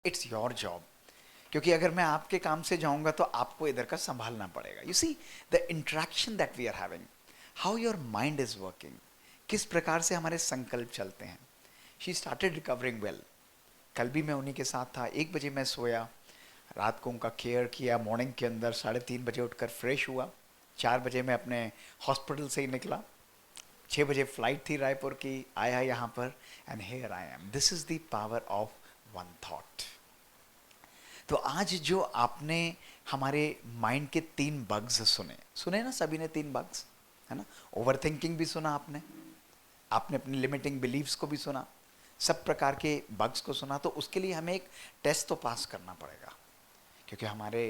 It's your job, क्योंकि अगर मैं आपके काम से जाऊंगा तो आपको इधर का संभालना पड़ेगा. You see the interaction that we are having, how your mind is working, किस प्रकार से हमारे संकल्प चलते हैं. She started recovering well. कल भी मैं उन्हीं के साथ था. 1 बजे मैं सोया, रात को उनका केयर किया, मॉर्निंग के अंदर 3:30 बजे उठकर फ्रेश हुआ. 4 बजे मैं अपने हॉस्पिटल से ही निकला. 6 बजे फ्लाइट थी रायपुर की, आया यहाँ पर, and here I am. This is the power of one thought. तो आज जो आपने हमारे माइंड के 3 बग्स सुने सुने ना, सभी ने 3 बग्स, है ना. ओवर थिंकिंग भी सुना आपने, आपने अपनी लिमिटिंग बिलीव्स को भी सुना, सब प्रकार के बग्स को सुना. तो उसके लिए हमें एक टेस्ट तो पास करना पड़ेगा, क्योंकि हमारे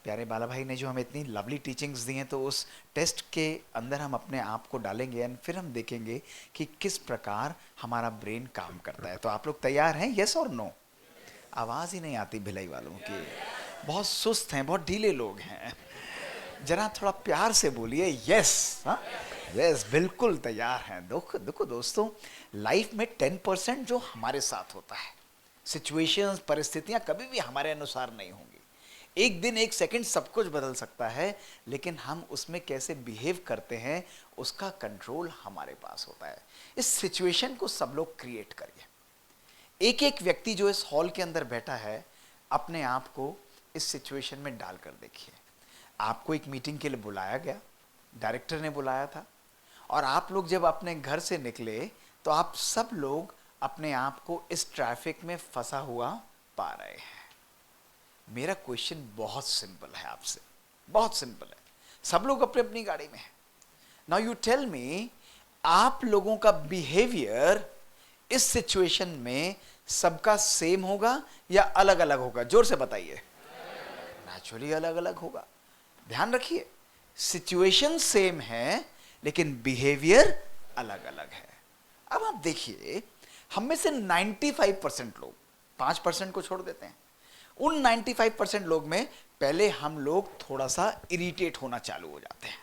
प्यारे बाला भाई ने जो हमें इतनी लवली टीचिंग्स दी हैं, तो उस टेस्ट के अंदर हम अपने आप को डालेंगे एंड फिर हम देखेंगे कि किस प्रकार हमारा ब्रेन काम करता है. तो आप लोग तैयार हैं, यस और नो? आवाज़ ही नहीं आती भिलाई वालों की, बहुत सुस्त हैं, बहुत ढीले लोग हैं. जरा थोड़ा प्यार से बोलिए यस. हाँ, यस, बिल्कुल तैयार हैं. देखो दोस्तों, लाइफ में 10% जो हमारे साथ होता है, सिचुएशंस, परिस्थितियां कभी भी हमारे अनुसार नहीं होंगी. एक दिन, एक सेकंड सब कुछ बदल सकता है, लेकिन हम उसमें कैसे बिहेव करते हैं उसका कंट्रोल हमारे पास होता है. इस सिचुएशन को सब लोग क्रिएट करिए. एक एक व्यक्ति जो इस हॉल के अंदर बैठा है, अपने आप को इस सिचुएशन में डालकर देखिए. आपको एक मीटिंग के लिए बुलाया गया, डायरेक्टर ने बुलाया था, और आप लोग जब अपने घर से निकले तो आप सब लोग अपने आप को इस ट्रैफिक में फंसा हुआ पा रहे हैं. मेरा क्वेश्चन बहुत सिंपल है आपसे, बहुत सिंपल है. सब लोग अपनी अपनी गाड़ी में हैं. नाउ यू टेल मी, आप लोगों का बिहेवियर इस सिचुएशन में सबका सेम होगा या अलग अलग होगा? जोर से बताइए. नेचुरली अलग अलग होगा. ध्यान रखिए, सिचुएशन सेम है लेकिन बिहेवियर अलग अलग है. अब आप देखिए, हम में से 95% लोग, 5% को छोड़ देते हैं, उन 95% लोग में पहले हम लोग थोड़ा सा इरिटेट होना चालू हो जाते हैं.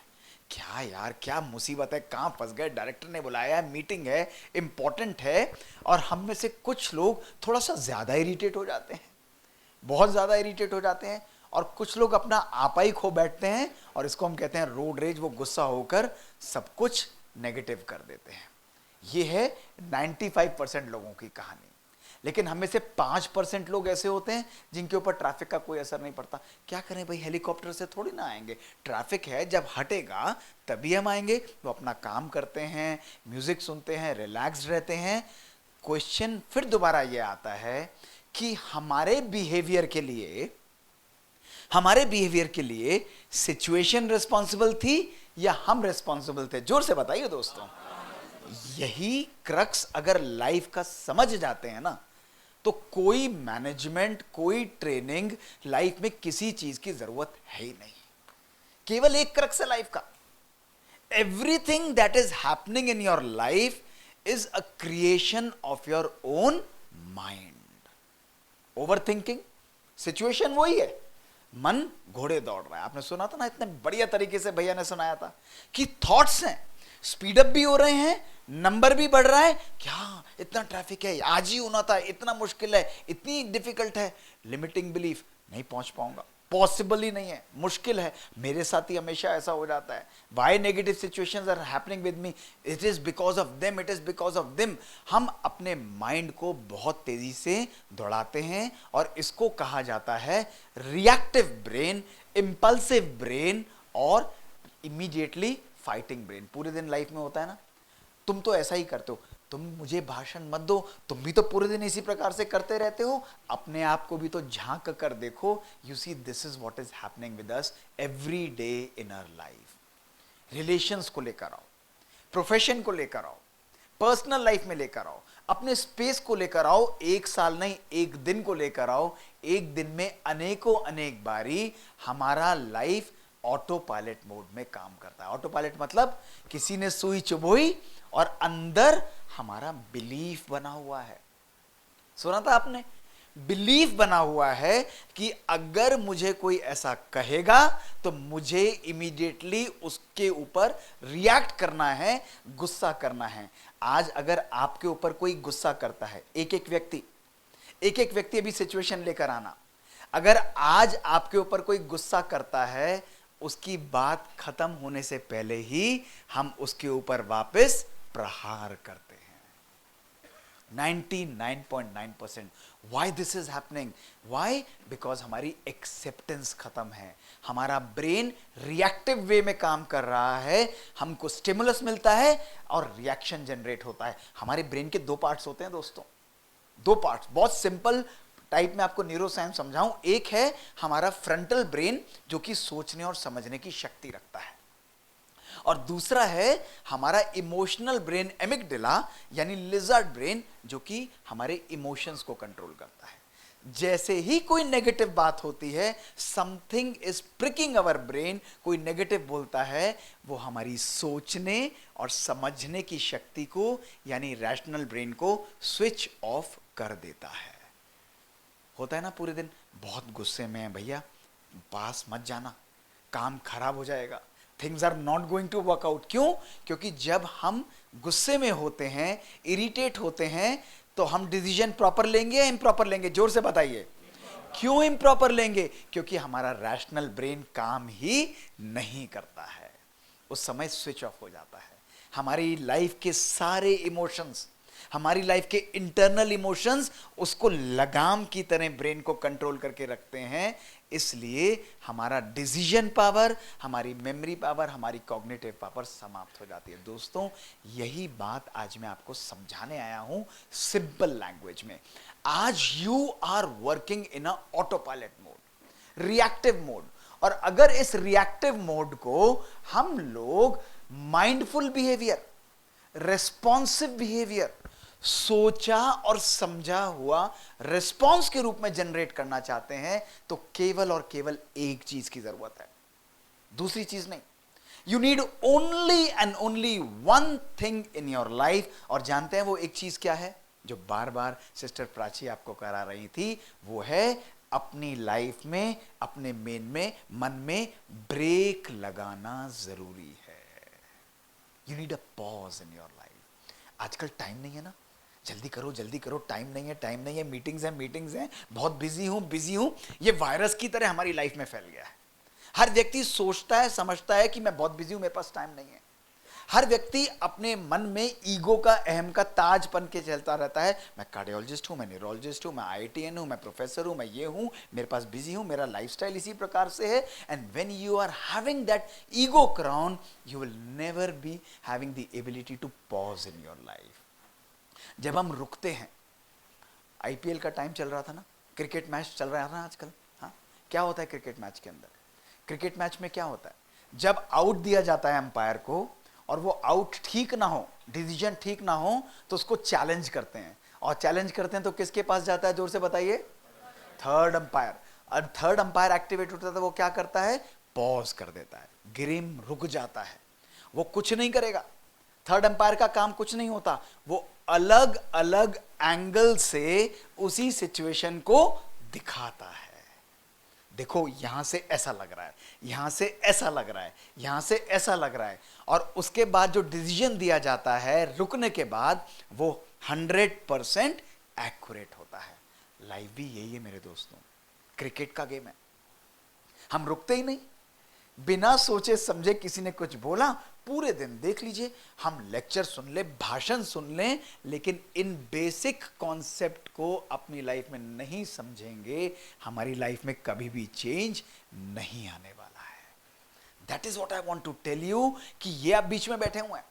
क्या यार, क्या मुसीबत है, कहाँ फंस गए, डायरेक्टर ने बुलाया है, मीटिंग है, इंपॉर्टेंट है. और हम में से कुछ लोग थोड़ा सा ज़्यादा इरिटेट हो जाते हैं, बहुत ज़्यादा इरिटेट हो जाते हैं. और कुछ लोग अपना आपा ही खो बैठते हैं, और इसको हम कहते हैं रोड रेज. वो गुस्सा होकर सब कुछ नेगेटिव कर देते हैं. ये है 95% लोगों की कहानी. लेकिन हम में से 5% लोग ऐसे होते हैं जिनके ऊपर ट्रैफिक का कोई असर नहीं पड़ता. क्या करें भाई, हेलीकॉप्टर से थोड़ी ना आएंगे, ट्रैफिक है, जब हटेगा तभी हम आएंगे. वो अपना काम करते हैं, म्यूजिक सुनते हैं, रिलैक्स रहते हैं. क्वेश्चन फिर दोबारा ये आता है कि हमारे बिहेवियर के लिए सिचुएशन रिस्पॉन्सिबल थी या हम रिस्पॉन्सिबल थे? जोर से बताइए दोस्तों. यही क्रक्स अगर लाइफ का समझ जाते हैं ना, तो कोई मैनेजमेंट, कोई ट्रेनिंग लाइफ में किसी चीज की जरूरत है ही नहीं. केवल एक क्रक्स है लाइफ का. Everything that is happening in your life is a creation of your own mind. Over thinking, situation वही है, मन घोड़े दौड़ रहा है. आपने सुना था ना, इतने बढ़िया तरीके से भैया ने सुनाया था कि थॉट्स हैं, स्पीड अप भी हो रहे हैं, नंबर भी बढ़ रहा है. क्या इतना ट्रैफिक है, आज ही होना था, इतना मुश्किल है, इतनी डिफिकल्ट है. लिमिटिंग बिलीफ, नहीं पहुंच पाऊंगा, पॉसिबल ही नहीं है, मुश्किल है, मेरे साथ ही हमेशा ऐसा हो जाता है. Why negative situations are happening with me, it is because of them, it is because of them. हम अपने माइंड को बहुत तेजी से दौड़ाते हैं, और इसको कहा जाता है रिएक्टिव ब्रेन, इंपल्सिव ब्रेन, और इमीडिएटली फाइटिंग ब्रेन. पूरे दिन लाइफ में होता है ना, तुम तो ऐसा ही करते हो, तुम मुझे भाषण मत दो, तुम भी तो पूरे दिन इसी प्रकार से करते रहते हो. अपने आप को भी तो झांक कर देखो. You see, this is what is happening with us every day in our life. Relations को लेकर आओ, प्रोफेशन को लेकर आओ, पर्सनल लाइफ में लेकर आओ, अपने स्पेस को लेकर आओ. 1 साल नहीं, एक दिन को लेकर आओ. एक दिन में अनेकों अनेक बारी हमारा लाइफ ऑटो पायलट मोड में काम करता है. ऑटो पायलट मतलब किसी ने सुई चुभोई और अंदर हमारा बिलीफ बना हुआ है. सुना था आपने? बिलीफ बना हुआ है कि अगर मुझे कोई ऐसा कहेगा तो मुझे इमीडिएटली उसके ऊपर रिएक्ट करना है, गुस्सा करना है. आज अगर आपके ऊपर कोई गुस्सा करता है, एक एक व्यक्ति, एक एक व्यक्ति अभी सिचुएशन लेकर आना। अगर आज आपके ऊपर कोई गुस्सा करता है, उसकी बात खत्म होने से पहले ही हम उसके ऊपर वापस प्रहार करते हैं। 99.9%। Why this is happening? Why? Because हमारी एक्सेप्टेंस खत्म है। हमारा ब्रेन रिएक्टिव वे में काम कर रहा है, हमको स्टिमुलस मिलता है और रिएक्शन जनरेट होता है। हमारे ब्रेन के दो पार्ट्स होते हैं दोस्तों, दो पार्ट्स, बहुत सिंपल टाइप में आपको न्यूरो साइंस समझाऊं। एक है हमारा फ्रंटल ब्रेन जो कि सोचने और समझने की शक्ति रखता है, और दूसरा है हमारा इमोशनल ब्रेन एमिगडाला यानी लिजर्ड ब्रेन जो कि हमारे इमोशंस को कंट्रोल करता है। जैसे ही कोई नेगेटिव बात होती है, something is pricking our brain, कोई नेगेटिव बोलता है, वो हमारी सोचने और समझने की शक्ति को यानी रैशनल ब्रेन को स्विच ऑफ कर देता है। होता है ना पूरे दिन बहुत गुस्से में है भैया, पास मत जाना, काम खराब हो जाएगा, things are not going to work out. क्यों? क्योंकि जब हम गुस्से में होते हैं, इरिटेट होते हैं, तो हम डिसीजन प्रॉपर लेंगे या इम्प्रॉपर लेंगे? जोर से बताइए। क्यों इम्प्रॉपर लेंगे? क्योंकि हमारा रैशनल ब्रेन काम ही नहीं करता है, उस समय स्विच ऑफ हो जाता है। हमारी लाइफ के सारे इमोशंस, हमारी लाइफ के इंटरनल इमोशंस उसको लगाम की तरह ब्रेन को कंट्रोल करके रखते हैं। इसलिए हमारा डिसीजन पावर, हमारी मेमोरी पावर, हमारी कॉग्निटिव पावर समाप्त हो जाती है। दोस्तों, यही बात आज मैं आपको समझाने आया हूं सिंपल लैंग्वेज में। आज you are working in a auto pilot mode, reactive mode, और अगर इस रिएक्टिव मोड को हम लोग माइंडफुल बिहेवियर, रेस्पॉन्सिव बिहेवियर, सोचा और समझा हुआ रिस्पॉन्स के रूप में जनरेट करना चाहते हैं, तो केवल और केवल एक चीज की जरूरत है, दूसरी चीज नहीं। You need only and only one thing in your life. और जानते हैं वो एक चीज क्या है जो बार बार सिस्टर प्राची आपको करा रही थी? वो है अपनी लाइफ में, अपने मन में ब्रेक लगाना जरूरी है। You need a pause in your life. आजकल टाइम नहीं है ना, जल्दी करो जल्दी करो, टाइम नहीं है, मीटिंग्स हैं, बहुत बिजी हूं। ये वायरस की तरह हमारी लाइफ में फैल गया है। हर व्यक्ति सोचता है, समझता है कि मैं बहुत बिजी हूं, मेरे पास टाइम नहीं है। हर व्यक्ति अपने मन में ईगो का, अहम का ताज बन के चलता रहता है। मैं कार्डियोलॉजिस्ट हूं, मैं न्यूरोलॉजिस्ट हूं, मैं IITN हूं, मैं प्रोफेसर हूं, मैं ये हूं, मेरे पास बिजी हूं, मेरा लाइफस्टाइल इसी प्रकार से है। And when you are having that ego crown, you will never be having the ability to pause in your life. जब हम रुकते हैं, IPL का टाइम चल रहा था ना, क्रिकेट मैच चल रहा है ना आजकल, हाँ, क्या होता है क्रिकेट मैच के अंदर? क्रिकेट मैच में क्या होता है? जब आउट दिया जाता है अंपायर को और वो आउट ठीक ना हो, डिसीजन ठीक ना हो, तो उसको चैलेंज करते हैं, और चैलेंज करते हैं तो किसके पास जाता है? जोर से बताइए। Third umpire. और थर्ड अंपायर एक्टिवेट होता है तो वो क्या करता है? पॉज कर देता है, गेम रुक जाता है, वो कुछ नहीं करेगा। थर्ड अंपायर का काम कुछ नहीं होता, वो अलग अलग एंगल से उसी सिचुएशन को दिखाता है। देखो, यहां से ऐसा लग रहा है, यहां से ऐसा लग रहा है, यहां से ऐसा लग रहा है, और उसके बाद जो डिसीजन दिया जाता है रुकने के बाद, वो 100% एक्यूरेट होता है। लाइफ भी यही है मेरे दोस्तों, क्रिकेट का गेम है। हम रुकते ही नहीं, बिना सोचे समझे किसी ने कुछ बोला, पूरे दिन देख लीजिए, हम लेक्चर सुन ले, भाषण सुन लें, लेकिन इन बेसिक कॉन्सेप्ट को अपनी लाइफ में नहीं समझेंगे, हमारी लाइफ में कभी भी चेंज नहीं आने वाला है। That is what I want to tell you, कि ये आप बीच में बैठे हुए हैं,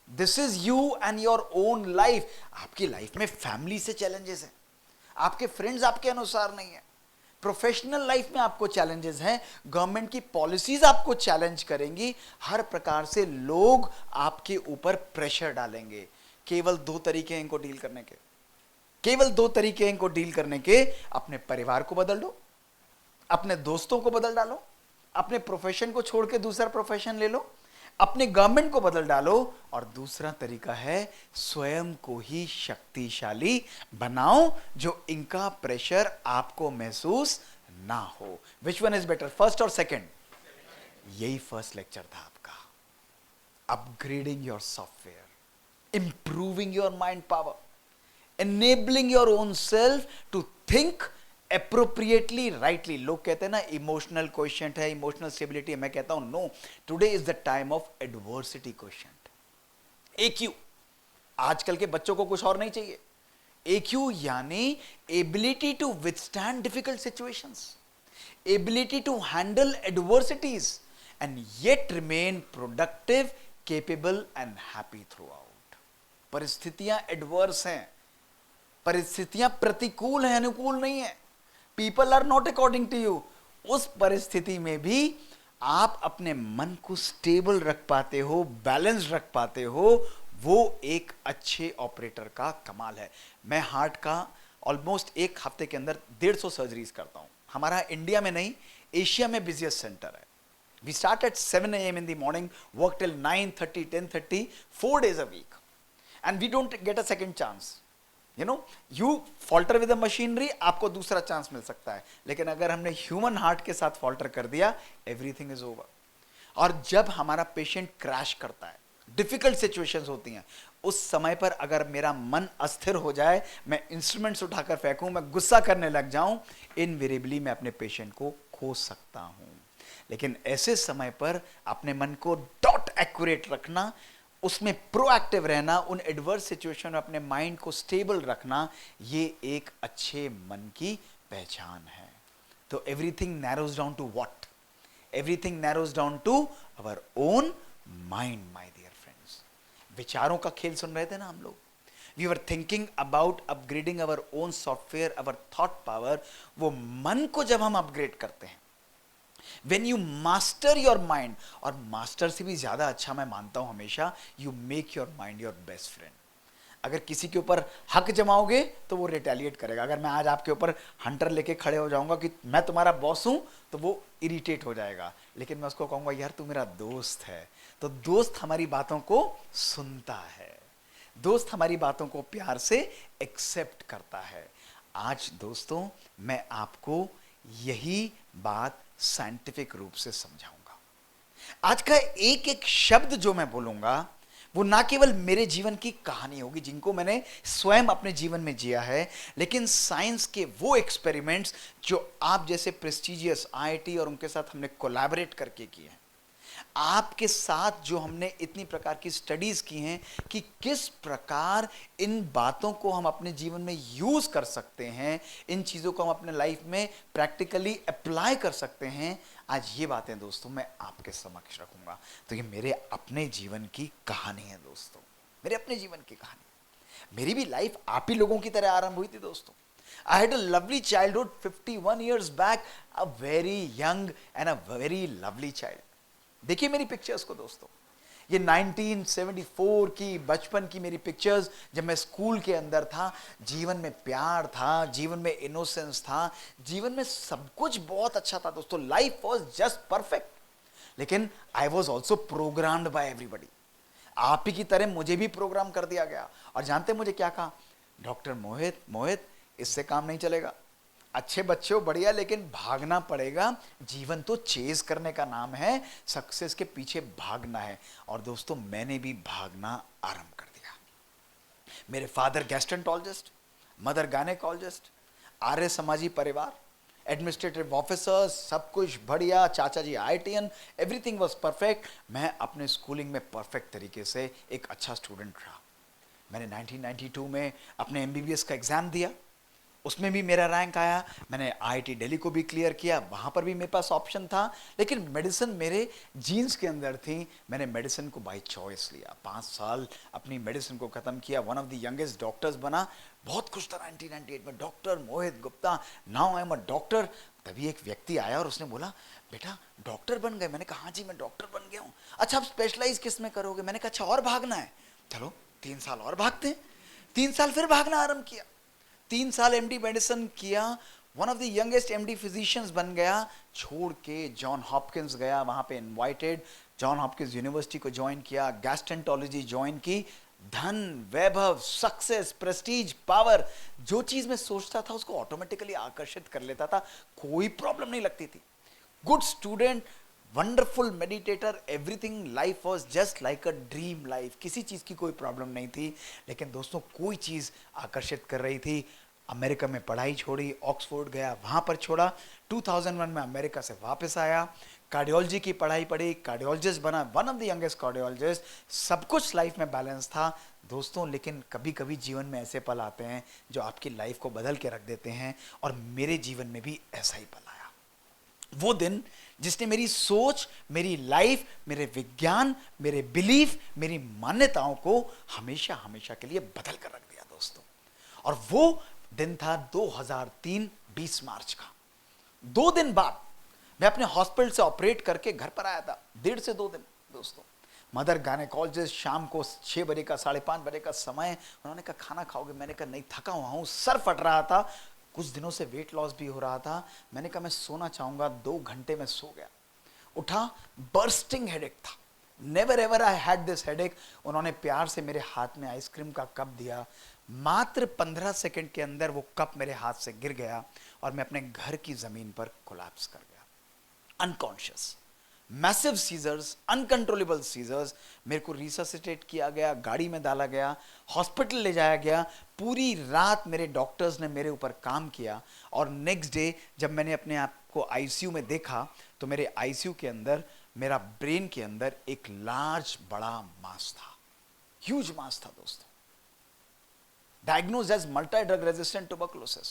this is you and your own life. आपकी लाइफ में फैमिली से चैलेंजेस हैं, आपके फ्रेंड्स आपके अनुसार नहीं है, प्रोफेशनल लाइफ में आपको चैलेंजेस हैं, गवर्नमेंट की पॉलिसीज आपको चैलेंज करेंगी, हर प्रकार से लोग आपके ऊपर प्रेशर डालेंगे। केवल दो तरीके हैं इनको डील करने के, केवल दो तरीके हैं इनको डील करने के। अपने परिवार को बदल दो, अपने दोस्तों को बदल डालो, अपने प्रोफेशन को छोड़ के दूसरा प्रोफेशन ले लो, अपने गवर्नमेंट को बदल डालो, और दूसरा तरीका है स्वयं को ही शक्तिशाली बनाओ, जो इनका प्रेशर आपको महसूस ना हो। Which one is better, first और सेकंड? यही फर्स्ट लेक्चर था आपका, upgrading your software, improving your mind power, enabling your own self to think appropriately, rightly. लोग कहते हैं ना इमोशनल क्वेश्चन है, इमोशनल स्टेबिलिटी है, मैं कहता हूं no, today is the time of adversity question. AQ, आजकल के बच्चों को कुछ और नहीं चाहिए। AQ यानी ability to withstand difficult situations, ability to handle adversities and yet remain productive, capable and happy throughout. परिस्थितियां एडवर्स हैं, परिस्थितियां प्रतिकूल हैं, अनुकूल नहीं है। People are not according to you. उस परिस्थिति में भी आप अपने मन को स्टेबल रख पाते हो, बैलेंस रख पाते हो, वो एक अच्छे ऑपरेटर का कमाल है। मैं हार्ट का ऑलमोस्ट एक हफ्ते के अंदर 150 सर्जरीज करता हूं। हमारा इंडिया में नहीं, एशिया में बिजिएस्ट सेंटर है। We start at 7 AM in the morning, work till 9:30, 10:30, 4 days a week, and we don't get a second chance. You falter with the machinery, आपको दूसरा चांस मिल सकता है, लेकिन अगर हमने ह्यूमन हार्ट के साथ फॉल्टर कर दिया, एवरीथिंग इज ओवर। और जब हमारा पेशेंट क्रैश करता है, डिफिकल्ट सिचुएशंस होती हैं, उस समय पर अगर मेरा मन अस्थिर हो जाए, मैं इंस्ट्रूमेंट्स उठाकर फेंकूं, मैं गुस्सा करने लग जाऊं, इनवेरिएबली मैं अपने पेशेंट को खो सकता हूं। लेकिन ऐसे समय पर अपने मन को डॉट एक्यूरेट रखना, उसमें प्रोएक्टिव रहना, उन एडवर्स सिचुएशन में अपने माइंड को स्टेबल रखना, ये एक अच्छे मन की पहचान है। तो everything narrows down to what? Everything narrows down to our own mind, my dear friends. विचारों का खेल सुन रहे थे ना हम लोग। We were thinking about upgrading our own software, our thought power. वो मन को जब हम अपग्रेड करते हैं, When you master your mind, और मास्टर से भी ज्यादा अच्छा मैं मानता हूं हमेशा, you make your mind your best friend। अगर किसी के ऊपर हक जमाओगे तो वो रिटेलिएट करेगा। अगर मैं आज आपके ऊपर हंटर लेके खड़े हो जाऊंगा कि मैं तुम्हारा बॉस हूं, तो वो इरिटेट हो जाएगा। लेकिन मैं उसको कहूंगा यार तू मेरा दोस्त है, तो दोस्त हमारी बातों को सुनता है, दोस्त हमारी बातों को प्यार से एक्सेप्ट करता है। आज दोस्तों मैं आपको यही बात साइंटिफिक रूप से समझाऊंगा। आज का एक एक शब्द जो मैं बोलूंगा, वो ना केवल मेरे जीवन की कहानी होगी जिनको मैंने स्वयं अपने जीवन में जिया है, लेकिन साइंस के वो एक्सपेरिमेंट्स जो आप जैसे प्रेस्टिजियस IIT और उनके साथ हमने कोलैबोरेट करके किए हैं, आपके साथ जो हमने इतनी प्रकार की स्टडीज की हैं कि किस प्रकार इन बातों को हम अपने जीवन में यूज कर सकते हैं, इन चीजों को हम अपने लाइफ में प्रैक्टिकली अप्लाई कर सकते हैं। आज ये बातें दोस्तों मैं आपके समक्ष रखूंगा। तो ये मेरे अपने जीवन की कहानी है दोस्तों, मेरे अपने जीवन की कहानी। मेरी भी लाइफ आप ही लोगों की तरह आरंभ हुई थी दोस्तों। I had a lovely childhood 51 years back, a very young and a very lovely child। देखिए मेरी पिक्चर्स को दोस्तों, ये 1974 की बचपन की मेरी पिक्चर्स, जब मैं स्कूल के अंदर था। जीवन में प्यार था, जीवन में इनोसेंस था, जीवन में सब कुछ बहुत अच्छा था दोस्तों। Life was just perfect. लेकिन I was also programmed by everybody. आप ही की तरह मुझे भी प्रोग्राम कर दिया गया। और जानते मुझे क्या कहा? डॉक्टर मोहित इससे काम नहीं चलेगा। अच्छे बच्चे हो बढ़िया, लेकिन भागना पड़ेगा। जीवन तो चेज करने का नाम है, सक्सेस के पीछे भागना है। और दोस्तों मैंने भी भागना आरंभ कर दिया। मेरे फादर गैस्ट्रोएंटरोलॉजिस्ट, मदर गायनेकोलॉजिस्ट, आर्य समाजी परिवार, एडमिनिस्ट्रेटिव ऑफिसर्स, सब कुछ बढ़िया। चाचा जी IITian, एवरीथिंग वाज परफेक्ट। मैं अपने स्कूलिंग में परफेक्ट तरीके से एक अच्छा स्टूडेंट रहा। मैंने 1992 में अपने MBBS का एग्जाम दिया, उसमें भी मेरा रैंक आया। मैंने IIT दिल्ली को भी क्लियर किया, वहाँ पर भी मेरे पास ऑप्शन था। लेकिन मेडिसिन मेरे जीन्स के अंदर थी। मैंने मेडिसिन को बाय चॉइस लिया। 5 साल अपनी मेडिसिन को ख़त्म किया, one of the youngest doctors बना। बहुत खुश था 1998 में, doctor Mohit Gupta, now I am a doctor. तभी एक व्यक्ति आया और उसने बोला बेटा डॉक्टर बन गए? मैंने कहा हाँ जी मैं डॉक्टर बन गया हूँ। अच्छा आप स्पेशलाइज किस में करोगे? मैंने कहा अच्छा और भागना है, चलो 3 साल और भागते हैं। 3 साल फिर भागना आरंभ किया। 3 साल MD मेडिसिन किया, one of the youngest MD physicians बन गया। छोड़ के जॉन हॉपकिंस गया, वहां पे इनवाइटेड, जॉन हॉपकिंस यूनिवर्सिटी को ज्वाइन किया, गैस्ट्रोएंटरोलॉजी ज्वाइन की। धन, वैभव, सक्सेस, प्रेस्टीज, पावर, जो चीज मैं सोचता था उसको ऑटोमेटिकली आकर्षित कर लेता था। कोई प्रॉब्लम नहीं लगती थी। Good student, wonderful meditator, everything, life was just like a dream life, किसी चीज़ की कोई प्रॉब्लम नहीं थी। लेकिन दोस्तों कोई चीज़ आकर्षित कर रही थी। अमेरिका में पढ़ाई छोड़ी, ऑक्सफोर्ड गया, वहाँ पर छोड़ा। 2001 में अमेरिका से वापस आया, कार्डियोलॉजी की पढ़ाई पढ़ी, कार्डियोलॉजिस्ट बना, one of the youngest cardiologist. सब कुछ लाइफ में बैलेंस था दोस्तों। लेकिन कभी कभी जीवन में ऐसे पल आते हैं जो आपकी लाइफ को बदल के रख देते हैं, और मेरे जीवन में भी ऐसा ही पल आया। वो दिन जिसने मेरी सोच, मेरी लाइफ, मेरे विज्ञान, मेरे बिलीफ, मेरी मान्यताओं को हमेशा हमेशा के लिए बदल कर रख दिया दोस्तों। और वो दिन था 2003 20 मार्च का। 2 दिन बाद मैं अपने हॉस्पिटल से ऑपरेट करके घर पर आया था, 1.5 से 2 दिन दोस्तों। मदर गायनेकोलॉजिस्ट, शाम को 6 बजे का 5:30 बजे का समय, उन्होंने कहा खाना खाओगे? मैंने कहा नहीं, थका हुआ हूँ, सर फट रहा था, कुछ दिनों से वेट लॉस भी हो रहा था। मैंने कहा मैं सोना चाहूंगा, 2 घंटे में सो गया। उठा, बर्स्टिंग हेडेक था, never ever I had this headache. उन्होंने प्यार से मेरे हाथ में आइसक्रीम का कप दिया। मात्र 15 सेकंड के अंदर वो कप मेरे हाथ से गिर गया और मैं अपने घर की जमीन पर कोलैप्स कर गया, unconscious. Massive seizures, uncontrollable seizures. मेरे को रिससिटेट किया गया, गाड़ी में डाला गया, हॉस्पिटल ले जाया गया। पूरी रात मेरे डॉक्टर्स ने मेरे ऊपर काम किया, और नेक्स्ट डे जब मैंने अपने आप को आईसीयू में देखा तो मेरे आईसीयू के अंदर, मेरा ब्रेन के अंदर एक लार्ज बड़ा मास था, ह्यूज मास था दोस्तों। Diagnose as multi drug resistant tuberculosis.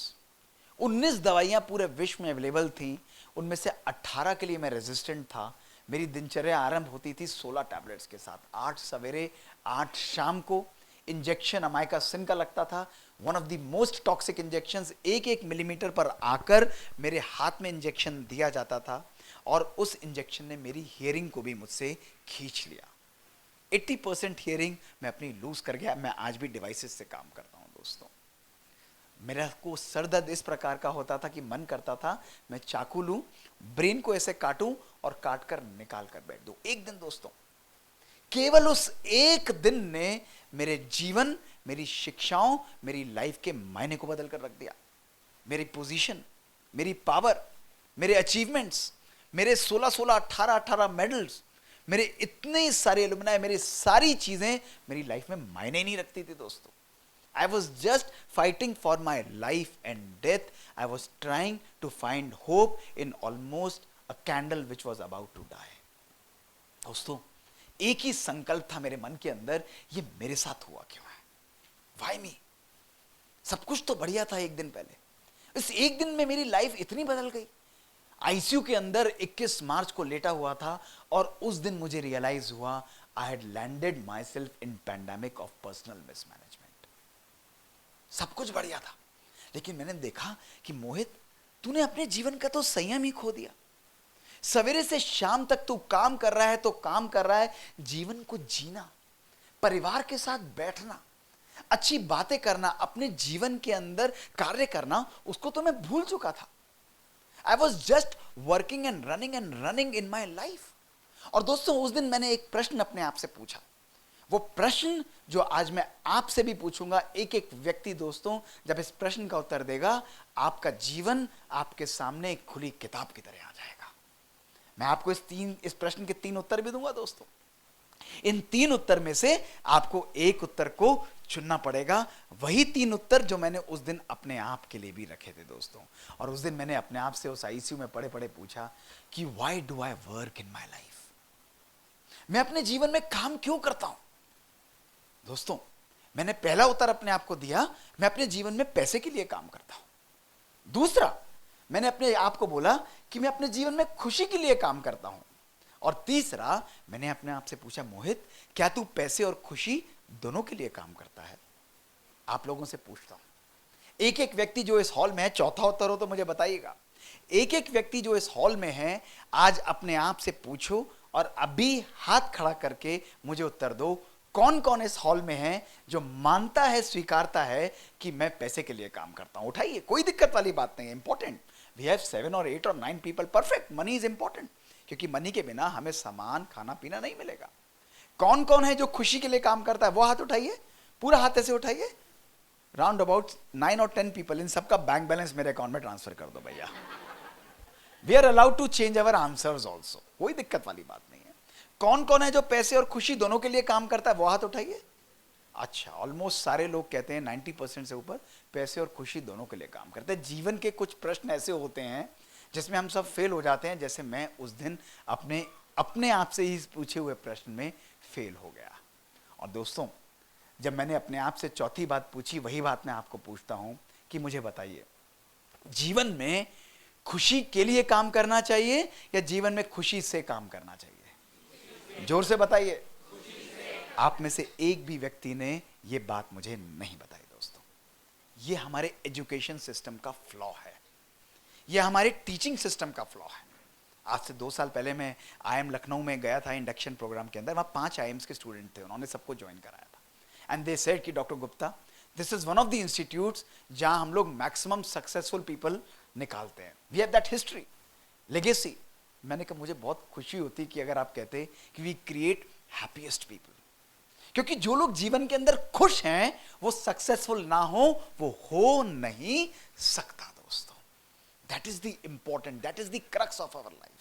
19 दवाइयां पूरे विश्व में अवेलेबल थी, उनमें से 18 के लिए मैं रेजिस्टेंट था। मेरी दिनचर्या आरंभ होती थी 16 टैबलेट्स के साथ, 8 सवेरे 8 शाम को। इंजेक्शन अमाइकासिन का लगता था, one of the most toxic injections. 1-1 millimetre पर आकर मेरे हाथ में इंजेक्शन दिया जाता था, और उस इंजेक्शन ने मेरी हियरिंग को भी मुझसे खींच लिया। 80% हियरिंग मैं अपनी लूज कर गया। मैं आज भी डिवाइसेस से काम करता हूं दोस्तों। मेरा को सर दर्द इस प्रकार का होता था कि मन करता था मैं चाकू लूं, ब्रेन को ऐसे काटूं और काट कर निकाल कर बैठ दूं। एक दिन दोस्तों, केवल उस एक दिन ने मेरे जीवन, मेरी शिक्षाओं, मेरी लाइफ के मायने को बदल कर रख दिया। मेरी पोजीशन, मेरी पावर, मेरे अचीवमेंट्स, मेरे 16-16, 18-18 मेडल्स, मेरे इतने सारे एलुमनाई, मेरी सारी चीजें मेरी लाइफ में मायने नहीं रखती थी दोस्तों। I was just fighting for my life and death. I was trying to find hope in almost a candle which was about to die. दोस्तों, एक ही संकल्प था मेरे मन के अंदर, ये मेरे साथ हुआ क्यों है? Why me? सब कुछ तो बढ़िया था एक दिन पहले, इस एक दिन में मेरी लाइफ इतनी बदल गई। आईसीयू के अंदर 21 मार्च को लेटा हुआ था, और उस दिन मुझे रियलाइज हुआ I had landed myself in pandemic of personal mismanagement. सब कुछ बढ़िया था, लेकिन मैंने देखा कि मोहित, तूने अपने जीवन का तो संयम ही खो दिया। सवेरे से शाम तक तू काम कर रहा है तो काम कर रहा है, जीवन को जीना, परिवार के साथ बैठना, अच्छी बातें करना, अपने जीवन के अंदर कार्य करना, उसको तो मैं भूल चुका था। I was just working and running in my life. और दोस्तों, उस दिन मैंने एक प्रश्न अपने आप से पूछा, वो प्रश्न जो आज मैं आपसे भी पूछूंगा। एक एक व्यक्ति दोस्तों जब इस प्रश्न का उत्तर देगा, आपका जीवन आपके सामने एक खुली किताब की तरह आ जाएगा। मैं आपको इस प्रश्न के 3 उत्तर भी दूंगा दोस्तों। इन 3 उत्तर में से आपको एक उत्तर को चुनना पड़ेगा, वही 3 उत्तर जो मैंने उस दिन अपने आप के लिए भी रखे थे दोस्तों। और उस दिन मैंने अपने आप से उस आईसीयू में पड़े पड़े पूछा कि why do I work in my life? मैं अपने जीवन में काम क्यों करता हूं? दोस्तों, मैंने पहला उत्तर अपने आप को दिया, मैं अपने जीवन में पैसे के लिए काम करता हूं। दूसरा, मैंने अपने आप को बोला कि मैं अपने जीवन में खुशी के लिए काम करता हूं। और तीसरा, मैंने अपने आप से पूछा, मोहित, क्या तू पैसे और खुशी दोनों के लिए काम करता है? आप लोगों से पूछता हूं, एक एक व्यक्ति जो इस हॉल में है, चौथा उत्तर हो तो मुझे बताइएगा। एक एक व्यक्ति जो इस हॉल में है, आज अपने आप से पूछो और अभी हाथ खड़ा करके मुझे उत्तर दो, कौन कौन इस हॉल में है जो मानता है, स्वीकारता है कि मैं पैसे के लिए काम करता हूं? उठाइए, कोई दिक्कत वाली बात नहीं है। इंपॉर्टेंट, वी हैव 7 और 8 और 9 people, perfect. Money is important, क्योंकि मनी के बिना हमें सामान, खाना पीना नहीं मिलेगा। कौन कौन है जो खुशी के लिए काम करता है? वो हाथ उठाइए, पूरा हाथ ऐसे उठाइए। राउंड अबाउट 9 और 10 पीपल। इन सबका बैंक बैलेंस मेरे अकाउंट में ट्रांसफर कर दो भैया। We are allowed to change our answers also, कोई दिक्कत वाली बात नहीं है। कौन कौन है जो पैसे और खुशी दोनों के लिए काम करता है, वो हाथ उठाइए। अच्छा, ऑलमोस्ट सारे लोग कहते हैं 90% से ऊपर पैसे और खुशी दोनों के लिए काम करते हैं। जीवन के कुछ प्रश्न ऐसे होते हैं जिसमें हम सब फेल हो जाते हैं, जैसे मैं उस दिन अपने अपने आप से ही पूछे हुए प्रश्न में फेल हो गया। और दोस्तों, जब मैंने अपने आप से चौथी बात पूछी, वही बात मैं आपको पूछता हूं कि मुझे बताइए, जीवन में खुशी के लिए काम करना चाहिए या जीवन में खुशी से काम करना चाहिए? जोर से बताइए। आप में से एक भी व्यक्ति ने यह बात मुझे नहीं बताई। दोस्तों, यह हमारे एजुकेशन सिस्टम का फ्लॉ है, यह हमारे टीचिंग सिस्टम का फ्लॉ है। आज से 2 साल पहले मैं IIM लखनऊ में गया था इंडक्शन प्रोग्राम के अंदर। वहाँ 5 IIMs के स्टूडेंट थे, उन्होंने सबको ज्वाइन कराया था। एंड दे सेड कि doctor Gupta, this is one of the institutes जहाँ हम लोग मैक्सिमम सक्सेसफुल पीपल निकालते हैं, we have that history, legacy. मैंने कहा मुझे बहुत खुशी होती कि अगर आप कहते कि वी क्रिएट हैप्पीएस्ट पीपल, क्योंकि जो लोग जीवन के अंदर खुश हैं वो सक्सेसफुल ना हो नहीं सकता। दोस्तों, that is the important, that is the crux of our life.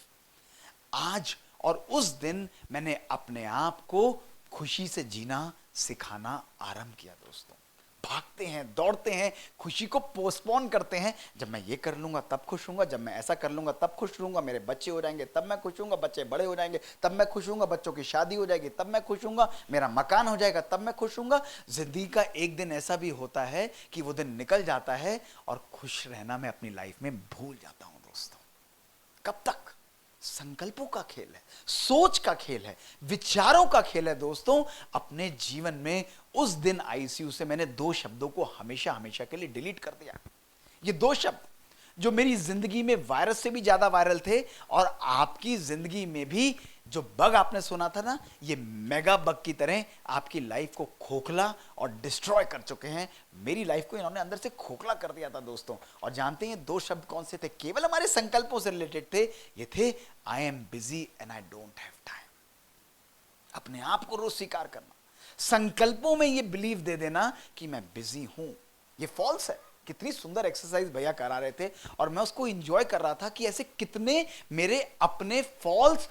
आज और उस दिन मैंने अपने आप को खुशी से जीना सिखाना आरंभ किया। दोस्तों, भागते हैं, दौड़ते हैं, खुशी को पोस्टपोन करते हैं। जब मैं ये कर लूंगा तब खुश होऊंगा, जब मैं ऐसा कर लूंगा तब खुश रहूंगा, मेरे बच्चे हो जाएंगे तब मैं खुश होऊंगा, बच्चे बड़े हो जाएंगे तब मैं खुश होऊंगा, बच्चों की शादी हो जाएगी तब मैं खुश होऊंगा, मेरा मकान हो जाएगा तब मैं खुश होऊंगा। जिंदगी का एक दिन ऐसा भी होता है कि वो दिन निकल जाता है और खुश रहना मैं अपनी लाइफ में भूल जाता हूं। दोस्तों, कब तक? संकल्पों का खेल है, सोच का खेल है, विचारों का खेल है। दोस्तों, अपने जीवन में उस दिन ICU से मैंने 2 शब्दों को हमेशा हमेशा के लिए डिलीट कर दिया। ये 2 शब्द जो मेरी जिंदगी में वायरस से भी ज्यादा वायरल थे, और आपकी जिंदगी में भी जो बग आपने सुना था ना, ये मेगा बग की तरह आपकी लाइफ को खोखला और डिस्ट्रॉय कर चुके हैं। मेरी लाइफ को इन्होंने अंदर से खोखला कर दिया था। दोस्तों, और जानते हैं 2 शब्द कौन से थे? केवल हमारे संकल्पों से रिलेटेड थे। ये थे, I am busy and I don't have time. अपने आप को रोज स्वीकार करना, संकल्पों में ये बिलीव दे देना कि मैं बिजी हूं। ये फॉल्स है। कितनी सुंदर एक्सरसाइज भैया करा रहे थे और मैं उसको एंजॉय कर रहा था कि ऐसे कितने मेरे अपने फॉल्स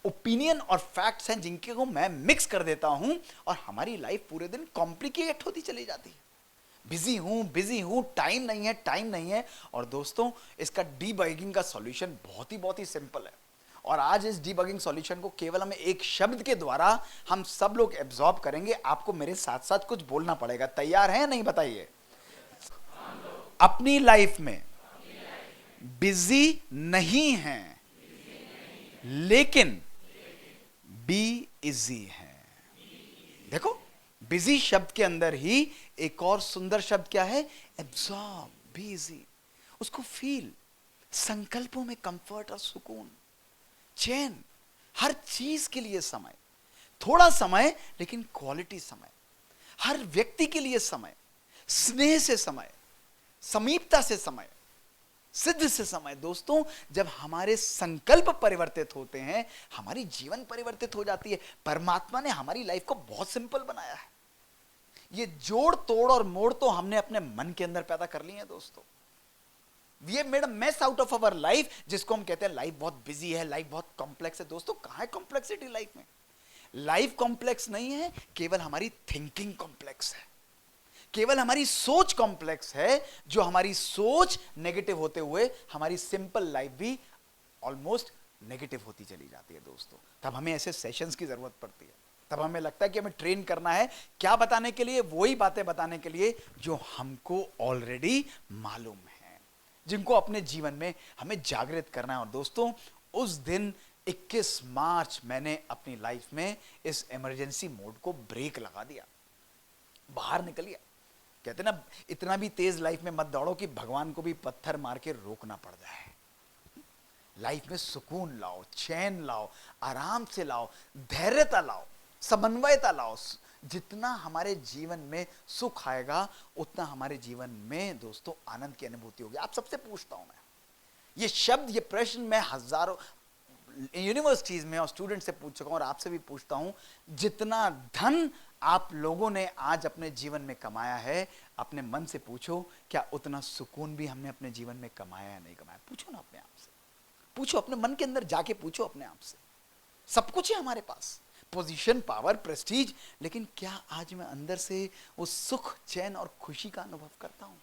ओपिनियन और फैक्ट्स हैं जिनके को मैं मिक्स कर देता हूं, और हमारी लाइफ पूरे दिन कॉम्प्लिकेट होती चली जाती है। बिजी हूं, टाइम नहीं है। और दोस्तों, इसका डीबगिंग का सॉल्यूशन बहुत ही सिंपल है। और आज इस डीबगिंग सॉल्यूशन को केवल हमें एक शब्द के द्वारा हम सब लोग एब्जॉर्ब करेंगे। आपको मेरे साथ साथ कुछ बोलना पड़ेगा। तैयार हैं नहीं? बताइए। अपनी लाइफ में बिजी नहीं हैं, लेकिन बी इजी है। देखो, बिजी शब्द के अंदर ही एक और सुंदर शब्द क्या है? Absorb, be easy. उसको फील, संकल्पों में कंफर्ट और सुकून, चैन, हर चीज के लिए समय, थोड़ा समय लेकिन क्वालिटी समय, हर व्यक्ति के लिए समय, स्नेह से समय, समीपता से समय, सिद्ध से समय। दोस्तों, जब हमारे संकल्प परिवर्तित होते हैं, हमारी जीवन परिवर्तित हो जाती है। परमात्मा ने हमारी लाइफ को बहुत सिंपल बनाया है। ये जोड़ तोड़ और मोड़ तो हमने अपने मन के अंदर पैदा कर लिए हैं। दोस्तों, we have made a mess out of our life, जिसको हम कहते हैं लाइफ बहुत बिजी है, लाइफ बहुत कॉम्प्लेक्स है। दोस्तों, कहां है कॉम्प्लेक्सिटी लाइफ में? लाइफ कॉम्प्लेक्स नहीं है, केवल हमारी थिंकिंग कॉम्प्लेक्स है, केवल हमारी सोच कॉम्प्लेक्स है। जो हमारी सोच नेगेटिव होते हुए हमारी सिंपल लाइफ भी ऑलमोस्ट नेगेटिव होती चली जाती है। दोस्तों, तब हमें ऐसे सेशंस की जरूरत पड़ती है। तब हमें लगता है कि हमें ट्रेन करना है, क्या बताने के लिए? वही बातें बताने के लिए जो हमको ऑलरेडी मालूम है, जिनको अपने जीवन में हमें जागृत करना है। और दोस्तों, उस दिन 21 मार्च मैंने अपनी लाइफ में इस इमरजेंसी मोड को ब्रेक लगा दिया, बाहर निकल गया। कहते ना, इतना भी तेज लाइफ में मत दौड़ो कि भगवान को भी पत्थर मार के रोकना पड़ जाए। लाइफ में सुकून लाओ, चैन लाओ, आराम से लाओ, धैर्यता लाओ, समन्वयता लाओ। जितना हमारे जीवन में सुख आएगा, उतना हमारे जीवन में दोस्तों आनंद की अनुभूति होगी। आप सबसे पूछता हूं मैं, ये शब्द, ये प्रश्न मैं हजारों यूनिवर्सिटीज में और स्टूडेंट से पूछ चुका हूं, और आपसे भी पूछता हूं, जितना धन आप लोगों ने आज अपने जीवन में कमाया है, अपने मन से पूछो, क्या उतना सुकून भी हमने अपने जीवन में कमाया या नहीं कमाया? पूछो ना अपने आप से। पूछो अपने मन के अंदर जाके, पूछो अपने आप से। सब कुछ है हमारे पास, पोजीशन, पावर, प्रेस्टीज, लेकिन क्या आज मैं अंदर से वो सुख, चैन और खुशी का अनुभव करता हूं?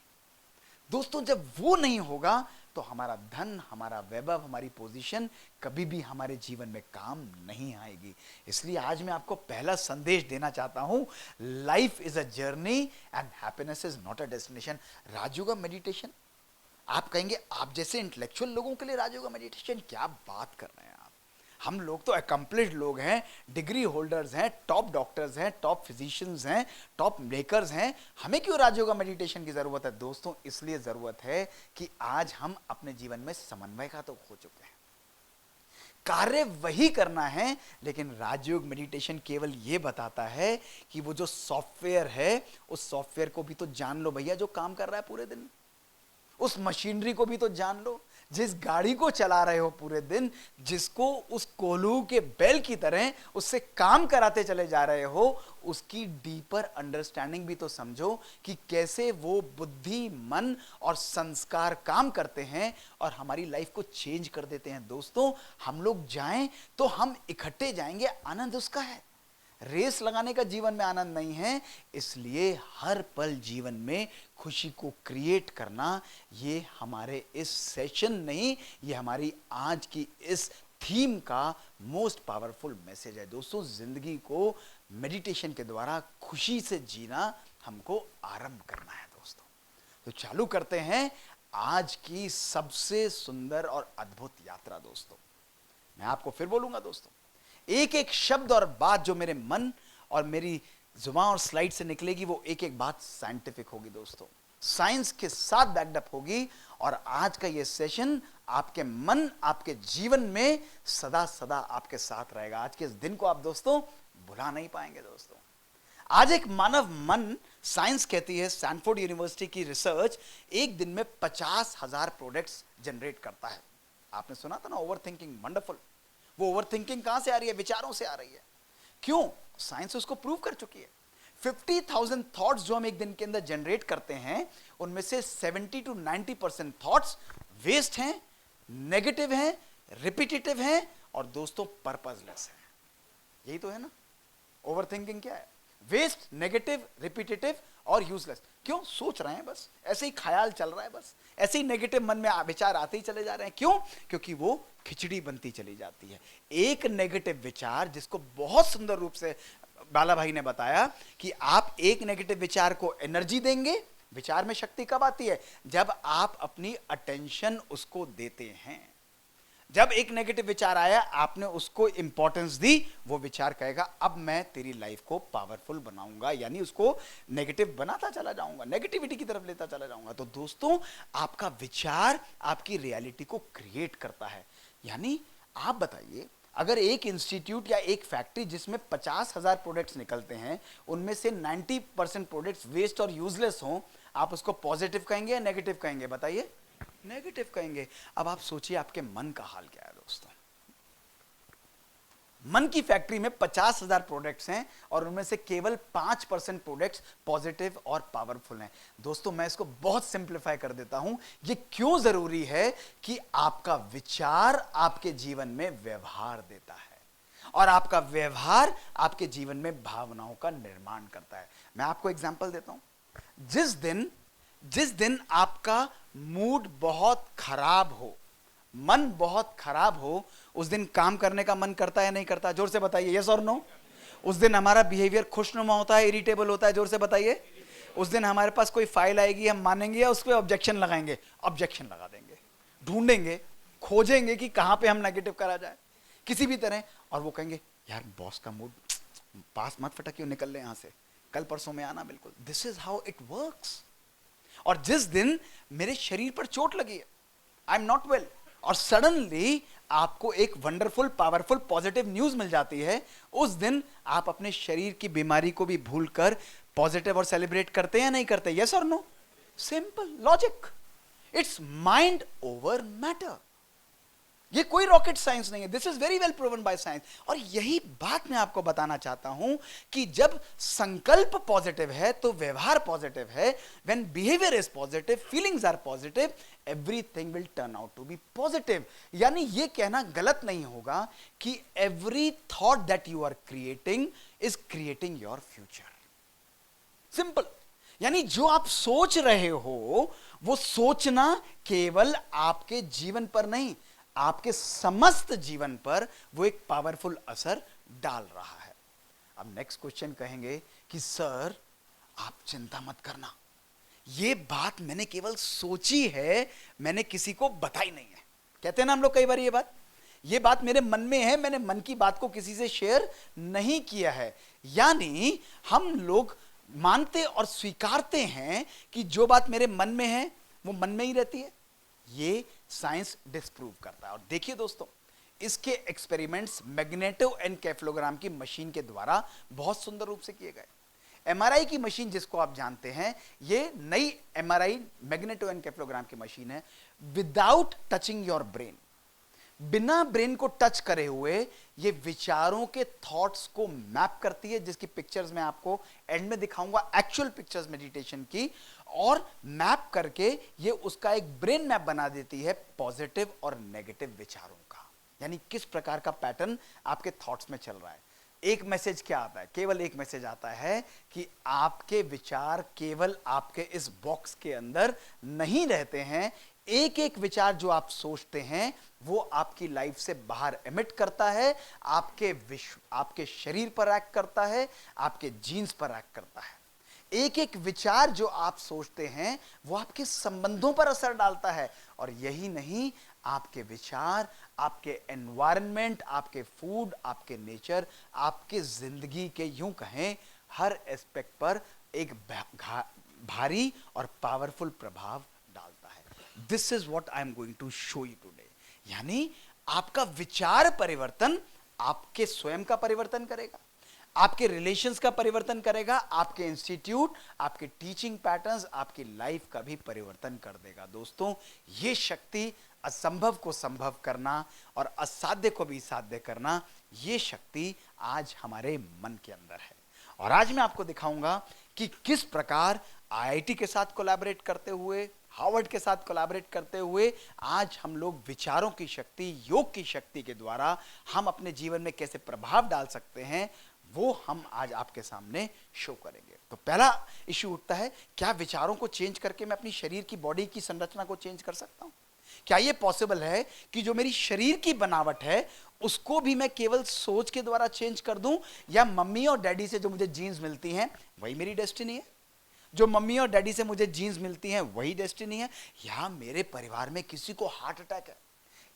दोस्तों, जब वो नहीं होगा तो हमारा धन, हमारा वैभव, हमारी पोजीशन कभी भी हमारे जीवन में काम नहीं आएगी। इसलिए आज मैं आपको पहला संदेश देना चाहता हूं, life is a journey and happiness is not a destination. Rajyoga meditation, आप कहेंगे आप जैसे इंटेलेक्चुअल लोगों के लिए राजयोगा मेडिटेशन, क्या बात कर रहे हैं आप? हम लोग तो अकम्प्लिश्ड लोग हैं, डिग्री होल्डर्स हैं, टॉप डॉक्टर्स हैं, टॉप फिजिशियंस हैं, टॉप मेकर्स हैं, हमें क्यों राजयोगा मेडिटेशन की जरूरत है? दोस्तों, इसलिए जरूरत है कि आज हम अपने जीवन में समन्वय का तो खो चुके हैं, कार्य वही करना है, लेकिन राजयोग मेडिटेशन केवल ये बताता है कि वो जो सॉफ्टवेयर है, उस सॉफ्टवेयर को भी तो जान लो भैया, जो काम कर रहा है पूरे दिन। उस मशीनरी को भी तो जान लो, जिस गाड़ी को चला रहे हो पूरे दिन, जिसको उस कोल्हू के बैल की तरह उससे काम कराते चले जा रहे हो, उसकी डीपर अंडरस्टैंडिंग भी तो समझो कि कैसे वो बुद्धि, मन और संस्कार काम करते हैं और हमारी लाइफ को चेंज कर देते हैं। दोस्तों, हम लोग जाएं तो हम इकट्ठे जाएंगे, आनंद उसका है। रेस लगाने का जीवन में आनंद नहीं है, इसलिए हर पल जीवन में खुशी को क्रिएट करना, ये हमारे इस सेशन नहीं, ये हमारी आज की इस थीम का मोस्ट पावरफुल मैसेज है। दोस्तों, जिंदगी को मेडिटेशन के द्वारा खुशी से जीना हमको आरंभ करना है। दोस्तों, तो चालू करते हैं आज की सबसे सुंदर और अद्भुत यात्रा। दोस्तों, मैं आपको फिर बोलूंगा दोस्तों, एक एक शब्द और बात जो मेरे मन और मेरी जुबान और स्लाइड से निकलेगी, वो एक एक बात साइंटिफिक होगी दोस्तों, साइंस के साथ बैक्ड अप होगी। और आज का ये सेशन आपके मन, आपके जीवन में सदा सदा आपके साथ रहेगा। आज के इस दिन को आप दोस्तों भुला नहीं पाएंगे। दोस्तों, आज एक मानव मन, साइंस कहती है, स्टैनफोर्ड यूनिवर्सिटी की रिसर्च, एक दिन में 50,000 प्रोडक्ट्स जनरेट करता है। आपने सुना था ना, ओवर थिंकिंग, वंडरफुल। वो ओवर थिंकिंग कहां से आ रही है? विचारों से आ रही है। क्यों? साइंस उसको प्रूव कर चुकी है। 50,000 थॉट्स जो हम एक दिन के अंदर जनरेट करते हैं, उनमें से 70 to 90% थॉट्स वेस्ट हैं, नेगेटिव हैं, रिपीटेटिव हैं और दोस्तों पर्पसलेस हैं। यही तो है ना ओवर थिंकिंग। क्या है? वेस्ट, नेगेटिव, रिपीटेटिव और यूजलेस। क्यों? सोच रहे हैं बस, ऐसे ही ख्याल चल रहा है, बस ऐसे ही नेगेटिव मन में विचार आते ही चले जा रहे हैं। क्यों? क्योंकि वो खिचड़ी बनती चली जाती है। एक नेगेटिव विचार, जिसको बहुत सुंदर रूप से बाला भाई ने बताया कि आप एक नेगेटिव विचार को एनर्जी देंगे। विचार में शक्ति कब आती है? जब आप अपनी अटेंशन उसको देते हैं। जब एक नेगेटिव विचार आया, आपने उसको इंपॉर्टेंस दी, वो विचार कहेगा अब मैं तेरी लाइफ को पावरफुल बनाऊंगा, यानी उसको नेगेटिव बनाता चला जाऊंगा, नेगेटिविटी की तरफ लेता चला जाऊंगा। तो दोस्तों, आपका विचार आपकी रियलिटी को क्रिएट करता है। यानी आप बताइए, अगर एक इंस्टीट्यूट या एक फैक्ट्री जिसमें 50,000 प्रोडक्ट्स निकलते हैं, उनमें से 90% प्रोडक्ट्स वेस्ट और यूजलेस हों, आप उसको पॉजिटिव कहेंगे या नेगेटिव कहेंगे? बताइए, नेगेटिव कहेंगे। अब आप सोचिए आपके मन का हाल क्या है दोस्तों। मन की फैक्ट्री में 50,000 प्रोडक्ट्स हैं और उनमें से केवल 5% प्रोडक्ट्स पॉजिटिव और पावरफुल हैं। दोस्तों, मैं इसको बहुत सिंप्लीफाई कर देता हूं। ये क्यों जरूरी है कि आपका विचार आपके जीवन में व्यवहार देता है और आपका व्यवहार आपके जीवन में भावनाओं का निर्माण करता है। मैं आपको एग्जांपल देता हूं। जिस दिन आपका मूड बहुत खराब हो, मन बहुत खराब हो, उस दिन काम करने का मन करता है नहीं करता? जोर से बताइए, यस और नो। उस दिन हमारा बिहेवियर खुशनुमा होता है, इरिटेबल होता है? जोर से बताइए। उस दिन हमारे पास कोई फाइल आएगी, हम मानेंगे या उस पर ऑब्जेक्शन लगाएंगे? ऑब्जेक्शन लगा देंगे, ढूंढेंगे, खोजेंगे कि कहां पे हम नेगेटिव करा जाए किसी भी तरह। और वो कहेंगे यार बॉस का मूड, पास मत फटकियो, निकल ले यहां से, कल परसों में आना। बिल्कुल, this is how it works. और जिस दिन मेरे शरीर पर चोट लगी है, आई एम नॉट वेल, और सडनली आपको एक वंडरफुल, पावरफुल, पॉजिटिव न्यूज मिल जाती है, उस दिन आप अपने शरीर की बीमारी को भी भूलकर पॉजिटिव और सेलिब्रेट करते हैं या नहीं करते? यस और no? Simple logic. It's mind over matter. ये कोई रॉकेट साइंस नहीं है, this is very well proven by science. और यही बात मैं आपको बताना चाहता हूं कि जब संकल्प पॉजिटिव है तो व्यवहार पॉजिटिव है। When behaviour is positive, feelings are positive, everything will turn out to be positive. यानी ये कहना गलत नहीं होगा कि every thought that you are creating is creating your future. Simple. यानी जो आप सोच रहे हो वो सोचना केवल आपके जीवन पर नहीं, आपके समस्त जीवन पर वो एक पावरफुल असर डाल रहा है। अब नेक्स्ट क्वेश्चन कहेंगे कि सर आप चिंता मत करना, ये बात मैंने केवल सोची है, मैंने किसी को बताई नहीं है। कहते हैं ना हम लोग कई बार ये बात मेरे मन में है, मैंने मन की बात को किसी से शेयर नहीं किया है। यानी हम लोग मानते और स्वीकारते हैं कि जो बात मेरे मन में है वो मन में ही रहती है। ये साइंस डिस्प्रूव करता है। और देखिए दोस्तों, इसके एक्सपेरिमेंट्स मैग्नेटोएन्केफेलोग्राम की मशीन के द्वारा बहुत सुंदर रूप से किए गए। एमआरआई की मशीन जिसको आप जानते हैं, ये नई एमआरआई मैग्नेटोएन्केफेलोग्राम की मशीन है। विदाउट टचिंग योर ब्रेन, बिना ब्रेन को टच करे हुए ये विचारों के थॉट्स को मैप करती है, जिसकी पिक्चर्स मैं आपको एंड में दिखाऊंगा, एक्चुअल पिक्चर्स मेडिटेशन की। और मैप करके ये उसका एक ब्रेन मैप बना देती है पॉजिटिव और नेगेटिव विचारों का। यानी किस प्रकार का पैटर्न आपके थॉट्स में चल रहा है। एक मैसेज क्या आता है? केवल एक मैसेज आता है कि आपके विचार केवल आपके इस बॉक्स के अंदर नहीं रहते हैं। एक एक विचार जो आप सोचते हैं वो आपकी लाइफ से बाहर एमिट करता है, आपके शरीर पर एक्ट करता है, आपके जीन्स पर एक्ट करता है। एक एक विचार जो आप सोचते हैं वो आपके संबंधों पर असर डालता है। और यही नहीं, आपके विचार आपके एनवायरनमेंट, आपके फूड, आपके नेचर, आपके जिंदगी के यूं कहें हर एस्पेक्ट पर एक भारी और पावरफुल प्रभाव डालता है। This is what I am going to show you today. यानी आपका विचार परिवर्तन आपके स्वयं का परिवर्तन करेगा, आपके रिलेशंस का परिवर्तन करेगा, आपके इंस्टीट्यूट, आपके टीचिंग पैटर्न्स, आपकी लाइफ का भी परिवर्तन कर देगा। दोस्तों, ये शक्ति असंभव को संभव करना और असाध्य को भी साध्य करना, ये शक्ति आज हमारे मन के अंदर है। और आज मैं आपको दिखाऊंगा कि किस प्रकार आईआईटी के साथ कोलैबोरेट करते हुए, हार्वर्ड के साथ कोलैबोरेट करते हुए आज हम लोग विचारों की शक्ति, योग की शक्ति के द्वारा हम अपने जीवन में कैसे प्रभाव डाल सकते हैं, वो हम आज आपके सामने शो करेंगे। तो पहला इश्यू उठता है, क्या विचारों को चेंज करके मैं अपनी शरीर की, बॉडी की संरचना को चेंज कर सकता हूं? क्या ये पॉसिबल है कि जो मेरी शरीर की बनावट है उसको भी मैं केवल सोच के द्वारा चेंज कर दूं? या मम्मी और डैडी से जो मुझे जीन्स मिलती हैं वही मेरी डेस्टिनी है? जो मम्मी और डैडी से मुझे जीन्स मिलती हैं वही डेस्टिनी है? या मेरे परिवार में किसी को हार्ट अटैक है,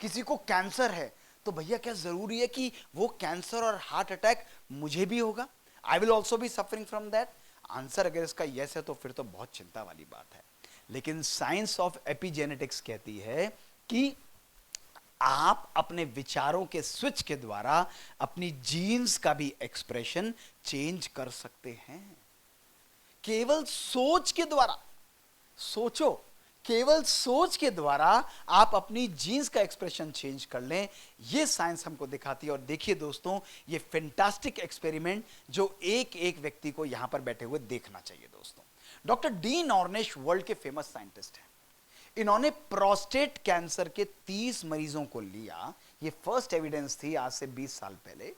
किसी को कैंसर है, तो भैया क्या जरूरी है कि वो कैंसर और हार्ट अटैक मुझे भी होगा? I will also be suffering from that? Answer अगर इसका यस है तो फिर तो बहुत चिंता वाली बात है। लेकिन साइंस ऑफ एपिजेनेटिक्स कहती है कि आप अपने विचारों के स्विच के द्वारा अपनी जीन्स का भी एक्सप्रेशन चेंज कर सकते हैं। केवल सोच के द्वारा, सोचो, केवल सोच के द्वारा आप अपनी जीन्स का एक्सप्रेशन चेंज कर लें, ये साइंस हमको दिखाती है। और देखिए दोस्तों, ये फैंटास्टिक एक्सपेरिमेंट जो एक एक व्यक्ति को यहां पर बैठे हुए देखना चाहिए। दोस्तों, डॉक्टर डीन ऑर्निश वर्ल्ड के फेमस साइंटिस्ट हैं। इन्होंने प्रोस्टेट कैंसर के 30 मरीजों को लिया, ये फर्स्ट एविडेंस थी आज से 20 साल पहले।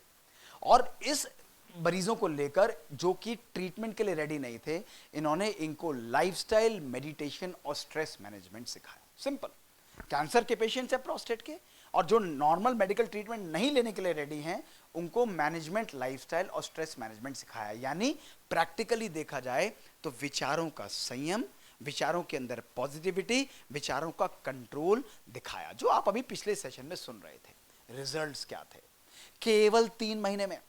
और इस मरीजों को लेकर, जो कि ट्रीटमेंट के लिए रेडी नहीं थे, इन्होंने इनको लाइफस्टाइल, मेडिटेशन और स्ट्रेस मैनेजमेंट सिखाया। सिंपल, कैंसर के पेशेंट्स है प्रोस्टेट के, और जो नॉर्मल मेडिकल ट्रीटमेंट नहीं लेने के लिए रेडी हैं, उनको मैनेजमेंट, लाइफस्टाइल और स्ट्रेस मैनेजमेंट सिखाया। यानी प्रैक्टिकली देखा जाए तो विचारों का संयम, विचारों के अंदर पॉजिटिविटी, विचारों का कंट्रोल दिखाया, जो आप अभी पिछले सेशन में सुन रहे थे। रिजल्ट्स क्या थे? केवल 3 महीने में,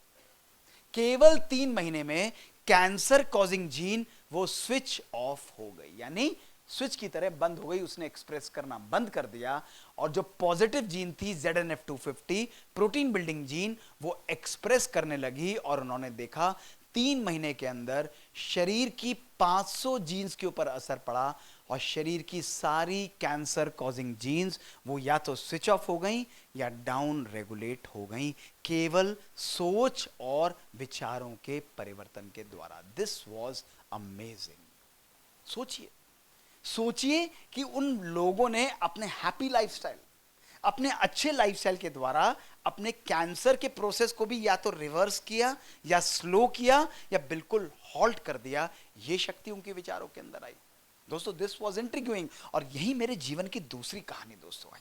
केवल 3 महीने में कैंसर कॉजिंग जीन वो स्विच ऑफ हो गई, यानी स्विच की तरह बंद हो गई, उसने एक्सप्रेस करना बंद कर दिया। और जो पॉजिटिव जीन थी ZNF250 प्रोटीन बिल्डिंग जीन, वो एक्सप्रेस करने लगी। और उन्होंने देखा 3 महीने के अंदर शरीर की 500 जीन्स के ऊपर असर पड़ा, और शरीर की सारी कैंसर कॉजिंग जीन्स वो या तो स्विच ऑफ हो गई या डाउन रेगुलेट हो गई, केवल सोच और विचारों के परिवर्तन के द्वारा। This was amazing. सोचिए, सोचिए कि उन लोगों ने अपने हैप्पी लाइफस्टाइल, अपने अच्छे लाइफस्टाइल के द्वारा अपने कैंसर के प्रोसेस को भी या तो रिवर्स किया या स्लो किया या बिल्कुल हॉल्ट कर दिया। ये शक्ति उनके विचारों के अंदर आई। दोस्तों, दिस वाज इंट्रिग्यूइंग। और यही मेरे जीवन की दूसरी कहानी दोस्तों आई,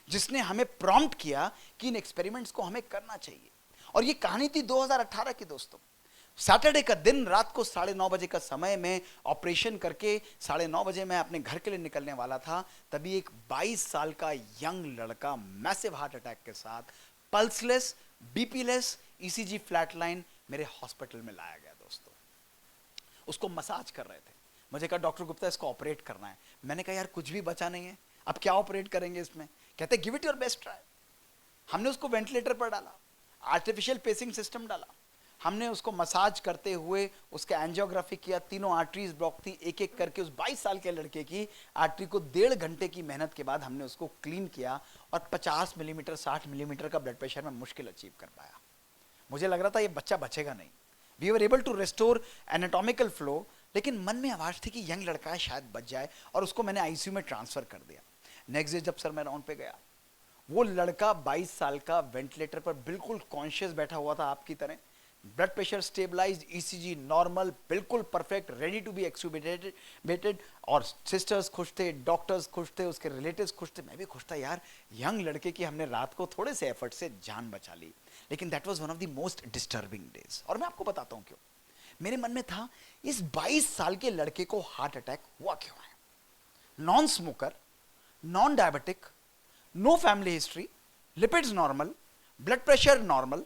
जिसने हमें प्रॉम्प्ट किया कि इन एक्सपेरिमेंट्स को हमें करना चाहिए। और ये कहानी थी 2018 की दोस्तों। सैटरडे का दिन, रात को 9:30 बजे का समय में ऑपरेशन करके 9:30 बजे मैं अपने घर के लिए निकलने वाला था। तभी एक 22 साल का यंग लड़का मैसिव हार्ट अटैक के साथ, पल्सलेस, बीपीलेस, ईसीजी फ्लैटलाइन, मेरे हॉस्पिटल में लाया गया दोस्तों। उसको मसाज कर रहे थे। मुझे कहा डॉक्टर गुप्ता इसको ऑपरेट करना है। मैंने कहा यार कुछ भी बचा नहीं है, अब क्या ऑपरेट करेंगे इसमें? कहते give it your best try. हमने उसको वेंटिलेटर पर डाला, आर्टिफिशियल पेसिंग सिस्टम डाला, हमने उसको मसाज करते हुए उसका एंजियोग्राफी किया। तीनों आर्टरीज ब्लॉक थी, एक एक करके उस 22 साल के लड़के की आर्टरी को 1.5 घंटे की मेहनत के बाद हमने उसको क्लीन किया और 50 मिलीमीटर 60 मिलीमीटर का ब्लड प्रेशर में मुश्किल अचीव कर पाया। मुझे लग रहा था ये बच्चा बचेगा नहीं। We were able to restore anatomical flow, लेकिन मन में आवाज थी कि यंग लड़का है, शायद बच जाए, और उसको मैंने आईसीयू में ट्रांसफर कर दिया। नेक्स्ट डे जब सर मैं राउंड पे गया, वो लड़का 22 साल का वेंटिलेटर पर बिल्कुल कॉन्शियस बैठा हुआ था आपकी तरह, blood pressure stabilised, ECG normal, बिल्कुल perfect, ready to be extubated. और सिस्टर्स खुश थे, डॉक्टर्स खुश थे, उसके रिलेटिव्स खुश थे, मैं भी खुश था। यार यंग लड़के की हमने रात को थोड़े से एफर्ट से जान बचा ली। लेकिन that was one of the most disturbing days. और मैं आपको बताता हूं क्यों। मेरे मन में था इस 22 साल के लड़के को हार्ट अटैक हुआ क्यों है? Non smoker, non diabetic, no family history, lipids normal, blood pressure normal,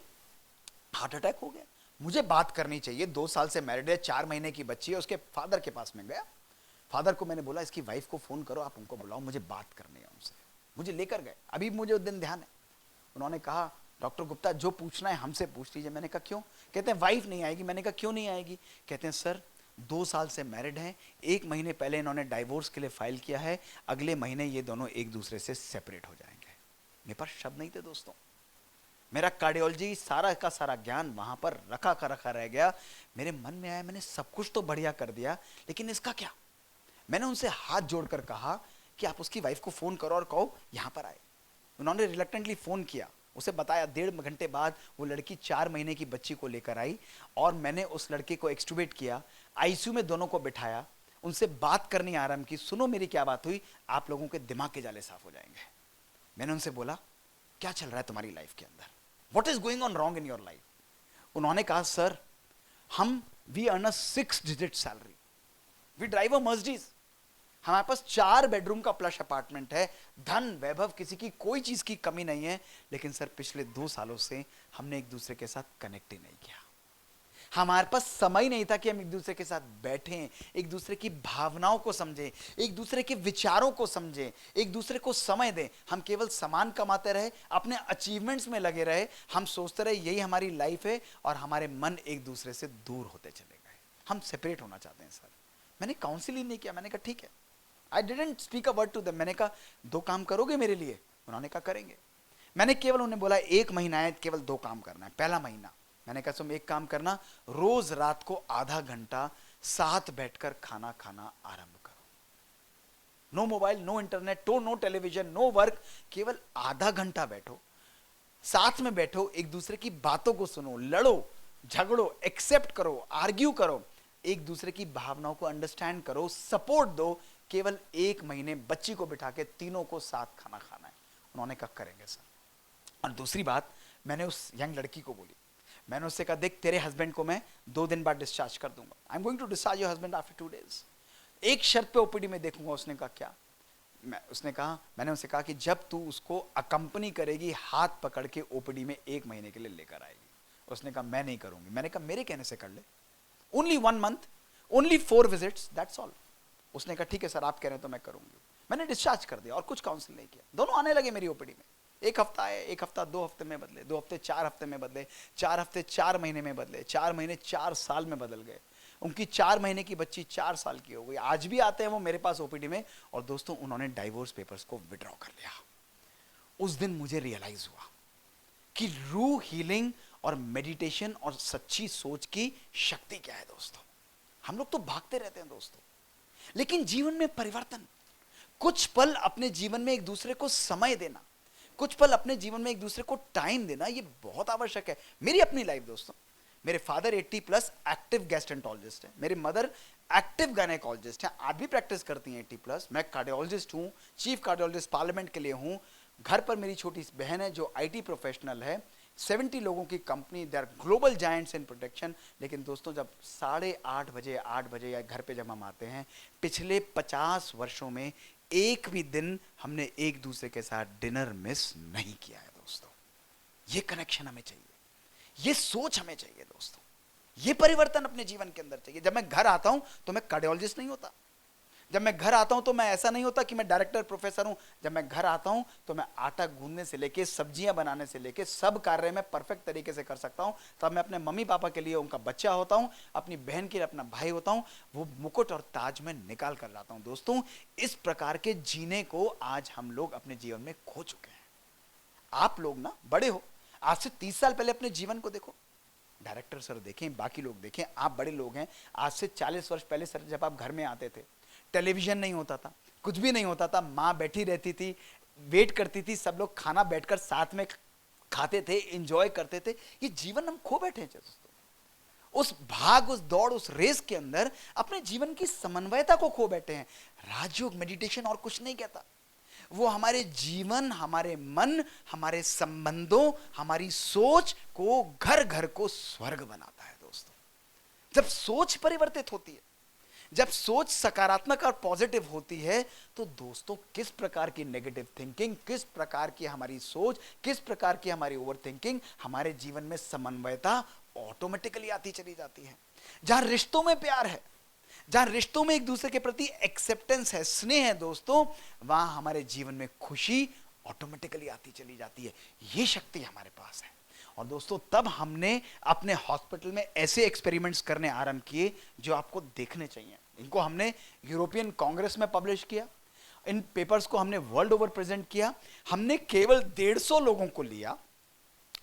heart attack हो गया। मुझे बात करनी चाहिए। 2 साल से मैरिड है, 4 महीने की बच्ची है। उसके फादर के पास में गया, फादर को मैंने बोला इसकी वाइफ को फोन करो, आप उनको बुलाओ, मुझे बात करनी है उनसे। मुझे लेकर गए, अभी मुझे उस दिन ध्यान है। उन्होंने कहा डॉक्टर गुप्ता जो पूछना है हमसे पूछ लीजिए। मैंने कहा क्यों? कहते हैं वाइफ नहीं आएगी। मैंने कहा क्यों नहीं आएगी? कहते हैं सर 2 साल से मैरिड हैं, 1 महीने पहले इन्होंने डाइवोर्स के लिए फाइल किया है, अगले महीने ये दोनों एक दूसरे से सेपरेट हो जाएंगे। मेरे पास शब्द नहीं थे दोस्तों। मेरा कार्डियोलॉजी सारा का सारा ज्ञान वहां पर रखा का रखा रह गया। मेरे मन में आया मैंने सब कुछ तो बढ़िया कर दिया, लेकिन इसका क्या? मैंने उनसे हाथ जोड़कर कहा कि आप उसकी वाइफ को फोन करो और कहो यहां पर आए। उन्होंने रिलक्टेंटली फोन किया, उसे बताया। 1.5 घंटे बाद वो लड़की 4 महीने की बच्ची को लेकर आई और मैंने उस लड़के को एक्सट्यूबेट किया, आईसीयू में दोनों को बिठाया, उनसे बात करनी आरंभ की। सुनो मेरी क्या बात हुई, आप लोगों के दिमाग के जाले साफ हो जाएंगे। मैंने उनसे बोला क्या चल रहा है तुम्हारी लाइफ के अंदर, what is going on wrong in your life? उन्होंने कहा सर हम we earn a 6 digit salary, we drive a Mercedes, हमारे पास 4 बेडरूम का प्लस अपार्टमेंट है, धन वैभव किसी की कोई चीज की कमी नहीं है। लेकिन सर पिछले 2 सालों से हमने एक दूसरे के साथ कनेक्ट ही नहीं किया। हमारे पास समय नहीं था कि हम एक दूसरे के साथ बैठें, एक दूसरे की भावनाओं को समझें, एक दूसरे के विचारों को समझें, एक दूसरे को समय दें। हम केवल सामान कमाते रहे, अपने अचीवमेंट्स में लगे रहे, हम सोचते रहे यही हमारी लाइफ है, और हमारे मन एक दूसरे से दूर होते चले गए। हम सेपरेट होना चाहते हैं सर। मैंने काउंसिल ही नहीं किया। मैंने कहा ठीक है, I didn't speak a word to them. मैंने कहा 2 काम करोगे मेरे लिए? उन्होंने कहा करेंगे। मैंने केवल उन्हें बोला 1 महीना है, केवल 2 काम करना है। पहला महीना मैंने कहा तुम एक काम करना, रोज रात को आधा घंटा साथ बैठकर खाना खाना आरंभ करो। No mobile, no internet, no television, no work, केवल आधा घंटा बैठो, साथ में बैठो, एक दूसरे की बातों को सुनो, लड़ो झगड़ो, एक्सेप्ट करो, आर्ग्यू करो, एक दूसरे की भावनाओं को अंडरस्टैंड करो, सपोर्ट दो। केवल 1 महीने बच्ची को बिठा के तीनों को साथ खाना खाना है। उन्होंने कहा करेंगे सर। और दूसरी बात मैंने उस यंग लड़की को बोली, मैंने उससे कहा देख तेरे हस्बैंड को मैं 2 दिन बाद डिस्चार्ज कर दूंगा, I am going to discharge your husband after 2 days. एक शर्त पे ओपीडी में देखूंगा। उसने कहा क्या? मैंने उससे कहा कि जब तू उसको अकंपनी करेगी, हाथ पकड़ के ओपीडी में 1 महीने के लिए लेकर आएगी। उसने कहा मैं नहीं करूंगी। मैंने कहा मेरे कहने से कर ले, only 1 month, only 4 visits, that's all. उसने कहा ठीक है सर आप कह रहे हैं तो मैं करूंगी। मैंने डिस्चार्ज कर दिया और कुछ काउंसिल नहीं किया। दोनों आने लगे मेरी ओपीडी में। 1 हफ्ता आए, 1 हफ्ता 2 हफ्ते में बदले, 2 हफ्ते 4 हफ्ते में बदले, 4 हफ्ते 4 महीने में बदले, 4 महीने 4 साल में बदल गए। उनकी 4 महीने की बच्ची 4 साल की हो गई, आज भी आते हैं वो मेरे पास ओपीडी में, और दोस्तों उन्होंने डाइवोर्स पेपर्स को विड्रॉ कर लिया। उस दिन मुझे रियलाइज हुआ कि रूह हीलिंग और मेडिटेशन और सच्ची सोच की शक्ति क्या है दोस्तों। हम लोग तो भागते रहते हैं दोस्तों, लेकिन जीवन में परिवर्तन, कुछ पल अपने जीवन में एक दूसरे को समय देना, कुछ पल अपने जीवन में एक दूसरे को टाइम देना, ये बहुत आवश्यक है। मेरी अपनी लाइफ दोस्तों, मेरे फादर 80+ एक्टिव गैस्ट्रेंटोलॉजिस्ट है, मेरी मदर एक्टिव गायनेकोलॉजिस्ट है, आज भी प्रैक्टिस करती हैं 80+। मैं कार्डियोलॉजिस्ट हूँ, चीफ कार्डियोलॉजिस्ट पार्लियामेंट के लिए हूँ। घर पर मेरी छोटी बहन है जो आईटी प्रोफेशनल है, 70 लोगों की company, they are global giants in protection. लेकिन दोस्तों जब 8:30 8 बजे या घर पे जब हम आते हैं, पिछले 50 वर्षों में एक भी दिन हमने एक दूसरे के साथ डिनर मिस नहीं किया है दोस्तों। ये कनेक्शन हमें चाहिए, ये सोच हमें चाहिए दोस्तों, ये परिवर्तन अपने जीवन के अंदर चाहिए। जब मैं घर आता हूं तो मैं कार्डियोलॉजिस्ट नहीं होता, जब मैं घर आता हूं तो मैं ऐसा नहीं होता कि मैं डायरेक्टर प्रोफेसर हूं। जब मैं घर आता हूं तो मैं आटा गूंदने से लेके सब्जियां बनाने से लेके सब कार्य मैं परफेक्ट तरीके से कर सकता हूं। तब मैं अपने मम्मी पापा के लिए उनका बच्चा होता हूं, अपनी बहन के लिए अपना भाई होता हूं, वो मुकुट और ताज में निकाल कर लाता हूं। दोस्तों इस प्रकार के जीने को आज हम लोग अपने जीवन में खो चुके हैं। आप लोग ना बड़े हो, आज से 30 साल पहले अपने जीवन को देखो, डायरेक्टर सर देखें, बाकी लोग देखें, आप बड़े लोग हैं। आज से 40 वर्ष पहले सर जब आप घर में आते थे, टेलीविजन नहीं होता था, कुछ भी नहीं होता था, माँ बैठी रहती थी, वेट करती थी, सब लोग खाना बैठकर साथ में खाते थे, एंजॉय करते थे। ये जीवन हम खो बैठे हैं दोस्तों, उस भाग, उस दौड़, उस रेस के अंदर अपने जीवन की समन्वयता को खो बैठे हैं। राजयोग मेडिटेशन और कुछ नहीं कहता, वो हमारे जीवन, हमारे मन, हमारे संबंधों, हमारी सोच को, घर घर को स्वर्ग बनाता है दोस्तों। जब सोच परिवर्तित होती है, जब सोच सकारात्मक और पॉजिटिव होती है, तो दोस्तों किस प्रकार की नेगेटिव थिंकिंग, किस प्रकार की हमारी सोच, किस प्रकार की हमारी ओवर थिंकिंग, हमारे जीवन में समन्वयता ऑटोमेटिकली आती चली जाती है। जहां रिश्तों में प्यार है, जहां रिश्तों में एक दूसरे के प्रति एक्सेप्टेंस है, स्नेह है दोस्तों, वहां हमारे जीवन में खुशी ऑटोमेटिकली आती चली जाती है। ये शक्ति हमारे पास है। और दोस्तों तब हमने अपने हॉस्पिटल में ऐसे एक्सपेरिमेंट्स करने आरंभ किए जो आपको देखने चाहिए। इनको हमने यूरोपियन कांग्रेस में पब्लिश किया, इन पेपर्स को हमने वर्ल्ड ओवर प्रेजेंट किया। हमने केवल 150 लोगों को लिया,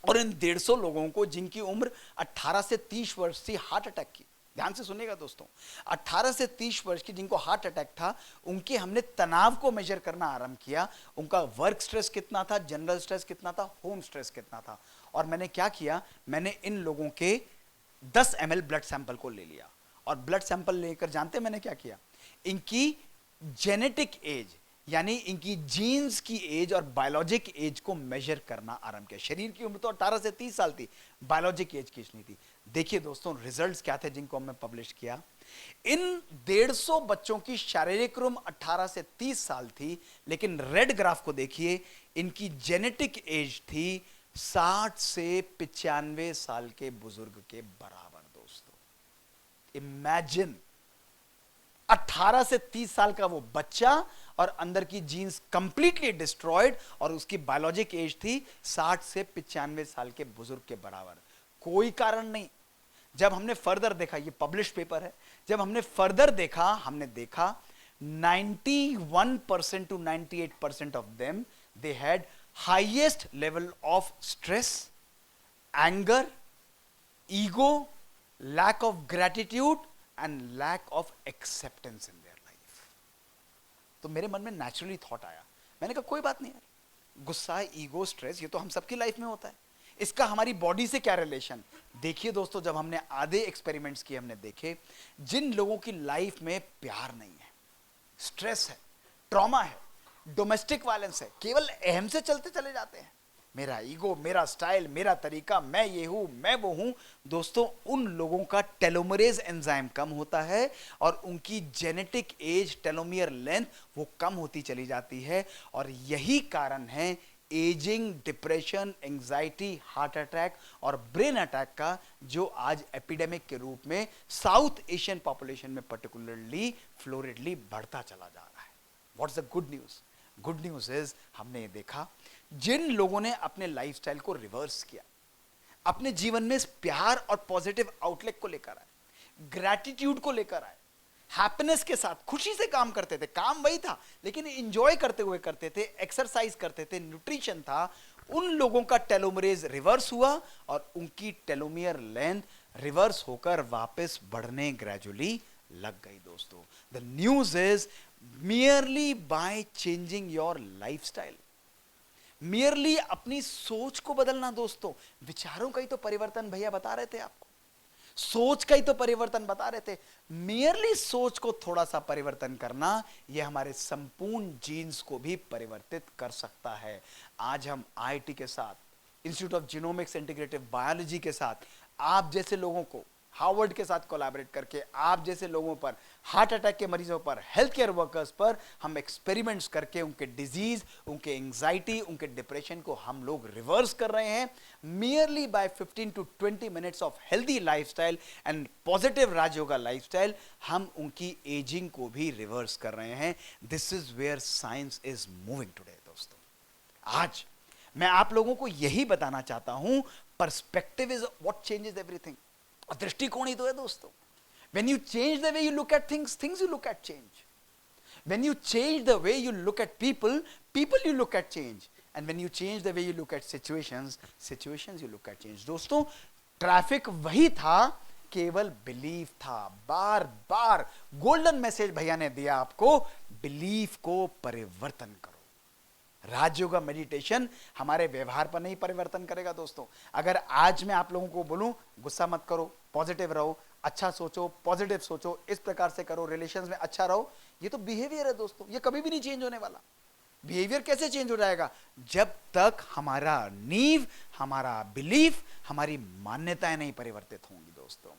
और इन 150 लोगों को जिनकी उम्र 18 से 30 वर्ष थी, हार्ट अटैक की, ध्यान से सुनिएगा दोस्तों, 18 से 30 वर्ष की जिनको हार्ट अटैक था, उनके हमने तनाव को मेजर करना आरंभ किया। उनका वर्क स्ट्रेस कितना था, जनरल स्ट्रेस कितना था, होम स्ट्रेस कितना था। और मैंने क्या किया, मैंने इन लोगों के 10 ml ब्लड सैंपल को ले लिया, और ब्लड सैंपल लेकर जानते मैंने क्या किया, इनकी जेनेटिक एज यानी इनकी जीन्स की एज और बायोलॉजिक एज को मेजर करना आरंभ किया। शरीर की उम्र तो 18 से 30 साल थी, बायोलॉजिक एज कितनी थी। देखिए दोस्तों रिजल्ट्स क्या थे जिनको हमने पब्लिश किया। इन 150 बच्चों की शारीरिक उम्र 18 से 30 साल थी, लेकिन रेड ग्राफ को देखिए, इनकी जेनेटिक एज थी 60 से 95 साल के बुजुर्ग के बराबर। दोस्तों इमेजिन, 18 से 30 साल का वो बच्चा और अंदर की जीन्स कंप्लीटली डिस्ट्रॉयड, और उसकी बायोलॉजिक एज थी 60 से 95 साल के बुजुर्ग के बराबर। कोई कारण नहीं। जब हमने फर्दर देखा, ये पब्लिश पेपर है, जब हमने फर्दर देखा, हमने देखा 91% to 98% of them they had highest level of stress, anger, ego, lack of gratitude and lack of acceptance in their life. तो मेरे मन में नेचुरली थॉट आया, मैंने कहा कोई बात नहीं यार, गुस्सा, ईगो, स्ट्रेस, ये तो हम सबकी लाइफ में होता है, इसका हमारी बॉडी से क्या रिलेशन। देखिए दोस्तों जब हमने आधे एक्सपेरिमेंट्स किए, हमने देखे जिन लोगों की लाइफ में प्यार नहीं है, स्ट्रेस है, ट्रॉमा है, डोमेस्टिक वायलेंस है, केवल अहम से चलते चले जाते हैं, मेरा ईगो, मेरा स्टाइल, मेरा तरीका, मैं ये हूं, मैं वो हूं, दोस्तों उन लोगों का टेलोमरेज एंजाइम कम होता है, और उनकी जेनेटिक एज, टेलोमियर लेंथ वो कम होती चली जाती है। और यही कारण है ageing, depression, anxiety, heart attack और ब्रेन अटैक का, जो आज एपिडेमिक के रूप में साउथ एशियन पॉपुलेशन में पर्टिकुलरली फ्लोरिडली बढ़ता चला जा रहा है। What's the good news? Good news is, हमने ये देखा जिन लोगों ने अपने लाइफस्टाइल को रिवर्स किया, अपने जीवन में प्यार और पॉजिटिव आउटलुक को लेकर आए, ग्रैटिट्यूड को लेकर आए, हैप्पीनेस के साथ खुशी से काम करते थे, काम वही था लेकिन एंजॉय करते हुए करते थे, एक्सरसाइज करते थे, न्यूट्रिशन था, उन लोगों का टेलोमरेज रिवर्स हुआ और उनकी टेलोमियर लेंथ रिवर्स होकर वापस बढ़ने ग्रेजुअली लग गई दोस्तों। The news is merely by changing your lifestyle, merely अपनी सोच को बदलना दोस्तों, विचारों का ही तो परिवर्तन भैया बता रहे थे आपको, सोच का ही तो परिवर्तन बता रहे थे, मियरली सोच को थोड़ा सा परिवर्तन करना यह हमारे संपूर्ण जीन्स को भी परिवर्तित कर सकता है। आज हम आईआईटी के साथ, institute of genomics integrative biology के साथ, आप जैसे लोगों को हार्वर्ड के साथ कोलैबोरेट करके आप जैसे लोगों पर, हार्ट अटैक के मरीजों पर, हेल्थ केयर वर्कर्स पर हम एक्सपेरिमेंट्स करके उनके डिजीज, उनके एंजाइटी, उनके डिप्रेशन को हम लोग रिवर्स कर रहे हैं merely by 15 to 20 minutes of healthy lifestyle and positive Rajyoga lifestyle. हम उनकी एजिंग को भी रिवर्स कर रहे हैं। This is where science is moving today दोस्तों। आज मैं आप लोगों को यही बताना चाहता हूं, perspective is what changes everything. दृष्टिकोण ही तो है दोस्तों। When you change the way you look at things, things you look at change. When you change the way you look at people, people you look at change. And when you change the way you look at situations, situations you look at change. दोस्तों, traffic वही था, केवल belief था। बार बार golden message भैया ने दिया आपको, belief को परिवर्तन करो। राजयोगा मेडिटेशन हमारे व्यवहार पर नहीं परिवर्तन करेगा दोस्तों। अगर आज मैं आप लोगों को बोलूं गुस्सा मत करो, पॉजिटिव रहो, अच्छा सोचो, पॉजिटिव सोचो, इस प्रकार से करो, रिलेशंस में अच्छा रहो, ये तो बिहेवियर है दोस्तों, ये कभी भी नहीं चेंज होने वाला। बिहेवियर कैसे चेंज हो जाएगा? जब तक हमारा नींव, हमारा बिलीफ, हमारी मान्यताएं नहीं परिवर्तित होंगी दोस्तों।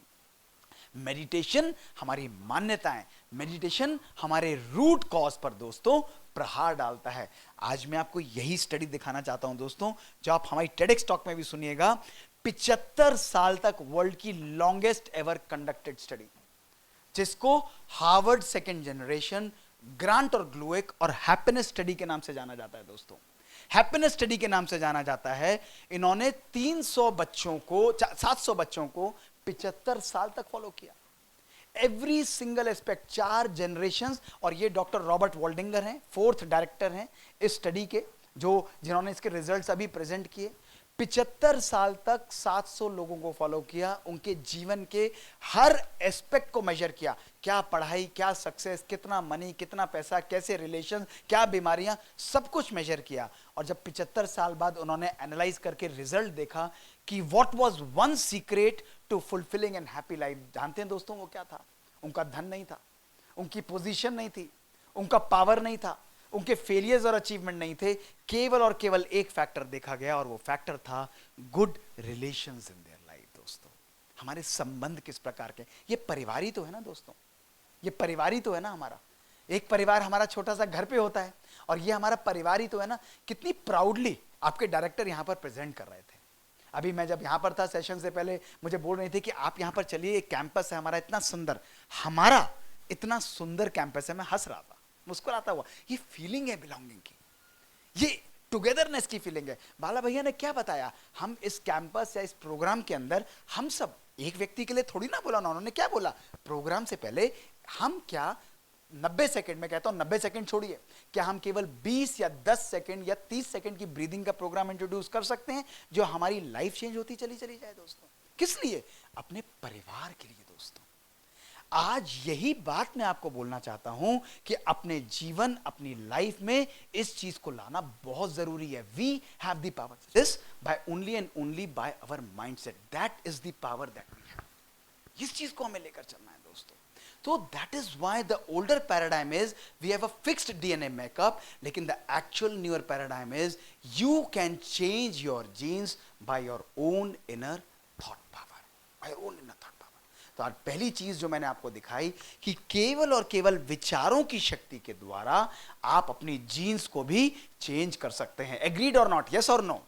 मेडिटेशन हमारी मान्यताएं, मेडिटेशन हमारे रूट कॉज पर दोस्तों प्रहार डालता है। आज मैं आपको यही स्टडी दिखाना चाहता हूं दोस्तों, जो आप हमारी टेडेक्स टॉक में भी सुनिएगा। 75 साल तक वर्ल्ड की लॉन्गेस्ट एवर कंडक्टेड स्टडी, जिसको हार्वर्ड सेकेंड जनरेशन, ग्रांट और ग्लूएक और हैप्पीनेस स्टडी के नाम से जाना जाता है दोस्तों। हैप्पीनेस स्टडी के नाम से जाना जाता है। इन्होंने 300 बच्चों को, 700 बच्चों को 75 साल तक फॉलो किया, एवरी सिंगल एस्पेक्ट, 4 जनरेशंस। और ये डॉक्टर रॉबर्ट वॉल्डिंगर हैं, 4th डायरेक्टर हैं इस स्टडी के, जिन्होंने इसके रिजल्ट्स अभी प्रेजेंट किए। 75 साल तक 700 लोगों को फॉलो किया, उनके जीवन के हर एस्पेक्ट को मेजर किया, क्या पढ़ाई, क्या सक्सेस, कितना मनी, कितना पैसा, कैसे रिलेशन, क्या बीमारियां, सब कुछ मेजर किया। और जब 75 साल बाद उन्होंने एनालाइज करके रिजल्ट देखा कि what was one secret to fulfilling and happy life, जानते हैं दोस्तों वो क्या था? उनका धन नहीं था, उनकी पोजीशन नहीं थी, उनका पावर नहीं था, उनके फेलियर्स और अचीवमेंट नहीं थे, केवल और केवल एक फैक्टर देखा गया और वो फैक्टर था good relations in their life. दोस्तों, हमारे संबंध किस प्रकार के, ये परिवार ही तो है ना दोस्तों, ये परिवार ही तो है ना हमारा। एक परिवार हमारा छोटा सा घर पे होता है और ये हमारा परिवार ही तो है ना। कितनी प्राउडली आपके डायरेक्टर यहां पर प्रेजेंट कर रहे थे। अभी मैं जब यहां पर था सेशन से पहले मुझे बोल रही थी कि आप यहां पर चलिए, एक कैंपस है हमारा इतना सुंदर, हमारा इतना सुंदर कैंपस है। मैं हंस रहा था, मुस्कुराता हुआ। ये फीलिंग है बिलोंगिंग की, ये टुगेदरनेस की फीलिंग है। बाला भैया ने क्या बताया, हम इस कैंपस या इस प्रोग्राम के अंदर हम सब, एक व्यक्ति के लिए थोड़ी ना बोला उन्होंने, क्या बोला? प्रोग्राम से पहले हम क्या 90 सेकंड में, कहता हूं 90 सेकंड छोड़िए, क्या हम केवल 20 या 10 सेकंड या 30 सेकंड की ब्रीदिंग का प्रोग्राम इंट्रोड्यूस कर सकते हैं जो हमारी लाइफ चेंज होती चली जाए दोस्तों? किस लिए? अपने परिवार के लिए दोस्तों। आज यही बात मैं आपको बोलना चाहता हूं कि अपने जीवन, अपनी लाइफ में इस चीज को लाना बहुत जरूरी है। We have the power, this by only and only by our mindset, that is the power that we have. इस चीज को हमें लेकर चलना है दोस्तों। So that is why the older paradigm is we have a fixed DNA makeup, लेकिन the actual newer paradigm is you can change your genes by your own inner thought power, by your own inner thought power. तो आज पहली चीज जो मैंने आपको दिखाई कि केवल और केवल विचारों की शक्ति के द्वारा आप अपनी जीन्स को भी चेंज कर सकते हैं। एग्रीड और नॉट, यस और नो?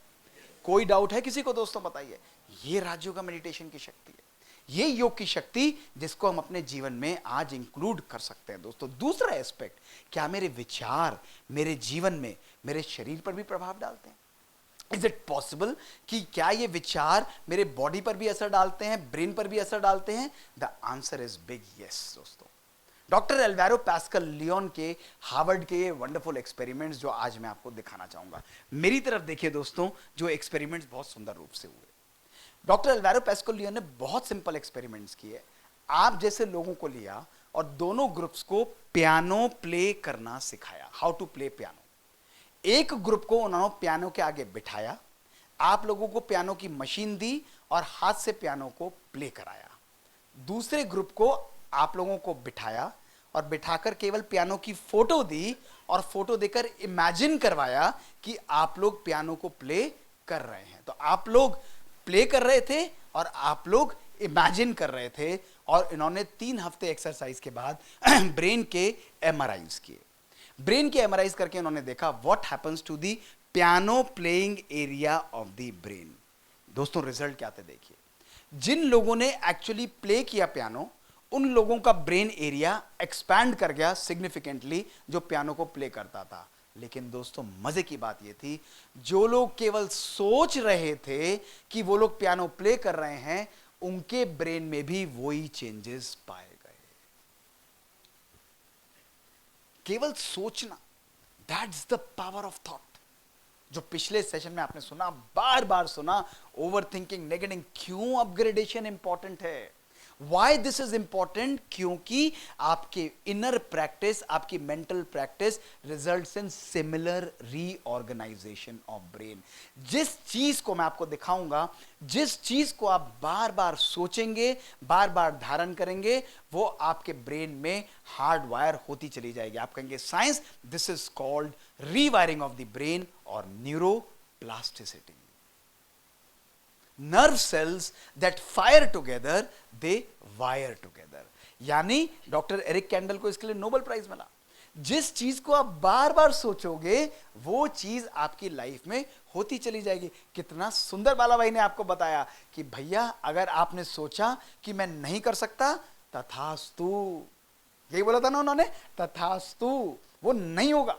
कोई डाउट है किसी को दोस्तों? बताइए। ये राजयोगा मेडिटेशन की शक्ति है, ये योग की शक्ति जिसको हम अपने जीवन में आज इंक्लूड कर सकते हैं दोस्तों। दूसरा एस्पेक्ट, क्या मेरे विचार मेरे जीवन में, मेरे शरीर पर भी प्रभाव डालते हैं? इज इट पॉसिबल कि क्या ये विचार मेरे बॉडी पर भी असर डालते हैं, ब्रेन पर भी असर डालते हैं? The answer is big yes दोस्तों। डॉक्टर एल्वारो पास्कल लियोन के हार्वर्ड के ये वंडरफुल एक्सपेरिमेंट्स जो आज मैं आपको दिखाना चाहूंगा, मेरी तरफ देखिए दोस्तों, जो एक्सपेरिमेंट्स बहुत सुंदर रूप से हुए। डॉक्टर एल्वारो पास्कल लियोन ने बहुत सिंपल एक्सपेरिमेंट्स किए। आप जैसे लोगों को लिया और दोनों ग्रुप्स को पियानो प्ले करना सिखाया, हाउ टू प्ले पियानो। एक ग्रुप को उन्होंने पियानो के आगे बिठाया, आप लोगों को पियानो की मशीन दी और हाथ से पियानो को प्ले कराया। दूसरे ग्रुप को आप लोगों को बिठाया और बिठाकर केवल पियानो की फोटो दी और फोटो देकर इमेजिन करवाया कि आप लोग पियानो को प्ले कर रहे हैं। तो आप लोग प्ले कर रहे थे और आप लोग इमेजिन कर रहे थे, और इन्होंने 3 हफ्ते एक्सरसाइज के बाद ब्रेन के एमआरआईज किए। ब्रेन के एमआरआईज करके उन्होंने देखा what happens to the piano playing area of the brain. दोस्तों रिजल्ट क्या थे देखिए। जिन लोगों ने एक्चुअली प्ले किया पियानो, उन लोगों का ब्रेन एरिया एक्सपैंड कर गया सिग्निफिकेंटली, जो पियानो को प्ले करता था। लेकिन दोस्तों मजे की बात यह थी, जो लोग केवल सोच रहे थे कि वो लोग पियानो प्ले कर रहे हैं, उनके ब्रेन में भी वही चेंजेस पाए गए। केवल सोचना, that's the power of thought. जो पिछले सेशन में आपने सुना, बार बार सुना, ओवर थिंकिंग, नेगेटिंग, क्यों अपग्रेडेशन इंपॉर्टेंट है, वाई दिस इज इंपॉर्टेंट? क्योंकि आपके इनर प्रैक्टिस, आपकी mental practice results in similar reorganisation of brain. जिस चीज को मैं आपको दिखाऊंगा, जिस चीज को आप बार बार सोचेंगे, बार बार धारण करेंगे, वो आपके ब्रेन में हार्ड वायर होती चली जाएगी। आप कहेंगे science, this is called rewiring of the brain और neuroplasticity. Nerve cells that fire together they wire together. यानी डॉक्टर एरिक कैंडल को इसके लिए नोबेल प्राइज मिला। जिस चीज को आप बार बार सोचोगे, वो चीज आपकी लाइफ में होती चली जाएगी। कितना सुंदर बाला भाई ने आपको बताया कि भैया अगर आपने सोचा कि मैं नहीं कर सकता, तथास्तु, यही बोला था ना उन्होंने, तथास्तु, वो नहीं होगा,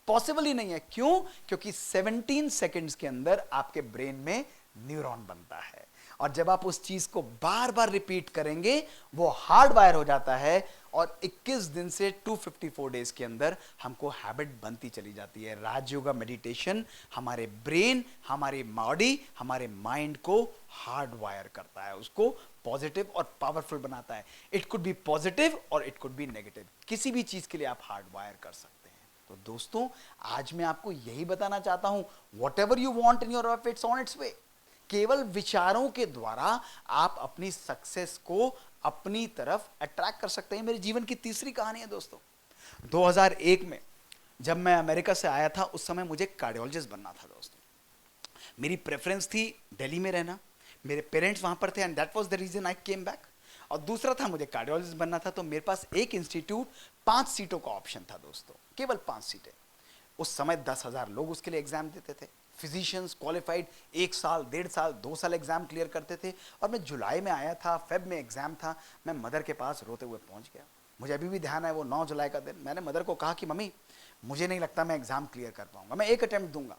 पॉसिबल ही नहीं है। क्यों? क्योंकि 17 सेकंड्स के अंदर आपके ब्रेन में न्यूरॉन बनता है, और जब आप उस चीज को बार बार रिपीट करेंगे, वो हार्ड वायर हो जाता है, और 21 दिन से 254 डेज के अंदर हमको हैबिट बनती चली जाती है। राजयोगा मेडिटेशन हमारे ब्रेन, हमारी बॉडी, हमारे माइंड को हार्ड वायर करता है, उसको पॉजिटिव और पावरफुल बनाता है। इट कुड बी पॉजिटिव और इट कुड बी नेगेटिव, किसी भी चीज के लिए आप हार्ड वायर कर सकते हैं। तो दोस्तों आज मैं आपको यही बताना चाहता हूं, whatever you want in your life, it's on its way. केवल विचारों के द्वारा आप अपनी सक्सेस को अपनी तरफ अट्रैक्ट कर सकते हैं। मेरे जीवन की तीसरी कहानी है दोस्तों। 2001 में जब मैं अमेरिका से आया था, उस समय मुझे कार्डियोलॉजिस्ट बनना था दोस्तों। मेरी प्रेफरेंस थी दिल्ली में रहना, मेरे पेरेंट्स वहां पर थे, and that was the reason I came back. और दूसरा था मुझे कार्डियोलॉजिस्ट बनना था, तो मेरे पास एक इंस्टीट्यूट 5 सीटों का ऑप्शन था दोस्तों, केवल 5 सीटें। उस समय 10,000 लोग उसके लिए एग्जाम देते थे। फिजिशियंस क्वालिफाइड 1 साल, 1.5 साल, 2 साल एग्जाम क्लियर करते थे। और मैं जुलाई में आया था, फेब में एग्जाम था, मैं मदर के पास रोते हुए पहुंच गया। मुझे अभी भी ध्यान है वो 9 जुलाई का दिन। मैंने मदर को कहा कि मम्मी मुझे नहीं लगता मैं एग्जाम क्लियर कर पाऊंगा, मैं एक अटेम्प्ट दूंगा,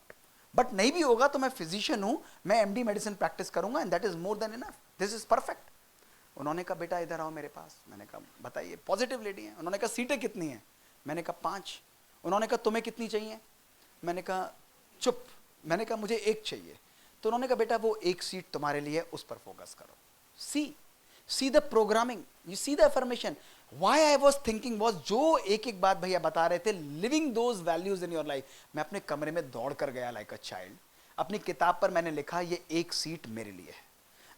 बट नहीं भी होगा तो मैं फिजिशियन हूं, मैं एमडी मेडिसिन प्रैक्टिस करूंगा, and that is more than enough, this is perfect. उन्होंने कहा बेटा इधर आओ मेरे पास। मैंने कहा बताइए, पॉजिटिव लेडी है। उन्होंने कहा सीटें कितनी हैं? मैंने कहा 5। उन्होंने कहा तुम्हें कितनी चाहिए? मैंने कहा चुप, मैंने कहा मुझे 1 चाहिए। तो उन्होंने कहा बेटा वो 1 सीट तुम्हारे लिए, उस पर फोकस करो। See the programming, you see the affirmation. Why I was thinking was, जो एक एक बात भैया बता रहे थे, living those values in your life. मैं अपने कमरे में दौड़ कर गया लाइक अ चाइल्ड। अपनी किताब पर मैंने लिखा ये 1 सीट मेरे लिए है।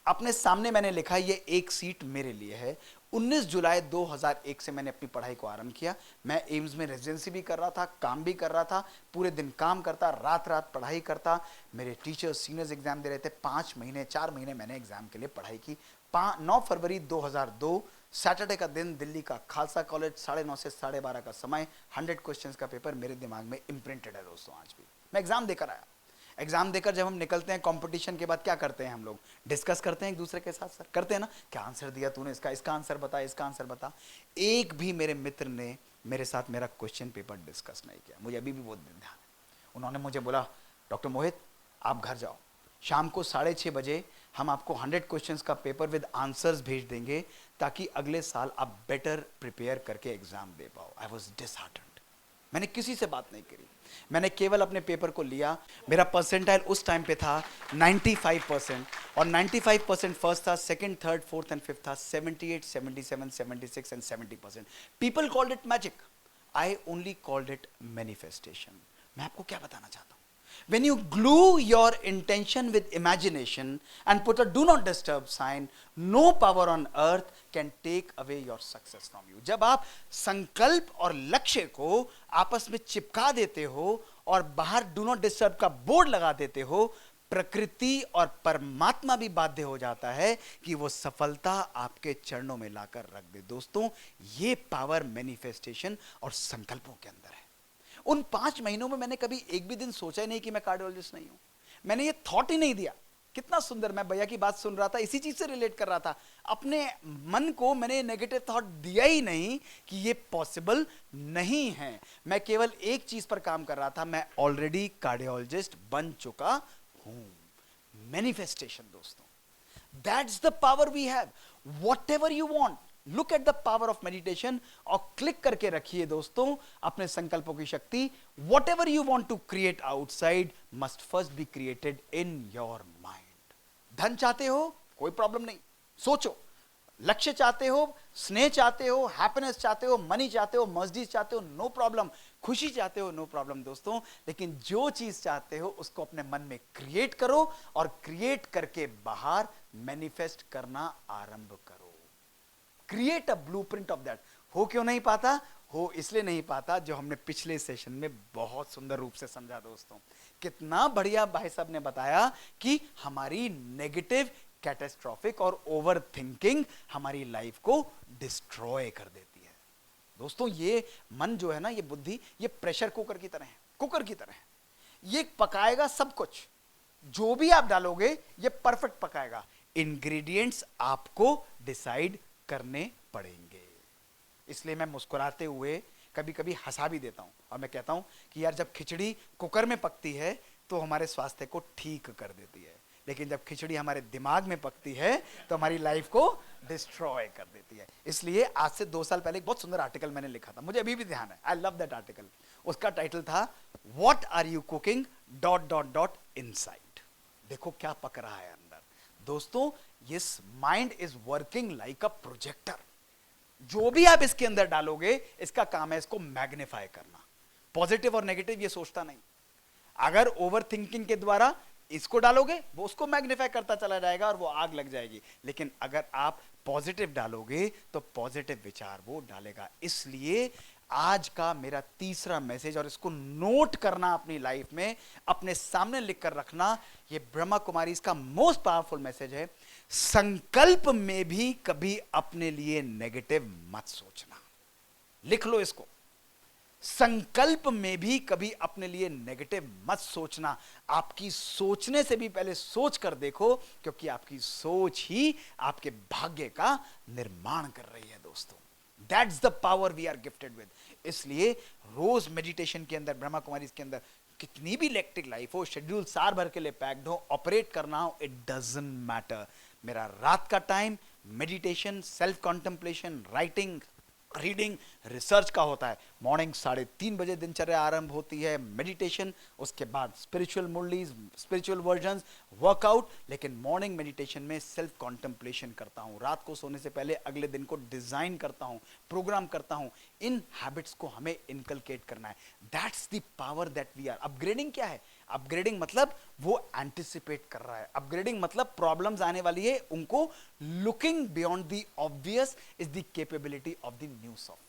अपने सामने मैंने लिखा ये 1 सीट मेरे लिए है। 19 जुलाई 2001 से मैंने अपनी पढ़ाई को आरंभ किया। मैं एम्स में रेजिडेंसी भी कर रहा था, काम भी कर रहा था, पूरे दिन काम करता, रात रात पढ़ाई करता। मेरे टीचर्स सीनियर्स एग्जाम दे रहे थे। 5 महीने 4 महीने मैंने एग्जाम के लिए पढ़ाई की। 9 फरवरी 2002 सैटरडे का दिन, दिल्ली का खालसा कॉलेज, 9:30 से 12:30 का समय, 100 क्वेश्चंस का पेपर मेरे दिमाग में इम्प्रिंटेड है दोस्तों। आज भी मैं एग्जाम देकर आया। एग्जाम देकर जब हम निकलते हैं कंपटीशन के बाद, क्या करते हैं हम लोग? डिस्कस करते हैं एक दूसरे के साथ। सर करते हैं ना, क्या आंसर दिया तूने, इसका आंसर बता, इसका आंसर बता। एक भी मेरे मित्र ने मेरे साथ मेरा क्वेश्चन पेपर डिस्कस नहीं किया। मुझे अभी भी बहुत ध्यान है। उन्होंने मुझे बोला डॉक्टर मोहित आप घर जाओ, शाम को 6:30 बजे हम आपको 100 क्वेश्चंस का पेपर विद आंसर्स भेज देंगे, ताकि अगले साल आप बेटर प्रिपेयर करके एग्जाम दे पाओ। I was disheartened. मैंने किसी से बात नहीं करी, मैंने केवल अपने पेपर को लिया। मेरा परसेंटाइल उस टाइम पे था 95%, और 95% फर्स्ट था, second, third, fourth and fifth था 78, 77, 76 and 70%। People called it magic, I only called it manifestation. मैं आपको क्या बताना चाहता हूं, when you glue your intention with imagination and put a do not disturb sign, no power on earth can take away your success from you। जब आप संकल्प और लक्ष्य को आपस में चिपका देते हो और बाहर डू नॉट डिस्टर्ब का बोर्ड लगा देते हो, प्रकृति और परमात्मा भी बाध्य हो जाता है कि वो सफलता आपके चरणों में लाकर रख दे। दोस्तों, ये पावर मैनिफेस्टेशन और संकल्पों के अंदर है। उन 5 महीनों में मैंने कभी एक भी दिन सोचा ही नहीं कि मैं कार्डियोलॉजिस्ट नहीं हूं, मैंने ये थॉट ही नहीं दिया। कितना सुंदर, मैं भैया की बात सुन रहा था, इसी चीज से रिलेट कर रहा था। अपने मन को मैंने नेगेटिव थॉट दिया ही नहीं कि ये पॉसिबल नहीं है। मैं केवल एक चीज पर काम कर रहा था, मैं ऑलरेडी कार्डियोलॉजिस्ट बन चुका हूं। मैनिफेस्टेशन दोस्तों, that's the power we have. Whatever you want, look at the power of meditation और क्लिक करके रखिए दोस्तों अपने संकल्पों की शक्ति। Whatever you want to create outside must first be created in your mind. धन चाहते हो, कोई प्रॉब्लम नहीं, सोचो। लक्ष्य चाहते हो, स्नेह चाहते हो, हैप्पीनेस चाहते हो, मनी चाहते हो, मर्सिडीज चाहते हो, नो प्रॉब्लम। खुशी चाहते हो, नो प्रॉब्लम दोस्तों। लेकिन जो चीज चाहते हो उसको अपने मन में क्रिएट करो और क्रिएट करके बाहर मैनिफेस्ट करना आरंभ करो। Create a blueprint of that. हो क्यों नहीं पाता? हो इसलिए नहीं पाता जो हमने पिछले सेशन में बहुत सुंदर रूप से समझा दोस्तों। कितना बढ़िया भाई साहब ने बताया कि हमारी नेगेटिव, कैटास्ट्रॉफिक और ओवर थिंकिंग हमारी लाइफ को डिस्ट्रॉय कर देती है। दोस्तों, ये मन जो है ना, ये बुद्धि, ये प्रेशर कुकर की तरह है, कुकर की तरह है। ये पकाएगा सब कुछ, जो भी आप डालोगे ये परफेक्ट पकाएगा। इंग्रेडिएंट्स आपको डिसाइड करने पड़ेंगे। इसलिए मैं मुस्कुराते हुए कभी कभी हंसा भी देता हूं और मैं कहता हूं कि यार, जब खिचड़ी कुकर में पकती है तो हमारे स्वास्थ्य को ठीक कर देती है, लेकिन जब खिचड़ी हमारे दिमाग में पकती है तो हमारी लाइफ को डिस्ट्रॉय कर देती है। इसलिए आज से 2 साल पहले एक बहुत सुंदर आर्टिकल मैंने लिखा था, मुझे अभी भी ध्यान है, आई लव दैट आर्टिकल। उसका टाइटल था what are you cooking dot dot dot inside. देखो क्या पक रहा है अंदर। दोस्तों, this mind is working like a projector. जो भी आप इसके अंदर डालोगे, इसका काम है इसको मैग्नीफाई करना। पॉजिटिव और नेगेटिव ये सोचता नहीं। अगर ओवर थिंकिंग के द्वारा इसको डालोगे, वो उसको मैग्नीफाई करता चला जाएगा और वो आग लग जाएगी। लेकिन अगर आप पॉजिटिव डालोगे तो पॉजिटिव विचार वो डालेगा। इसलिए आज का मेरा तीसरा मैसेज, और इसको नोट करना अपनी लाइफ में, अपने सामने लिख कर रखना, ये ब्रह्मा कुमारी इसका मोस्ट पावरफुल मैसेज है। संकल्प में भी कभी अपने लिए नेगेटिव मत सोचना। लिख लो इसको। संकल्प में भी कभी अपने लिए नेगेटिव मत सोचना। आपकी सोचने से भी पहले सोच कर देखो, क्योंकि आपकी सोच ही आपके भाग्य का निर्माण कर रही है दोस्तों। That's the power we are gifted with. इसलिए रोज मेडिटेशन के अंदर, ब्रह्मा कुमारी के अंदर, कितनी भी इलेक्ट्रिक लाइफ हो, शेड्यूल साल भर के लिए पैक्ड हो, ऑपरेट करना हो, इट डजंट मैटर। मेरा रात का time meditation, self contemplation, writing, reading, research का होता है। मॉर्निंग 3:30 बजे दिनचर्या आरंभ होती है, मेडिटेशन, उसके बाद स्पिरिचुअल मुरलीज, स्पिरिचुअल वर्जन्स, वर्कआउट। लेकिन मॉर्निंग मेडिटेशन में सेल्फ कॉन्टेम्पलेशन करता हूं। रात को सोने से पहले अगले दिन को डिजाइन करता हूं, प्रोग्राम करता हूं। इन हैबिट्स को हमें इनकलकेट करना है। That's the power that we are. Upgrading क्या है? अपग्रेडिंग मतलब वो एंटिसिपेट कर रहा है। अपग्रेडिंग मतलब प्रॉब्लम्स आने वाली है, उनको looking beyond the obvious is the capability of the new software.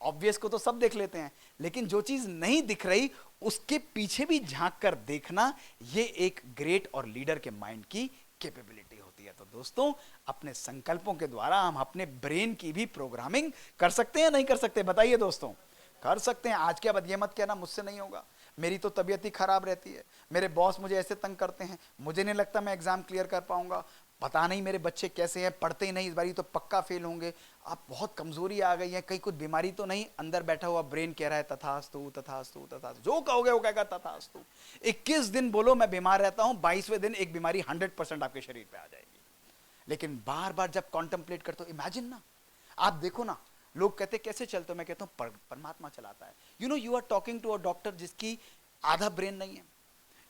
Obvious को तो सब देख लेते हैं, लेकिन जो चीज नहीं दिख रही उसके पीछे भी झांक कर देखना, ये एक ग्रेट और लीडर के माइंड की कैपेबिलिटी होती है। तो दोस्तों, अपने संकल्पों के द्वारा हम अपने ब्रेन की भी प्रोग्रामिंग कर सकते हैं, नहीं कर सकते? बताइए दोस्तों। कर सकते हैं। आज के बाद ये मत कहना मुझसे नहीं होगा, मेरी तो तबीयत ही खराब रहती है, मेरे बॉस मुझे ऐसे तंग करते हैं, मुझे नहीं लगता मैं एग्जाम क्लियर कर पाऊंगा, पता नहीं मेरे बच्चे कैसे हैं, पढ़ते ही नहीं, इस बारी तो पक्का फेल होंगे, अब बहुत कमजोरी आ गई है, कहीं कुछ बीमारी तो नहीं। अंदर बैठा हुआ ब्रेन कह रहा है तथास्तु तथास्तु तथास्तु, जो कहोगे वो कहेगा तथास्तु। 21 दिन बोलो मैं बीमार रहता हूं, 22वें दिन एक बीमारी 100% आपके शरीर पे आ जाएगी। लेकिन बार बार जब कॉन्टेम्पलेट करते हो, इमेजिन ना, आप देखो ना, लोग कहते कैसे चलते हो, मैं कहता हूं परमात्मा चलाता है। You are talking to a doctor जिसकी आधा ब्रेन नहीं है।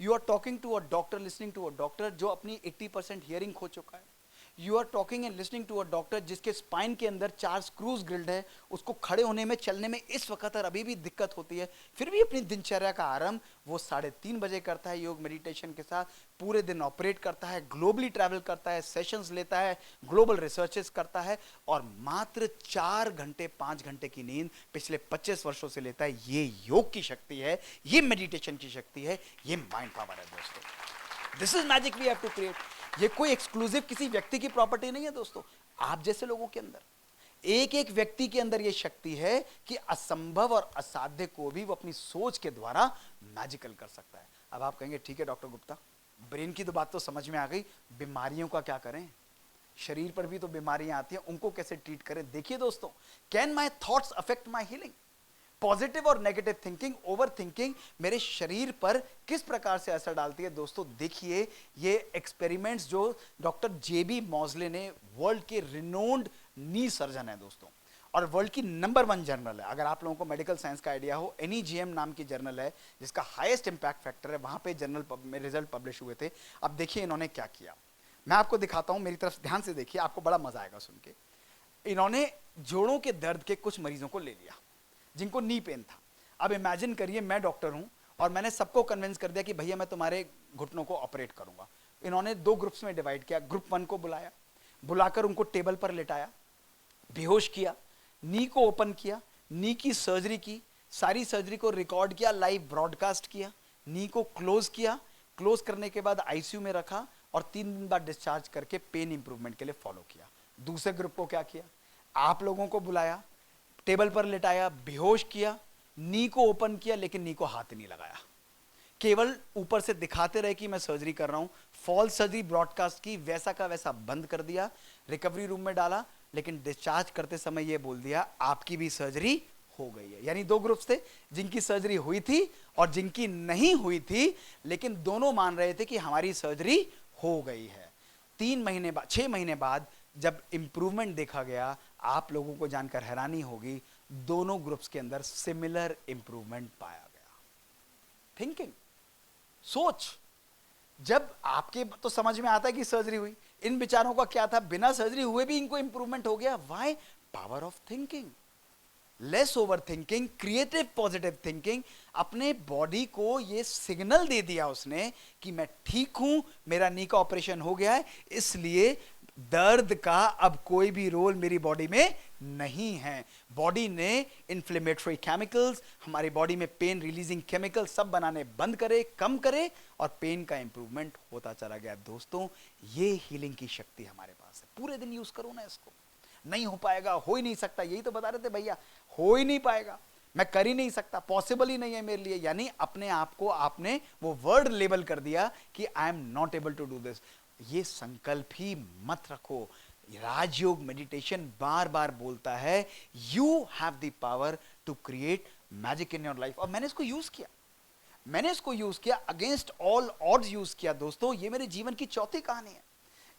You are talking to a doctor, listening to a doctor जो अपनी 80% हियरिंग खो चुका है। You are talking and listening to a doctor जिसके स्पाइन के अंदर 4 स्क्रूज ग्रिल्ड है, उसको खड़े होने में, चलने में इस वक्त अभी भी दिक्कत होती है, फिर भी अपनी दिनचर्या का आरंभ वो 3:30 बजे करता है योग मेडिटेशन के साथ, पूरे दिन ऑपरेट करता है, ग्लोबली ट्रैवल करता है, सेशंस लेता है, ग्लोबल रिसर्चेस करता है, और मात्र 4 घंटे 5 घंटे की नींद पिछले 25 वर्षों से लेता है। ये योग की शक्ति है, ये मेडिटेशन की शक्ति है, ये माइंड पावर है दोस्तों। This is magic we have to create. ये कोई एक्सक्लूसिव किसी व्यक्ति की प्रॉपर्टी नहीं है दोस्तों, आप जैसे लोगों के अंदर, एक एक व्यक्ति के अंदर यह शक्ति है कि असंभव और असाध्य को भी वो अपनी सोच के द्वारा मैजिकल कर सकता है। अब आप कहेंगे ठीक है डॉक्टर गुप्ता, ब्रेन की तो बात तो समझ में आ गई, बीमारियों का क्या करें? शरीर पर भी तो बीमारियां आती हैं, उनको कैसे ट्रीट करें? देखिए दोस्तों, can my thoughts affect my healing? Positive और नेगेटिव थिंकिंग, ओवर थिंकिंग मेरे शरीर पर किस प्रकार से असर डालती है? दोस्तों देखिए, ये एक्सपेरिमेंट्स जो डॉक्टर जेबी मॉजले ने, वर्ल्ड के रिनोन्ड नी सर्जन है दोस्तों, और वर्ल्ड की नंबर 1 जर्नल है, अगर आप लोगों को मेडिकल साइंस का आइडिया हो, NEJM नाम की जर्नल है जिसका हाईएस्ट इंपैक्ट फैक्टर है, वहां पे जर्नल में रिजल्ट पब्लिश हुए थे। अब देखिए इन्होंने क्या किया, मैं आपको दिखाता हूं, मेरी तरफ ध्यान से देखिए, आपको बड़ा मजा आएगा सुन के। इन्होंने जोड़ों के दर्द के कुछ मरीजों को ले लिया जिनको नी पेन था। अब इमेजिन करिए मैं डॉक्टर हूं और मैंने सबको कन्विंस कर दिया कि भैया मैं तुम्हारे घुटनों को ऑपरेट करूंगा। इन्होंने 2 ग्रुप्स में डिवाइड किया, ग्रुप 1 को बुलाया, बुलाकर उनको टेबल पर लेटाया, बेहोश किया, नी को ओपन किया, नी की सर्जरी की, सारी सर्जरी को रिकॉर्ड किया, लाइव ब्रॉडकास्ट किया, नी को क्लोज किया, क्लोज करने के बाद आईसीयू में रखा और 3 दिन बाद डिस्चार्ज करके पेन इंप्रूवमेंट के लिए फॉलो किया। दूसरे ग्रुप को क्या किया, आप लोगों को बुलाया, टेबल पर लेटाया, बेहोश किया, नी को ओपन किया, लेकिन नी को हाथ नहीं लगाया, केवल ऊपर से दिखाते रहे कि मैं सर्जरी कर रहा हूं, फॉल्स सर्जरी ब्रॉडकास्ट की, वैसा का वैसा बंद कर दिया, रिकवरी रूम में डाला, लेकिन डिस्चार्ज करते समय यह बोल दिया आपकी भी सर्जरी हो गई है। यानी 2 ग्रुप्स थे, जिनकी सर्जरी हुई थी और जिनकी नहीं हुई थी, लेकिन दोनों मान रहे थे कि हमारी सर्जरी हो गई है। 3 महीने बाद, 6 महीने बाद जब इंप्रूवमेंट देखा गया, आप लोगों को जानकर हैरानी होगी, दोनों ग्रुप्स के अंदर सिमिलर इंप्रूवमेंट पाया गया। थिंकिंग, सोच, जब आपके तो समझ में आता है कि सर्जरी हुई, इन बेचारों का क्या था, बिना सर्जरी हुए भी इनको इंप्रूवमेंट हो गया। Why? Power of thinking, less over thinking, creative positive thinking. अपने बॉडी को ये सिग्नल दे दिया उसने कि मैं ठीक हूं, मेरा नी का ऑपरेशन हो गया है, इसलिए दर्द का अब कोई भी रोल मेरी बॉडी में नहीं है। बॉडी ने इन्फ्लेमेटरी केमिकल्स, हमारी बॉडी में पेन रिलीजिंग केमिकल सब बनाने बंद करे, कम करे, और पेन का इंप्रूवमेंट होता चला गया। दोस्तों ये हीलिंग की शक्ति हमारे पास है, पूरे दिन यूज करो ना इसको। नहीं हो पाएगा, हो ही नहीं सकता, यही तो बता रहे थे भैया, हो ही नहीं पाएगा, मैं कर ही नहीं सकता, पॉसिबल ही नहीं है मेरे लिए, यानी अपने आप को आपने वो वर्ड लेबल कर दिया कि I am not able to do this. ये संकल्प ही मत रखो। राजयोग मेडिटेशन बार बार बोलता है you have the power to create magic in your life, और मैंने इसको यूज किया, मैंने इसको यूज किया, अगेंस्ट ऑल ऑड्स यूज किया। दोस्तों ये मेरे जीवन की चौथी कहानी है।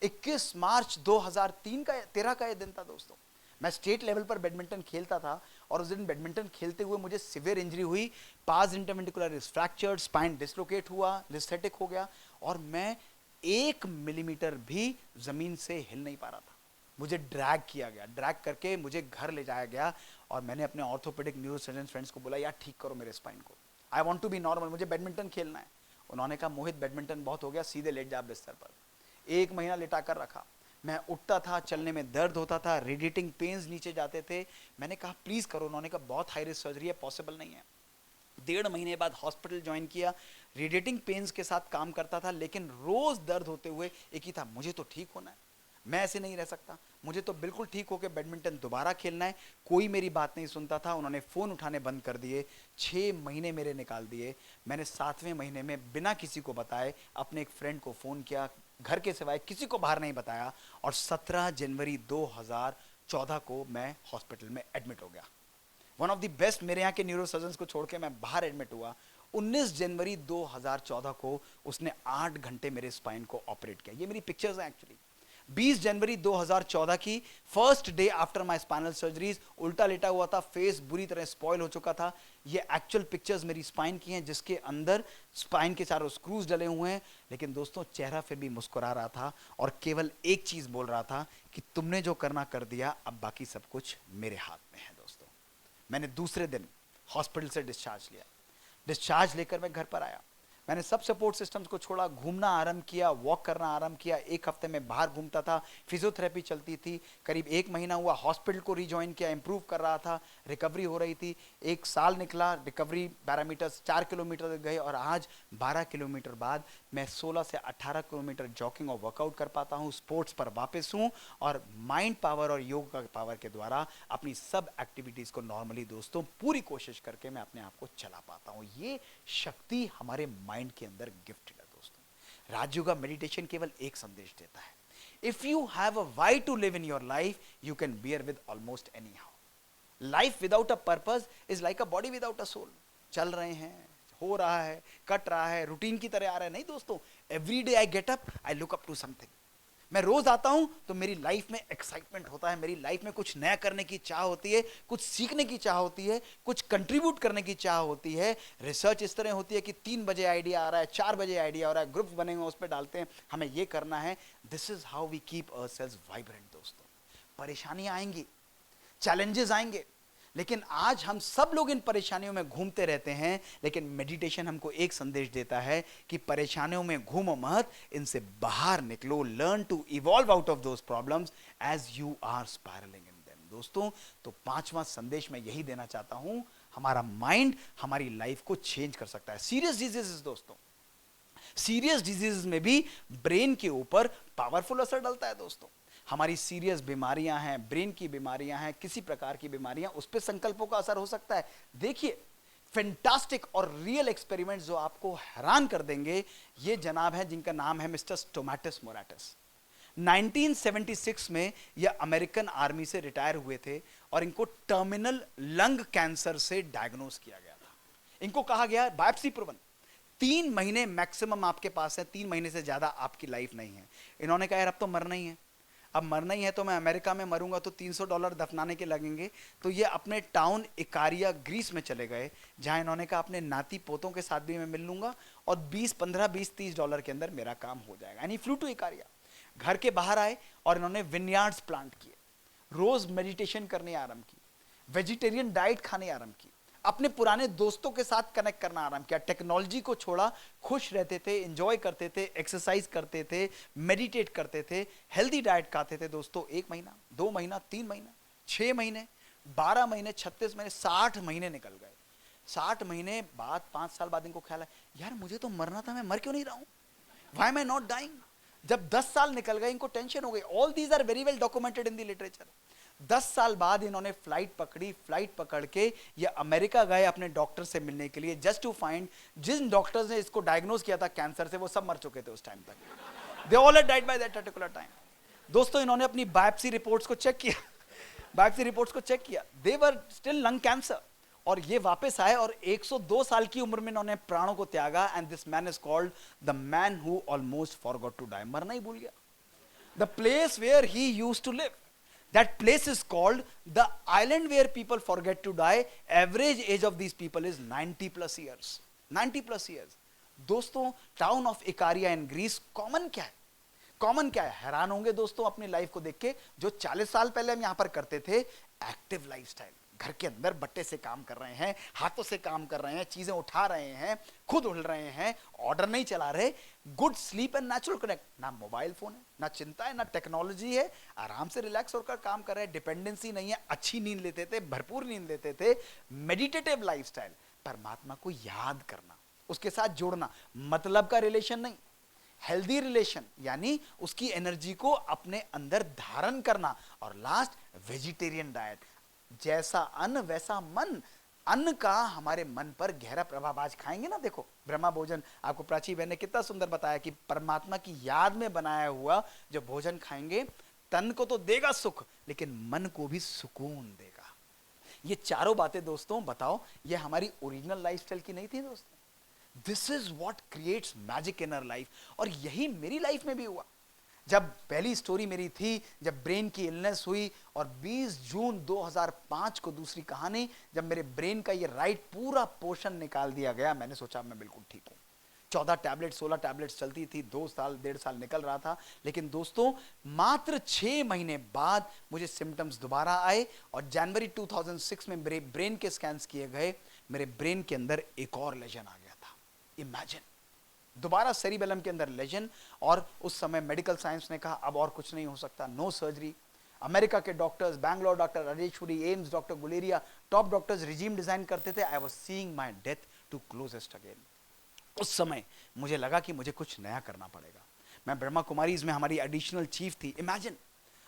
21 मार्च 2013 का ये दिन था दोस्तों। मैं स्टेट लेवल पर बैडमिंटन खेलता था और उस दिन बैडमिंटन खेलते हुए मुझे सिवियर इंजरी हुई, पास इंटरवेंट्रिकुलर फ्रैक्चर्ड, स्पाइन डिस्लोकेट हुआ, लिस्थेटिक हो गया, और मैं 1 मिलीमीटर भी जमीन से हिल नहीं पा रहा था। मुझे ड्रैग किया गया, ड्रैग करके मुझे घर ले जाया गया, और मैंने अपने ऑर्थोपेडिक न्यूरोसर्जन फ्रेंड्स को बोला यार ठीक करो मेरे स्पाइन को, I want to be normal, मुझे बैडमिंटन खेलना है। उन्होंने कहा मोहित बैडमिंटन बहुत हो गया, सीधे लेट जा बिस्तर पर। 1 महीना लिटा कर रखा, मैं उठता था, चलने में दर्द होता था, रेडिएटिंग पेन्स नीचे जाते थे। मैंने कहा प्लीज करो, उन्होंने कहा बहुत हाई रिस्क सर्जरी है, पॉसिबल नहीं है। 1.5 महीने बाद हॉस्पिटल ज्वाइन किया, रेडिएटिंग पेन्स के साथ काम करता था, लेकिन रोज दर्द होते हुए एक ही था, मुझे तो ठीक होना है। मैं ऐसे नहीं रह सकता, मुझे तो बिल्कुल ठीक होकर बैडमिंटन दोबारा खेलना है। कोई मेरी बात नहीं सुनता था, उन्होंने फ़ोन उठाने बंद कर दिए। 6 महीने मेरे निकाल दिए। मैंने 7वें महीने में बिना किसी को बताए अपने एक फ्रेंड को फ़ोन किया, घर के सिवाय किसी को बाहर नहीं बताया, और 17 जनवरी 2014 को मैं हॉस्पिटल में एडमिट हो गया। वन ऑफ द बेस्ट, मेरे यहाँ के न्यूरो सर्जन्स को छोड़ के मैं बाहर एडमिट हुआ। 19 जनवरी 2014 को उसने 8 घंटे मेरे स्पाइन को ऑपरेट किया। ये मेरी पिक्चर्स हैं एक्चुअली। 20 जनवरी 2014 की first day after my spinal surgeries, उल्टा लेटा हुआ था, फेस बुरी तरह स्पॉइल हो चुका था। ये एक्चुअल पिक्चर्स मेरी स्पाइन की हैं, जिसके अंदर स्पाइन के चारों स्क्रूज डले हुए हैं, लेकिन दोस्तों चेहरा फिर भी मुस्कुरा रहा था और केवल एक चीज बोल रहा था कि तुमने जो करना कर दिया, अब बाकी सब कुछ मेरे हाथ में है। दोस्तों मैंने दूसरे दिन हॉस्पिटल से डिस्चार्ज लिया। डिस्चार्ज लेकर मैं घर पर आया। मैंने सब सपोर्ट सिस्टम्स को छोड़ा, घूमना आरंभ किया, वॉक करना आरंभ किया। एक हफ्ते में बाहर घूमता था, फिजियोथेरेपी चलती थी। करीब 1 महीना हुआ, हॉस्पिटल को रिजॉइन किया, इंप्रूव कर रहा था, रिकवरी हो रही थी। 1 साल निकला, रिकवरी पैरामीटर्स 4 किलोमीटर गए, और आज 12 किलोमीटर बाद मैं 16 से 18 किलोमीटर जॉगिंग और वर्कआउट कर पाता हूँ। स्पोर्ट्स पर वापस हूँ और माइंड पावर और योग का पावर के द्वारा अपनी सब एक्टिविटीज़ को नॉर्मली दोस्तों पूरी कोशिश करके मैं अपने आप को चला पाता हूँ। ये शक्ति हमारे माइंड के अंदर गिफ्टेड है दोस्तों। राजयोगा मेडिटेशन केवल एक संदेश देता है, if you have a why to live in your life, you can bear with almost any how. Life without a purpose is like a body without a soul. चल रहे हैं, हो रहा है, कट रहा है, रूटीन की तरह आ रहा है, नहीं दोस्तों। Every day I get up, I look up to something. मैं रोज आता हूं तो मेरी लाइफ में एक्साइटमेंट होता है, मेरी लाइफ में कुछ नया करने की चाह होती है, कुछ सीखने की चाह होती है, कुछ कंट्रीब्यूट करने की चाह होती है। रिसर्च इस तरह होती है कि 3 बजे आइडिया आ रहा है, 4 बजे आइडिया हो रहा है, ग्रुप्स बने हुए उस पर डालते हैं, हमें ये करना है। This is how we keep ourselves vibrant दोस्तों। परेशानियां आएंगी, चैलेंजेस आएंगे, लेकिन आज हम सब लोग इन परेशानियों में घूमते रहते हैं, लेकिन मेडिटेशन हमको एक संदेश देता है कि परेशानियों में घूमो मत, इनसे बाहर निकलो। Learn to evolve out of those problems as you are spiralling in them. दोस्तों तो 5वां संदेश मैं यही देना चाहता हूं, हमारा माइंड हमारी लाइफ को चेंज कर सकता है। सीरियस डिजीजेस दोस्तों, सीरियस डिजीज में भी ब्रेन के ऊपर पावरफुल असर डलता है दोस्तों। हमारी सीरियस बीमारियां हैं, ब्रेन की बीमारियां हैं, किसी प्रकार की बीमारियां, उस पर संकल्पों का असर हो सकता है। देखिए फैंटास्टिक और रियल एक्सपेरिमेंट जो आपको हैरान कर देंगे, ये जनाब है जिनका नाम है मिस्टर स्टोमैटस मोराटस। 1976 में ये अमेरिकन आर्मी से रिटायर हुए थे और इनको टर्मिनल लंग कैंसर से डायग्नोज किया गया था। इनको कहा गया बायोप्सी प्रूवन, 3 महीने मैक्सिमम आपके पास है, 3 महीने से ज्यादा आपकी लाइफ नहीं है। इन्होंने कहा यार अब तो मरना ही है, अब मरना ही है, तो मैं अमेरिका में मरूंगा तो $300 दफनाने के लगेंगे। तो ये अपने टाउन इकारिया ग्रीस में चले गए, जहां इन्होंने कहा अपने नाती पोतों के साथ भी मैं मिल लूंगा और 20-15-20-30 डॉलर के अंदर मेरा काम हो जाएगा। यानी फ्लू टू इकारिया। घर के बाहर आए और इन्होंने विनयार्ड्स प्लांट किए, रोज मेडिटेशन करने आरंभ की, वेजिटेरियन डाइट खाने आरंभ की, अपने पुराने दोस्तों के साथ कनेक्ट करना आरंभ किया, टेक्नोलॉजी को छोड़ा, खुश रहते थे, एंजॉय करते थे, एक्सरसाइज करते थे, मेडिटेट करते थे, हेल्दी डाइट खाते थे दोस्तों। 1 महीना, 2 महीना, 3 महीना, 6 महीने, 12 महीने, 36 महीने, 60 महीने निकल गए। 60 महीने बाद 5 साल बाद इनको ख्याल है यार मुझे तो मरना था, मैं मर क्यों नहीं रहा हूं, why am I not dying. जब 10 साल निकल गए इनको टेंशन हो गई। All these are very well documented in the literature. 10 साल बाद इन्होंने फ्लाइट पकड़ी, फ्लाइट पकड़ के ये अमेरिका गए अपने डॉक्टर से मिलने के लिए, जस्ट टू फाइंड जिन डॉक्टर्स ने इसको डायग्नोज किया था कैंसर से, वो सब मर चुके थे उस टाइम तक। They all had died by that particular time. दोस्तों इन्होंने अपनी बायोप्सी रिपोर्ट्स को चेक किया, बायोप्सी रिपोर्ट्स को चेक किया, दे वर स्टिल लंग कैंसर। और ये वापस आए और 102 साल की उम्र में इन्होंने प्राणों को त्यागा। And this man is called the man who almost forgot to die. मरना ही भूल गया। The place where he used to live, that place is called the island where people forget to die. Average age of these people is 90+ years. 90+ years. दोस्तों town of Ikaria in Greece, common क्या है, common क्या है? हैरान होंगे दोस्तों अपनी life को देख के। जो 40 साल पहले हम यहां पर करते थे, एक्टिव लाइफस्टाइल, घर के अंदर बट्टे से काम कर रहे हैं, हाथों से काम कर रहे हैं, चीजें उठा रहे हैं, खुद उड़ रहे हैं, ऑर्डर नहीं चला रहे, good sleep and natural connect. ना मोबाइल फोन है, ना चिंता है, ना टेक्नोलॉजी है, आराम से रिलैक्स होकर काम कर रहे हैं, डिपेंडेंसी नहीं है, अच्छी नींद लेते थे, भरपूर नींद लेते थे, मेडिटेटिव लाइफस्टाइल। परमात्मा को याद करना, उसके साथ जुड़ना, मतलब का रिलेशन नहीं, हेल्दी रिलेशन यानी उसकी एनर्जी को अपने अंदर धारण करना, और लास्ट वेजिटेरियन डाइट, जैसा अन्न वैसा मन। अन्न का हमारे मन पर गहरा प्रभाव, आज खाएंगे ना, देखो ब्रह्मा भोजन, आपको प्राची बहन ने कितना सुंदर बताया कि परमात्मा की याद में बनाया हुआ जो भोजन खाएंगे, तन को तो देगा सुख लेकिन मन को भी सुकून देगा। ये चारों बातें दोस्तों बताओ, ये हमारी ओरिजिनल लाइफस्टाइल की नहीं थी दोस्तों? This is what creates magic in our life, और यही मेरी लाइफ में भी हुआ। जब पहली स्टोरी मेरी थी, जब ब्रेन की इलनेस हुई, और 20 जून 2005 को दूसरी कहानी, जब मेरे ब्रेन का ये राइट पूरा पोर्शन निकाल दिया गया, मैंने सोचा मैं बिल्कुल ठीक हूँ। 14 टैबलेट 16 टैबलेट्स चलती थी, 2 साल 1.5 साल निकल रहा था, लेकिन दोस्तों मात्र 6 महीने बाद मुझे सिम्टम्स दोबारा आए, और जनवरी 2006 में मेरे ब्रेन के स्कैन्स किए गए, मेरे ब्रेन के अंदर एक और लेजन आ गया था। इमेजिन, दोबारा सेरिबेलम के अंदर लेजन, और उस समय मेडिकल साइंस ने कहा अब और कुछ नहीं हो सकता, नो सर्जरी। अमेरिका के doctors, Bangalore doctor Rajeshwari, AIIMS doctor Guleria, top doctors regime design करते थे। I was seeing my death too closest again. उस समय मुझे लगा कि मुझे कुछ नया करना पड़ेगा। मैं ब्रह्मा कुमारीज में हमारी एडिशनल चीफ थी। Imagine,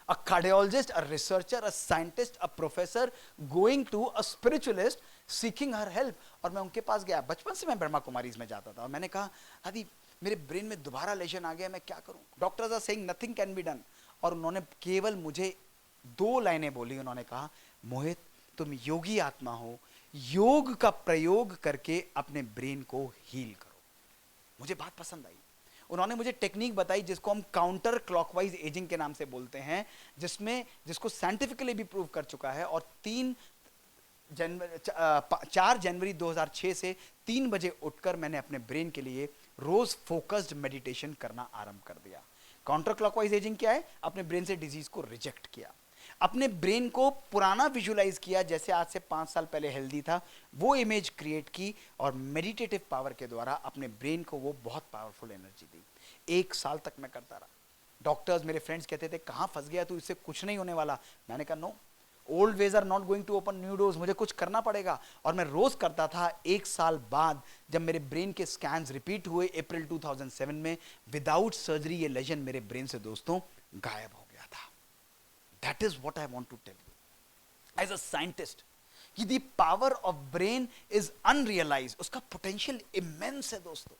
a cardiologist, a researcher, a scientist, a professor going to a spiritualist seeking her help. और मैं उनके पास गया, बचपन से मैं ब्रह्मा कुमारीज में जाता था, और मैंने कहा दादी मेरे ब्रेन में दोबारा लेजन आ गया, मैं क्या करूं? Doctors are saying nothing can be done. और उन्होंने केवल मुझे 2 लाइनें बोली। उन्होंने कहा मोहित तुम योगी आत्मा हो, योग का प्रयोग करके अपने ब्रेन को हील करो। मुझे बात पसंद आई। उन्होंने मुझे टेक्निक बताई जिसको हम काउंटर क्लॉकवाइज एजिंग के नाम से बोलते हैं, जिसको साइंटिफिकली भी प्रूव कर चुका है। और 4 जनवरी 2006 से 3 बजे उठकर मैंने अपने ब्रेन के लिए रोज फोकस्ड मेडिटेशन करना आरंभ कर दिया। काउंटर क्लॉकवाइज एजिंग क्या है? अपने ब्रेन से डिजीज को रिजेक्ट किया, अपने ब्रेन को पुराना विजुलाइज किया जैसे आज से 5 साल पहले हेल्दी था, वो इमेज क्रिएट की, और मेडिटेटिव पावर के द्वारा अपने ब्रेन को वो बहुत पावरफुल एनर्जी दी। 1 साल तक मैं करता रहा। डॉक्टर्स, मेरे फ्रेंड्स कहते थे कहाँ फंस गया तू, इससे कुछ नहीं होने वाला। मैंने कहा no, old ways are not going to open new doors, मुझे कुछ करना पड़ेगा। और मैं रोज करता था। 1 साल बाद जब मेरे ब्रेन के स्कैन्स रिपीट हुए अप्रैल 2007 में, विदाउट सर्जरी ये लेजन मेरे ब्रेन से दोस्तों गायब हो गया था। That is what I want to tell you as a scientist, कि the power of brain is unrealised. उसका पोटेंशियल इमेंस है दोस्तों,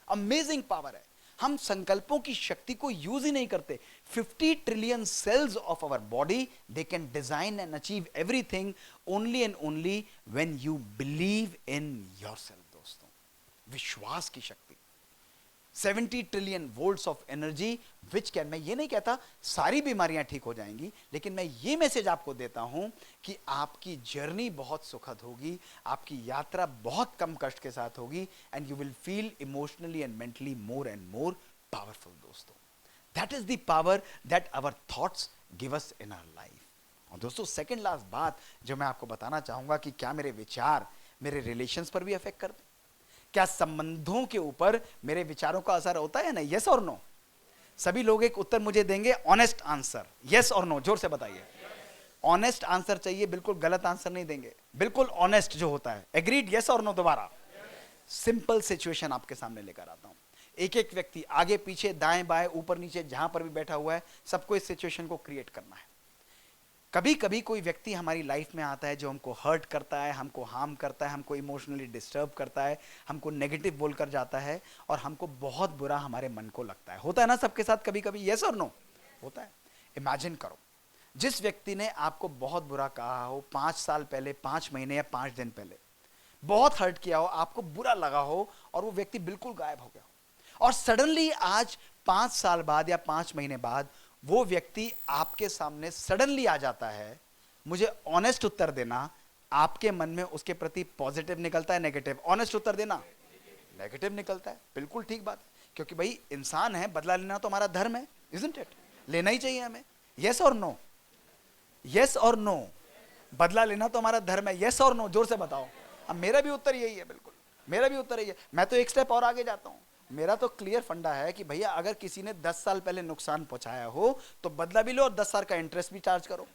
अमेजिंग पावर है। हम संकल्पों की शक्ति को यूज ही नहीं करते। 50 trillion cells of our body, they can design and achieve everything only and only when you believe in yourself. दोस्तों, विश्वास की शक्ति, 70 trillion volts of energy which can, मैं ये नहीं कहता सारी बीमारियां ठीक हो जाएंगी, लेकिन मैं ये मैसेज आपको देता हूं कि आपकी जर्नी बहुत सुखद होगी, आपकी यात्रा बहुत कम कष्ट के साथ होगी, and you will feel emotionally and mentally more and more powerful. दोस्तों, that is the power that our thoughts give us in our life. और दोस्तों, सेकेंड लास्ट बात जो मैं आपको बताना चाहूंगा कि क्या मेरे विचार मेरे रिलेशंस पर भी अफेक्ट करते, क्या संबंधों के ऊपर मेरे विचारों का असर होता है ना? यस और नो? सभी लोग एक उत्तर मुझे देंगे, ऑनेस्ट आंसर, यस और नो, जोर से बताइए। ऑनेस्ट आंसर चाहिए, बिल्कुल गलत आंसर नहीं देंगे, बिल्कुल ऑनेस्ट जो होता है। एग्रीड? यस और नो? दोबारा सिंपल सिचुएशन आपके सामने लेकर आता हूं। एक एक व्यक्ति आगे पीछे दाएं बाएं ऊपर नीचे जहां पर भी बैठा हुआ है, सबको इस सिचुएशन को क्रिएट करना है। कभी कभी कोई व्यक्ति हमारी लाइफ में आता है जो हमको हर्ट करता है, हमको हार्म करता है, हमको इमोशनली डिस्टर्ब करता है, हमको नेगेटिव बोलकर जाता है, और हमको बहुत बुरा हमारे मन को लगता है। होता है ना सबके साथ कभी कभी? यस और नो? होता है। इमेजिन करो, जिस व्यक्ति ने आपको बहुत बुरा कहा हो 5 साल पहले, 5 महीने या 5 दिन पहले, बहुत हर्ट किया हो, आपको बुरा लगा हो, और वो व्यक्ति बिल्कुल गायब हो गया हो, और सडनली आज 5 साल बाद या 5 महीने बाद वो व्यक्ति आपके सामने सडनली आ जाता है। मुझे ऑनेस्ट उत्तर देना, आपके मन में उसके प्रति पॉजिटिव निकलता है नेगेटिव? ऑनेस्ट उत्तर देना, नेगेटिव निकलता है। बिल्कुल ठीक बात, क्योंकि भाई इंसान है, बदला लेना तो हमारा धर्म है, इजंट इट? लेना ही चाहिए हमें। यस और नो? यस और नो? बदला लेना तो हमारा धर्म है, यस और नो? जोर से बताओ। अब मेरा भी उत्तर यही है, बिल्कुल मेरा भी उत्तर यही है। मैं तो एक स्टेप और आगे जाता हूं। मेरा तो क्लियर फंडा है कि भैया अगर किसी ने 10 साल पहले नुकसान पहुंचाया हो तो बदला भी लो, और 10 साल का इंटरेस्ट भी चार्ज करो,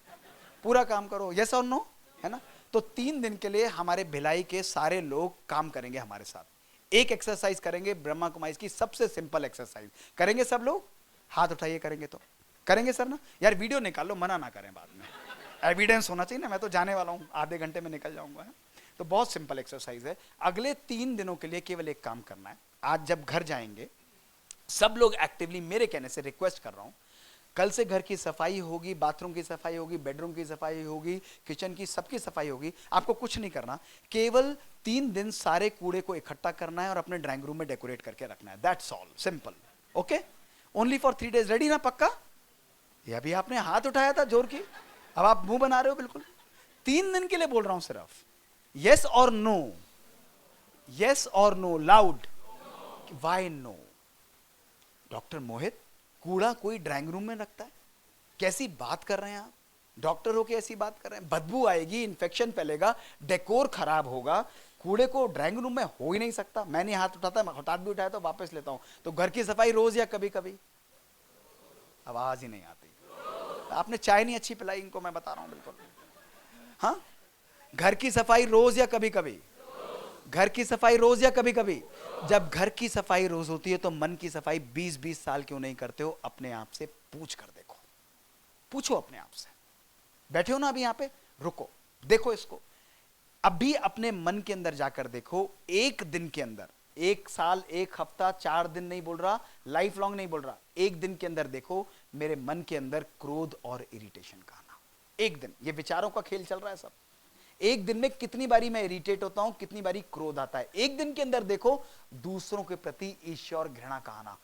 पूरा काम करो। यस और नो? है ना? तो 3 दिन के लिए हमारे भिलाई के सारे लोग काम करेंगे हमारे साथ। एक एक्सरसाइज करेंगे ब्रह्मा कुमारी की, सबसे सिंपल एक्सरसाइज करेंगे। सब लोग हाथ उठाइए, करेंगे तो करेंगे सर ना? यार वीडियो निकाल लो, मना ना करें बाद में, एविडेंस होना चाहिए ना। मैं तो जाने वाला हूँ, आधे घंटे में निकल जाऊंगा। तो बहुत सिंपल एक्सरसाइज है। अगले 3 दिनों के लिए केवल एक काम करना है। आज जब घर जाएंगे सब लोग एक्टिवली, मेरे कहने से रिक्वेस्ट कर रहा हूं, कल से घर की सफाई होगी, बाथरूम की सफाई होगी, बेडरूम की सफाई होगी, किचन की, सबकी सफाई होगी। आपको कुछ नहीं करना, केवल 3 दिन सारे कूड़े को इकट्ठा करना है और अपने ड्राइंग रूम में डेकोरेट करके रखना है। That's all, simple. Okay, only for 3 days। Ready ना? पक्का? ये अभी आपने हाथ उठाया था जोर की, अब आप मुंह बना रहे हो। बिल्कुल 3 दिन के लिए बोल रहा हूं सिर्फ। यस और नो, यस और no, loud. Why no? Doctor Mohit, कूड़ा कोई ड्राइंग रूम में रखता है? कैसी बात कर रहे हैं आप? डॉक्टर होके ऐसी बात कर रहे हैं? बदबू आएगी, इन्फेक्शन फैलेगा, डेकोर खराब होगा, कूड़े को ड्राइंग रूम में हो ही नहीं सकता। मैंने हाथ उठाता, हटात भी उठाया तो वापस लेता हूं। तो घर की सफाई रोज या कभी कभी? आवाज ही नहीं आती। आपने चाय नहीं अच्छी पिलाई इनको, मैं बता रहा हूं बिल्कुल। हाँ, घर की सफाई रोज या कभी कभी? घर की सफाई रोज या कभी कभी? जब घर की सफाई रोज होती है तो मन की सफाई 20-20 साल क्यों नहीं करते हो? अपने आप से पूछ कर देखो, पूछो अपने आप से। बैठे हो ना अभी यहां पे, रुको, देखो इसको अभी अपने मन के अंदर जाकर देखो। एक दिन के अंदर, 1 साल, 1 हफ्ता, 4 दिन नहीं बोल रहा, लाइफ लॉन्ग नहीं बोल रहा, एक दिन के अंदर देखो मेरे मन के अंदर क्रोध और इरिटेशन का आना। एक दिन, ये विचारों का खेल चल रहा है सब। एक दिन में कितनी बारी मैं इरिटेट होता हूं, कितनी बारी क्रोध आता है। एक दिन के अंदर देखो दूसरों के प्रति ईर्ष्या और घृणा का आना।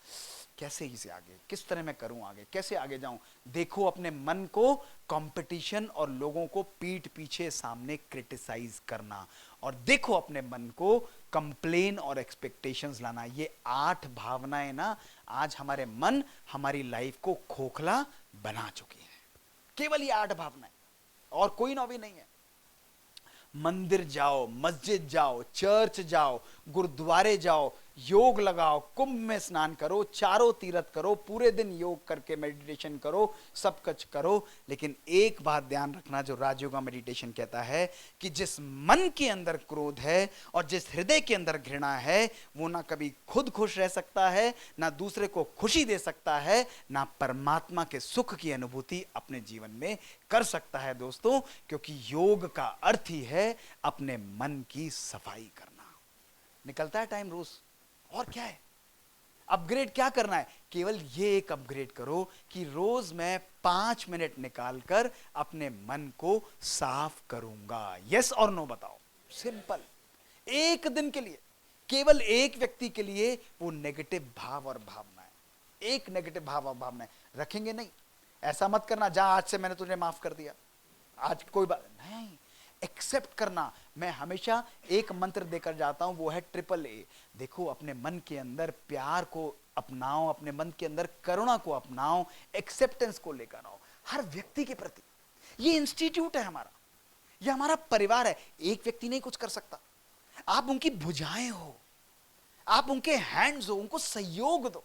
कैसे इसे आगे, किस तरह मैं करूं आगे, कैसे आगे जाऊं। देखो अपने मन को कंपटीशन और लोगों को पीठ पीछे सामने क्रिटिसाइज करना, और देखो अपने मन को कंप्लेन और एक्सपेक्टेशंस लाना। ये 8 भावनाएं ना आज हमारे मन, हमारी लाइफ को खोखला बना चुकी हैं। केवल ये 8 भावनाएं, और कोई नौवी नहीं है। मंदिर जाओ, मस्जिद जाओ, चर्च जाओ, गुरुद्वारे जाओ, योग लगाओ, कुंभ में स्नान करो, चारों तीर्थ करो, पूरे दिन योग करके मेडिटेशन करो, सब कुछ करो। लेकिन एक बात ध्यान रखना, जो राजयोगा मेडिटेशन कहता है कि जिस मन के अंदर क्रोध है और जिस हृदय के अंदर घृणा है, वो ना कभी खुद खुश रह सकता है, ना दूसरे को खुशी दे सकता है, ना परमात्मा के सुख की अनुभूति अपने जीवन में कर सकता है दोस्तों। क्योंकि योग का अर्थ ही है अपने मन की सफाई करना। निकलता है टाइम रोज, और क्या है? अपग्रेड क्या करना है? केवल ये एक अपग्रेड करो कि रोज मैं 5 मिनट निकालकर अपने मन को साफ करूंगा। यस और नो बताओ, सिंपल। एक दिन के लिए, केवल एक व्यक्ति के लिए वो नेगेटिव भाव और भावनाएं, एक नेगेटिव भाव और भावनाएं रखेंगे नहीं। ऐसा मत करना जा आज से मैंने तुझे माफ कर दिया, आज कोई बात नहीं। एक्सेप्ट करना। मैं हमेशा एक मंत्र देकर जाता हूं, वो है AAA। देखो अपने मन के अंदर प्यार को अपनाओ, अपने मन के अंदर करुणा को अपनाओ, एक्सेप्टेंस को लेकर आओ हर व्यक्ति के प्रति। ये इंस्टीट्यूट है हमारा, ये हमारा परिवार है। एक व्यक्ति नहीं कुछ कर सकता। आप उनकी भुजाएं हो, आप उनके हैंड्स हो, उनको सहयोग दो।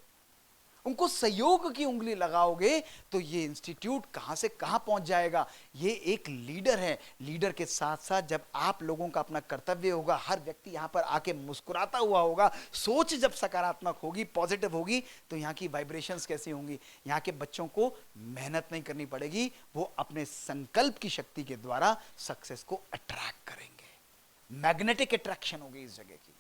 उनको सहयोग की उंगली लगाओगे तो ये इंस्टीट्यूट कहां से कहां पहुंच जाएगा। ये एक लीडर है, लीडर के साथ साथ जब आप लोगों का अपना कर्तव्य होगा, हर व्यक्ति यहां पर आके मुस्कुराता हुआ होगा, सोच जब सकारात्मक होगी, पॉजिटिव होगी, तो यहाँ की वाइब्रेशंस कैसी होंगी। यहाँ के बच्चों को मेहनत नहीं करनी पड़ेगी, वो अपने संकल्प की शक्ति के द्वारा सक्सेस को अट्रैक्ट करेंगे। मैग्नेटिक अट्रैक्शन होगी इस जगह की,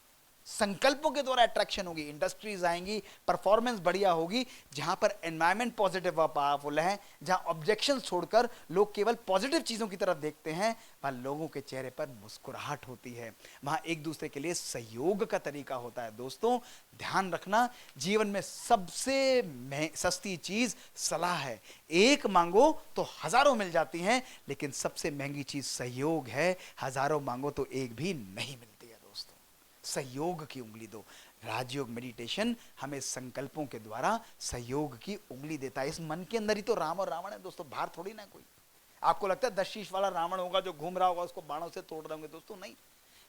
संकल्पों के द्वारा अट्रैक्शन होगी, इंडस्ट्रीज आएंगी, परफॉर्मेंस बढ़िया होगी। जहां पर एनवायरमेंट पॉजिटिव व पावरफुल है, जहां ऑब्जेक्शंस छोड़कर लोग केवल पॉजिटिव चीजों की तरफ देखते हैं, वहां लोगों के चेहरे पर मुस्कुराहट होती है, वहां एक दूसरे के लिए सहयोग का तरीका होता है। दोस्तों ध्यान रखना, जीवन में सबसे सस्ती चीज सलाह है। एक मांगो तो हजारों मिल जाती हैं, लेकिन सबसे महंगी चीज सहयोग है। हजारों मांगो तो एक भी नहीं मिलती। सहयोग की उंगली दो। राजयोग मेडिटेशन हमें संकल्पों के द्वारा सहयोग की उंगली देता है। इस मन के अंदर ही तो राम और रावण है दोस्तों, बाहर थोड़ी ना कोई। आपको लगता है 10 शीश वाला रावण होगा जो घूम रहा होगा, उसको बाणों से तोड़ रहे होंगे? दोस्तों नहीं,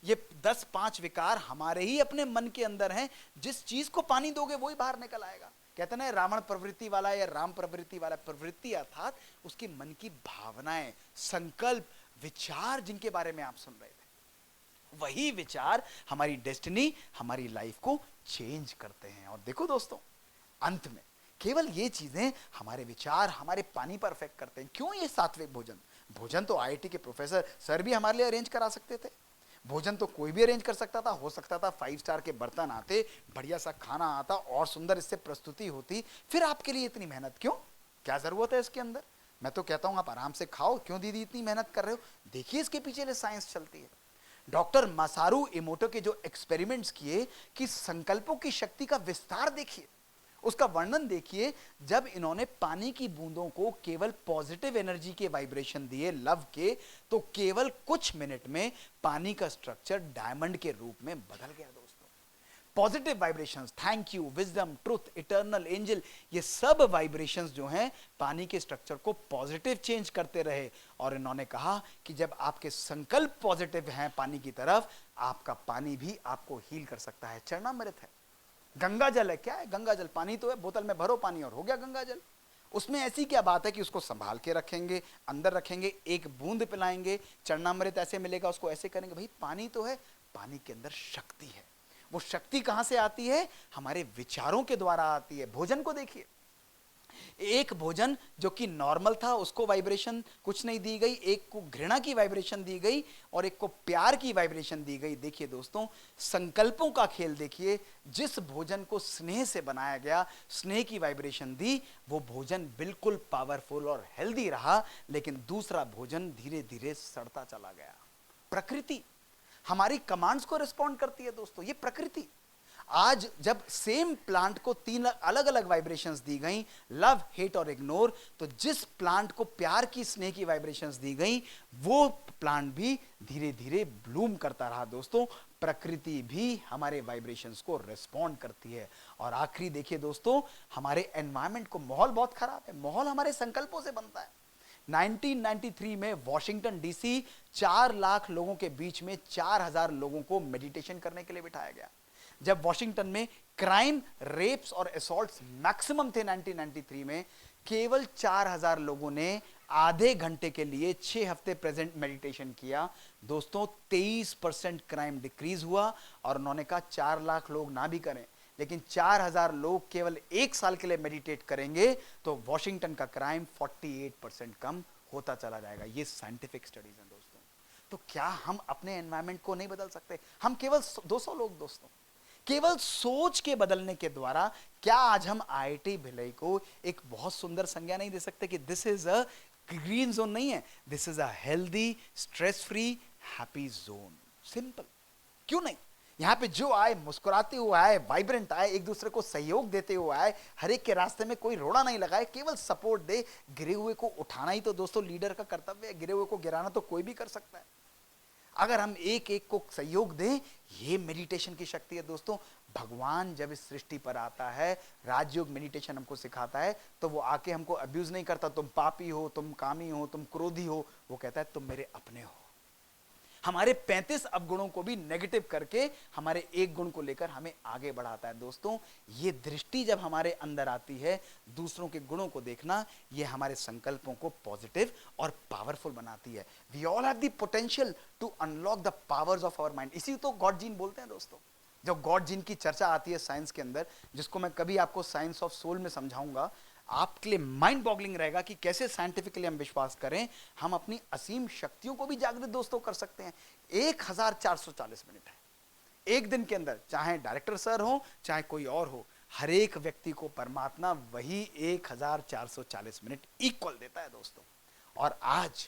ये 10-5 विकार हमारे ही अपने मन के अंदर हैं। जिस चीज को पानी दोगे वही बाहर निकल आएगा। कहते ना रावण प्रवृत्ति वाला है या राम प्रवृत्ति वाला। प्रवृत्ति अर्थात उसकी मन की भावनाएं, संकल्प, विचार जिनके बारे में आप सुन रहे थे, वही विचार हमारी डेस्टिनी, हमारी लाइफ को चेंज करते हैं। और देखो दोस्तों, अंत में केवल ये चीजें हमारे विचार, हमारे पानी पर अफेक्ट करते हैं। क्यों? ये सात्विक भोजन, भोजन तो आईआईटी के प्रोफेसर सर भी हमारे लिए अरेंज करा सकते थे। भोजन तो कोई भी अरेंज कर सकता था। हो सकता था 5 स्टार के बर्तन आते, बढ़िया सा खाना आता और सुंदर इससे प्रस्तुति होती। फिर आपके लिए इतनी मेहनत क्यों? क्या जरूरत है इसके अंदर? मैं तो कहता हूं आप आराम से खाओ। क्यों दीदी इतनी मेहनत कर रहे हो? देखिए इसके पीछे साइंस चलती है। डॉक्टर मासारू इमोटो के जो एक्सपेरिमेंट्स किए कि संकल्पों की शक्ति का विस्तार देखिए, उसका वर्णन देखिए। जब इन्होंने पानी की बूंदों को केवल पॉजिटिव एनर्जी के वाइब्रेशन दिए, लव के, तो केवल कुछ मिनट में पानी का स्ट्रक्चर डायमंड के रूप में बदल गया दोस्तों। Positive vibrations, thank you, wisdom, truth, eternal, angel, ये सब वाइब्रेशंस जो हैं पानी के स्ट्रक्चर को पॉजिटिव चेंज करते रहे। और इन्होंने कहा कि जब आपके संकल्प पॉजिटिव हैं पानी की तरफ, आपका पानी भी आपको हील कर सकता है। चरणामृत है, गंगा जल है। क्या है गंगा जल? पानी तो है, बोतल में भरो पानी और हो गया गंगा जल। उसमें ऐसी क्या बात है कि उसको संभाल के रखेंगे, अंदर रखेंगे, एक बूंद पिलाएंगे, चरणामृत ऐसे मिलेगा, उसको ऐसे करेंगे। भाई पानी तो है, पानी के अंदर शक्ति है। वो शक्ति कहां से आती है? हमारे विचारों के द्वारा आती है। भोजन को देखिए, एक भोजन जो कि नॉर्मल था उसको वाइब्रेशन कुछ नहीं दी गई, एक को घृणा की वाइब्रेशन दी गई और एक को प्यार की वाइब्रेशन दी गई। देखिए दोस्तों, संकल्पों का खेल देखिए। जिस भोजन को स्नेह से बनाया गया, स्नेह की वाइब्रेशन दी, वो भोजन बिल्कुल पावरफुल और हेल्दी रहा। लेकिन दूसरा भोजन धीरे धीरे सड़ता चला गया। प्रकृति हमारी कमांड्स को रिस्पॉन्ड करती है दोस्तों, ये प्रकृति। आज जब सेम प्लांट को 3 अलग अलग वाइब्रेशंस दी गई, लव, हेट और इग्नोर, तो जिस प्लांट को प्यार की, स्नेह की वाइब्रेशंस दी गई, वो प्लांट भी धीरे धीरे ब्लूम करता रहा दोस्तों। प्रकृति भी हमारे वाइब्रेशंस को रिस्पॉन्ड करती है। और आखिरी देखिए दोस्तों, हमारे एनवायरमेंट को, माहौल बहुत खराब है, माहौल हमारे संकल्पों से बनता है। 1993 में वॉशिंगटन डीसी 4 लाख लोगों के बीच में 4000 लोगों को मेडिटेशन करने के लिए बिठाया गया। जब वॉशिंगटन में क्राइम, रेप्स और असॉल्ट्स मैक्सिमम थे 1993 में, केवल 4000 लोगों ने आधे घंटे के लिए 6 हफ्ते प्रेजेंट मेडिटेशन किया दोस्तों। 23% क्राइम डिक्रीज हुआ। और उन्होंने कहा 4 लाख लोग ना भी करें, लेकिन 4000 लोग केवल 1 साल के लिए मेडिटेट करेंगे तो वॉशिंगटन का क्राइम 48% कम होता चला जाएगा। ये साइंटिफिक स्टडीज हैं दोस्तों। तो क्या हम अपने एनवायरमेंट को नहीं बदल सकते? हम केवल 200 लोग दोस्तों, केवल सोच के बदलने के द्वारा क्या आज हम आईआईटी भिलाई को एक बहुत सुंदर संज्ञा नहीं दे सकते कि this is a green zone? नहीं है, this is a healthy, stress free, happy zone. Simple. क्यों नहीं? यहां पे जो आए मुस्कुराते हुए आए, वाइब्रेंट आए, एक दूसरे को सहयोग देते हुए आए, हर एक के रास्ते में कोई रोड़ा नहीं लगाए, केवल सपोर्ट दे। गिरे हुए को उठाना ही तो दोस्तों लीडर का कर्तव्य है। गिरे हुए को गिराना तो कोई भी कर सकता है। अगर हम एक एक को सहयोग दें, ये मेडिटेशन की शक्ति है दोस्तों। भगवान जब इस सृष्टि पर आता है, राजयोग मेडिटेशन हमको सिखाता है, तो वो आके हमको अब्यूज नहीं करता, तुम पापी हो, तुम कामी हो, तुम क्रोधी हो। वो कहता है तुम मेरे अपने हो। हमारे 35 अवगुणों को भी नेगेटिव करके हमारे एक गुण को लेकर हमें आगे बढ़ाता है दोस्तों। ये दृष्टि जब हमारे अंदर आती है, दूसरों के गुणों को देखना, ये हमारे संकल्पों को पॉजिटिव और पावरफुल बनाती है। We all have the potential to unlock the powers of our mind. इसी तो गॉड जीन बोलते हैं दोस्तों। जब गॉड जीन की चर्चा आती है साइंस के अंदर, जिसको मैं कभी आपको साइंस ऑफ सोल में समझाऊंगा, आपके लिए माइंड बॉगलिंग रहेगा कि कैसे साइंटिफिकली हम विश्वास करें हम अपनी असीम शक्तियों को भी जागृत दोस्तों कर सकते हैं। 1440 मिनट है एक दिन के अंदर, चाहे डायरेक्टर सर हो चाहे कोई और हो, हर एक व्यक्ति को परमात्मा वही 1440 मिनट इक्वल देता है दोस्तों। और आज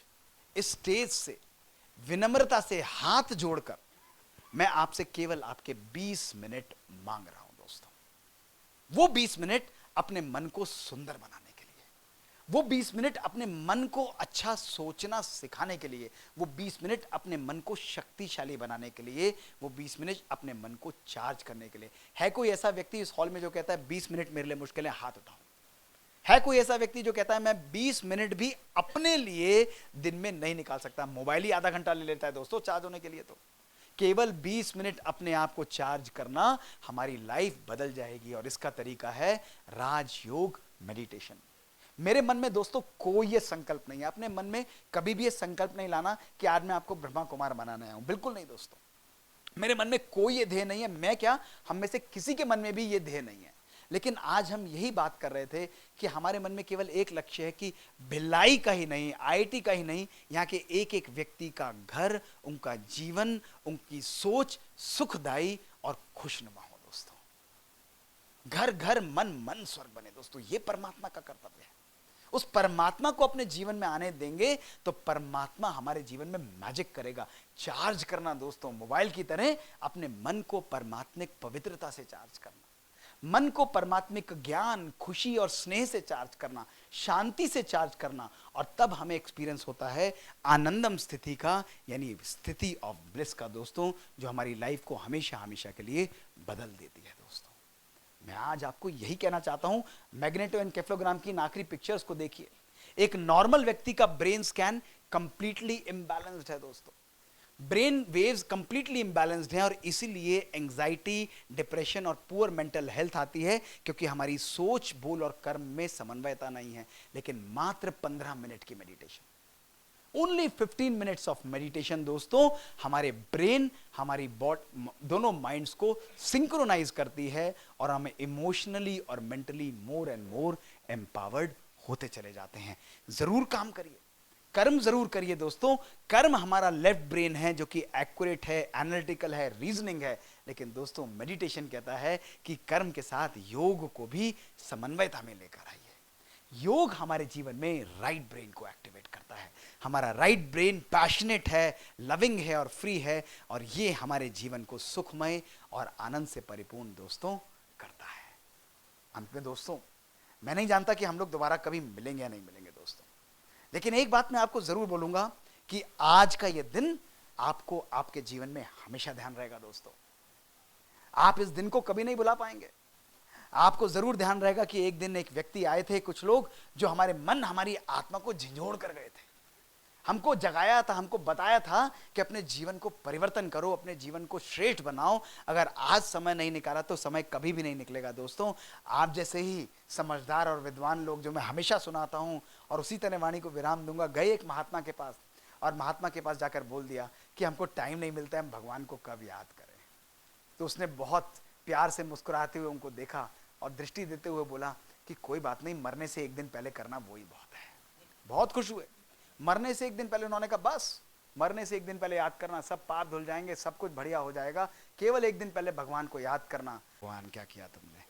इस स्टेज से विनम्रता से हाथ जोड़कर मैं आपसे केवल आपके 20 मिनट मांग रहा हूं दोस्तों। वो 20 मिनट अपने मन को सुंदर बनाने के लिए, वो 20 मिनट अपने मन को अच्छा सोचना सिखाने के लिए, वो 20 मिनट अपने मन को शक्तिशाली बनाने के लिए, वो 20 मिनट अपने मन को चार्ज करने के लिए। है कोई ऐसा व्यक्ति इस हॉल में जो कहता है 20 मिनट मेरे लिए मुश्किल है? हाथ उठाओ। है कोई ऐसा व्यक्ति जो कहता है मैं 20 मिनट भी अपने लिए दिन में नहीं निकाल सकता? मोबाइल ही आधा घंटा ले लेता है दोस्तों चार्ज होने के लिए। तो केवल 20 मिनट अपने आप को चार्ज करना, हमारी लाइफ बदल जाएगी। और इसका तरीका है राजयोग मेडिटेशन। मेरे मन में दोस्तों कोई ये संकल्प नहीं है, अपने मन में कभी भी ये संकल्प नहीं लाना कि आज मैं आपको ब्रह्मा कुमार बनाने आया हूं। बिल्कुल नहीं दोस्तों। मेरे मन में कोई ये ध्येय नहीं है, मैं क्या, हम में से किसी के मन में भी ये ध्येय नहीं है। लेकिन आज हम यही बात कर रहे थे कि हमारे मन में केवल एक लक्ष्य है कि भिलाई का ही नहीं, आईआईटी का ही नहीं, यहाँ के एक एक व्यक्ति का घर, उनका जीवन, उनकी सोच सुखदायी और खुशनुमा हो दोस्तों। घर घर मन मन स्वर्ग बने दोस्तों, ये परमात्मा का कर्तव्य है। उस परमात्मा को अपने जीवन में आने देंगे तो परमात्मा हमारे जीवन में मैजिक करेगा। चार्ज करना दोस्तों, मोबाइल की तरह अपने मन को परमात्मिक पवित्रता से चार्ज करना, मन को परमात्मिक ज्ञान, खुशी और स्नेह से चार्ज करना, शांति से चार्ज करना, और तब हमें एक्सपीरियंस होता है आनंदम स्थिति का, यानी स्थिति ऑफ ब्लिस का दोस्तों, जो हमारी लाइफ को हमेशा हमेशा के लिए बदल देती है दोस्तों। मैं आज आपको यही कहना चाहता हूं, मैग्नेटोएन्केफेलोग्राम की इन आखिरी पिक्चर्स को देखिए। एक नॉर्मल व्यक्ति का ब्रेन स्कैन कंप्लीटली इम्बैलेंस्ड है दोस्तों, ब्रेन वेव्स कंप्लीटली इम्बैलेंस्ड हैं, और इसीलिए एंजाइटी, डिप्रेशन और पुअर मेंटल हेल्थ आती है, क्योंकि हमारी सोच, बोल और कर्म में समन्वयता नहीं है। लेकिन मात्र 15 मिनट की meditation, only 15 minutes of meditation दोस्तों, हमारे ब्रेन, हमारी बॉडी, दोनों माइंड्स को सिंक्रोनाइज करती है, और हमें इमोशनली और mentally more and more empowered होते चले जाते हैं। जरूर काम करिए, कर्म जरूर करिए दोस्तों। कर्म हमारा लेफ्ट ब्रेन है, जो कि एक्यूरेट है, एनालिटिकल है, रीजनिंग है। लेकिन दोस्तों मेडिटेशन कहता है कि कर्म के साथ योग को भी समन्वयता में लेकर आइए। योग हमारे जीवन में राइट ब्रेन को एक्टिवेट करता है। हमारा राइट ब्रेन पैशनेट है, लविंग है और फ्री है, और ये हमारे जीवन को सुखमय और आनंद से परिपूर्ण दोस्तों करता है। अंत में दोस्तों, मैं नहीं जानता कि हम लोग दोबारा कभी मिलेंगे या नहीं मिलेंगे दोस्तों, लेकिन एक बात मैं आपको जरूर बोलूंगा कि आज का ये दिन आपको आपके जीवन में हमेशा ध्यान रहेगा दोस्तों। आप इस दिन को कभी नहीं भुला पाएंगे। आपको जरूर ध्यान रहेगा कि एक दिन एक व्यक्ति आए थे, कुछ लोग, जो हमारे मन, हमारी आत्मा को झंझोड़ कर गए थे। हमको जगाया था, हमको बताया था कि अपने जीवन को परिवर्तन करो, अपने जीवन को श्रेष्ठ बनाओ। अगर आज समय नहीं निकाला तो समय कभी भी नहीं निकलेगा दोस्तों। आप जैसे ही समझदार और विद्वान लोग, जो मैं हमेशा सुनाता हूं और उसी तरह वाणी को विराम दूंगा, गए एक महात्मा के पास, और महात्मा के पास जाकर बोल दिया कि हमको टाइम नहीं मिलता है, हम भगवान को कब याद करें। तो उसने बहुत प्यार से मुस्कुराते हुए उनको देखा और दृष्टि देते हुए बोला कि कोई बात नहीं, मरने से एक दिन पहले करना वही बहुत है। बहुत खुश हुए। मरने से एक दिन पहले उन्होंने कहा, बस मरने से एक दिन पहले याद करना, सब पाप धुल जाएंगे, सब कुछ बढ़िया हो जाएगा, केवल एक दिन पहले भगवान को याद करना। भगवान क्या किया तुमने?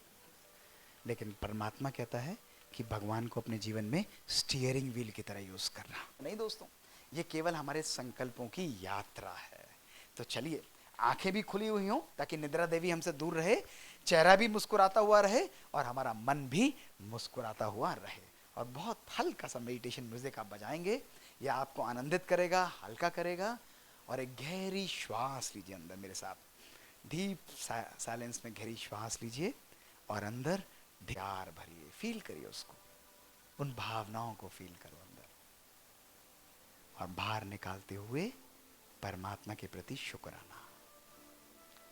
लेकिन परमात्मा कहता है कि भगवान को अपने जीवन में स्टीयरिंग व्हील की तरह यूज करना। नहीं दोस्तों, ये केवल हमारे संकल्पों की यात्रा है। तो चलिए, आंखें भी खुली हुई हों ताकि निद्रा देवी हमसे दूर रहे, चेहरा भी मुस्कुराता हुआ रहे, और हमारा मन भी मुस्कुराता हुआ रहे। और बहुत हल्का सा मेडिटेशन म्यूजिक आप बजाएंगे, यह आपको आनंदित करेगा, हल्का करेगा। और एक गहरी श्वास लीजिए अंदर मेरे साथ, डीप साइलेंस में गहरी श्वास लीजिए, और अंदर प्यार भरिए, फील करिए उसको, उन भावनाओं को फील करो अंदर, और बाहर निकालते हुए परमात्मा के प्रति शुक्राना।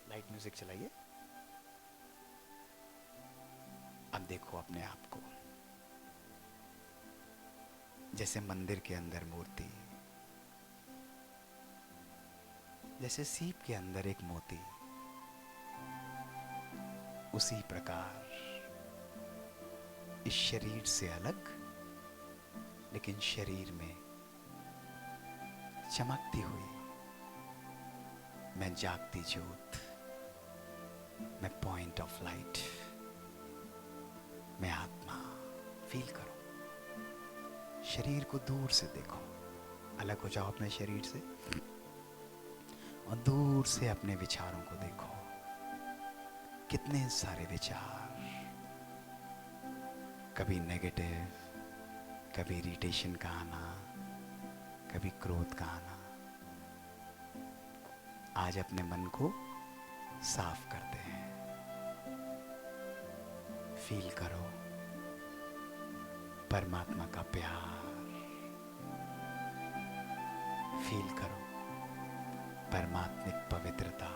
लाइट म्यूजिक चलाइए। अब देखो अपने आप को जैसे मंदिर के अंदर मूर्ति, जैसे सीप के अंदर एक मोती, उसी प्रकार इस शरीर से अलग, लेकिन शरीर में चमकती हुई मैं जागती ज्योत, मैं पॉइंट ऑफ लाइट, मैं आत्मा। फील करो, शरीर को दूर से देखो, अलग हो जाओ अपने शरीर से, और दूर से अपने विचारों को देखो। कितने सारे विचार, कभी नेगेटिव, कभी इरिटेशन का आना, कभी क्रोध का आना। आज अपने मन को साफ करते हैं। फील करो परमात्मा का प्यार, फील करो परमात्मिक पवित्रता,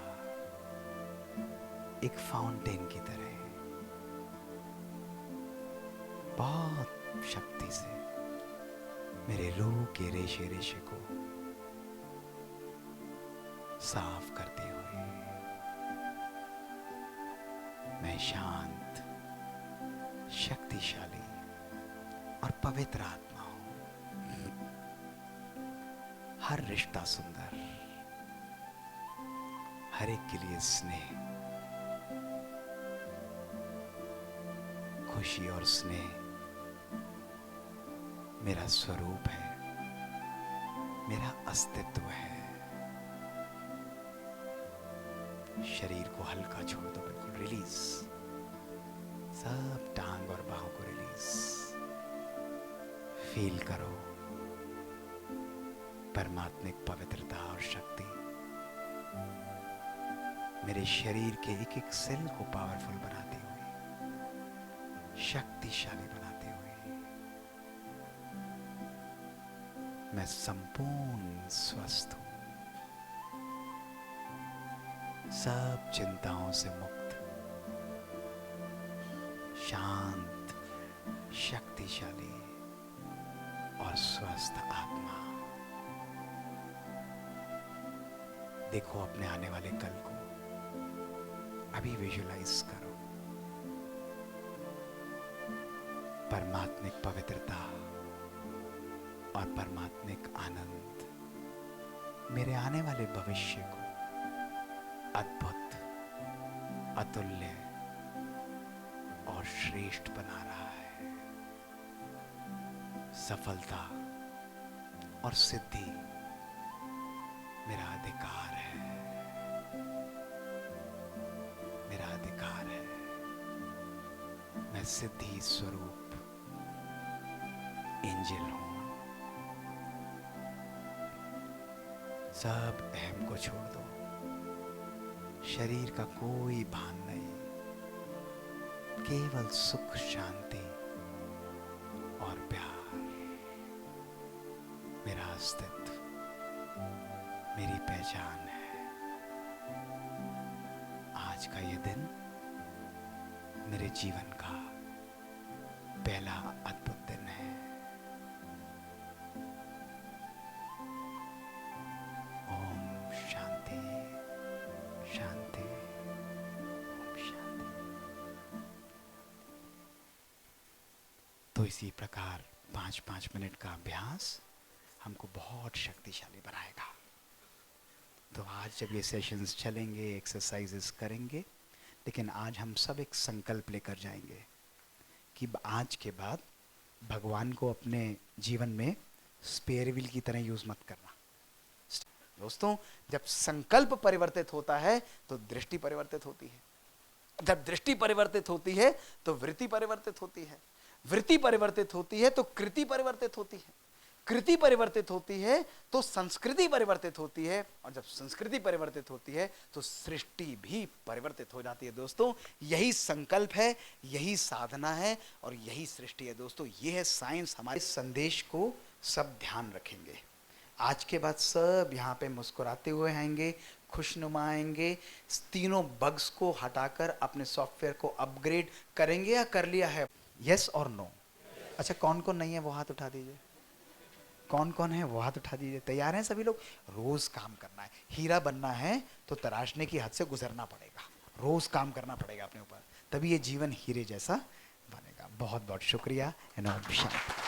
एक फाउंटेन की तरह बहुत शक्ति से मेरे रूह के रेशे रेशे को साफ करती हुई मैं शांत, शक्तिशाली और पवित्र आत्मा हूं। हर रिश्ता सुंदर, हर एक के लिए स्नेह, खुशी और स्नेह मेरा स्वरूप है, मेरा अस्तित्व है। शरीर को हल्का छोड़ दो, बिल्कुल रिलीज। सब टांग और बाहों को रिलीज। फील करो परमात्मिक पवित्रता और शक्ति मेरे शरीर के एक एक सेल को पावरफुल बनाती हुई, शक्तिशाली बनाती हुई मैं संपूर्ण स्वस्थ हूं, सब चिंताओं से मुक्त, शांत, शक्तिशाली और स्वस्थ आत्मा। देखो अपने आने वाले कल को, अभी विजुलाइज करो। परमात्मिक पवित्रता और परमात्मिक आनंद मेरे आने वाले भविष्य को अद्भुत, अतुल्य और श्रेष्ठ बना रहा है। सफलता और सिद्धि मेरा अधिकार है, मेरा अधिकार है। मैं सिद्धि स्वरूप एंजल हूं। सब अहम को छोड़ दो, शरीर का कोई भान नहीं, केवल सुख, शांति और प्यार। मेरा अस्तित्व, मेरी पहचान है। आज का ये दिन मेरे जीवन का पहला अद्भुत दिन है। ओम शांति, शांति, ओम शांति। तो इसी प्रकार 5-5 मिनट का अभ्यास हमको बहुत शक्तिशाली बनाएगा। तो आज जब ये सेशंस चलेंगे, एक्सरसाइजेस करेंगे, लेकिन आज हम सब एक संकल्प लेकर जाएंगे कि आज के बाद भगवान को अपने जीवन में स्पेयर व्हील की तरह यूज मत करना। दोस्तों, जब संकल्प परिवर्तित होता है तो दृष्टि परिवर्तित होती है, जब दृष्टि परिवर्तित होती है तो वृत्ति परिवर्तित होती है, वृत्ति परिवर्तित होती है तो कृति परिवर्तित होती है, कृति परिवर्तित होती है तो संस्कृति परिवर्तित होती है, और जब संस्कृति परिवर्तित होती है तो सृष्टि भी परिवर्तित हो जाती है। दोस्तों, यही संकल्प है, यही साधना है और यही सृष्टि है। दोस्तों, ये है साइंस। हमारे संदेश को सब ध्यान रखेंगे। आज के बाद सब यहाँ पे मुस्कुराते हुए आएंगे, खुशनुमा आएंगे, तीनों बग्स को हटाकर अपने सॉफ्टवेयर को अपग्रेड करेंगे या कर लिया है? यस और नो? अच्छा, कौन कौन नहीं है वो हाथ उठा दीजिए। कौन कौन है वो हाथ उठा दीजिए। तैयार हैं सभी लोग? रोज काम करना है। हीरा बनना है तो तराशने की हद से गुजरना पड़ेगा, रोज काम करना पड़ेगा अपने ऊपर, तभी ये जीवन हीरे जैसा बनेगा। बहुत बहुत शुक्रिया। शांति।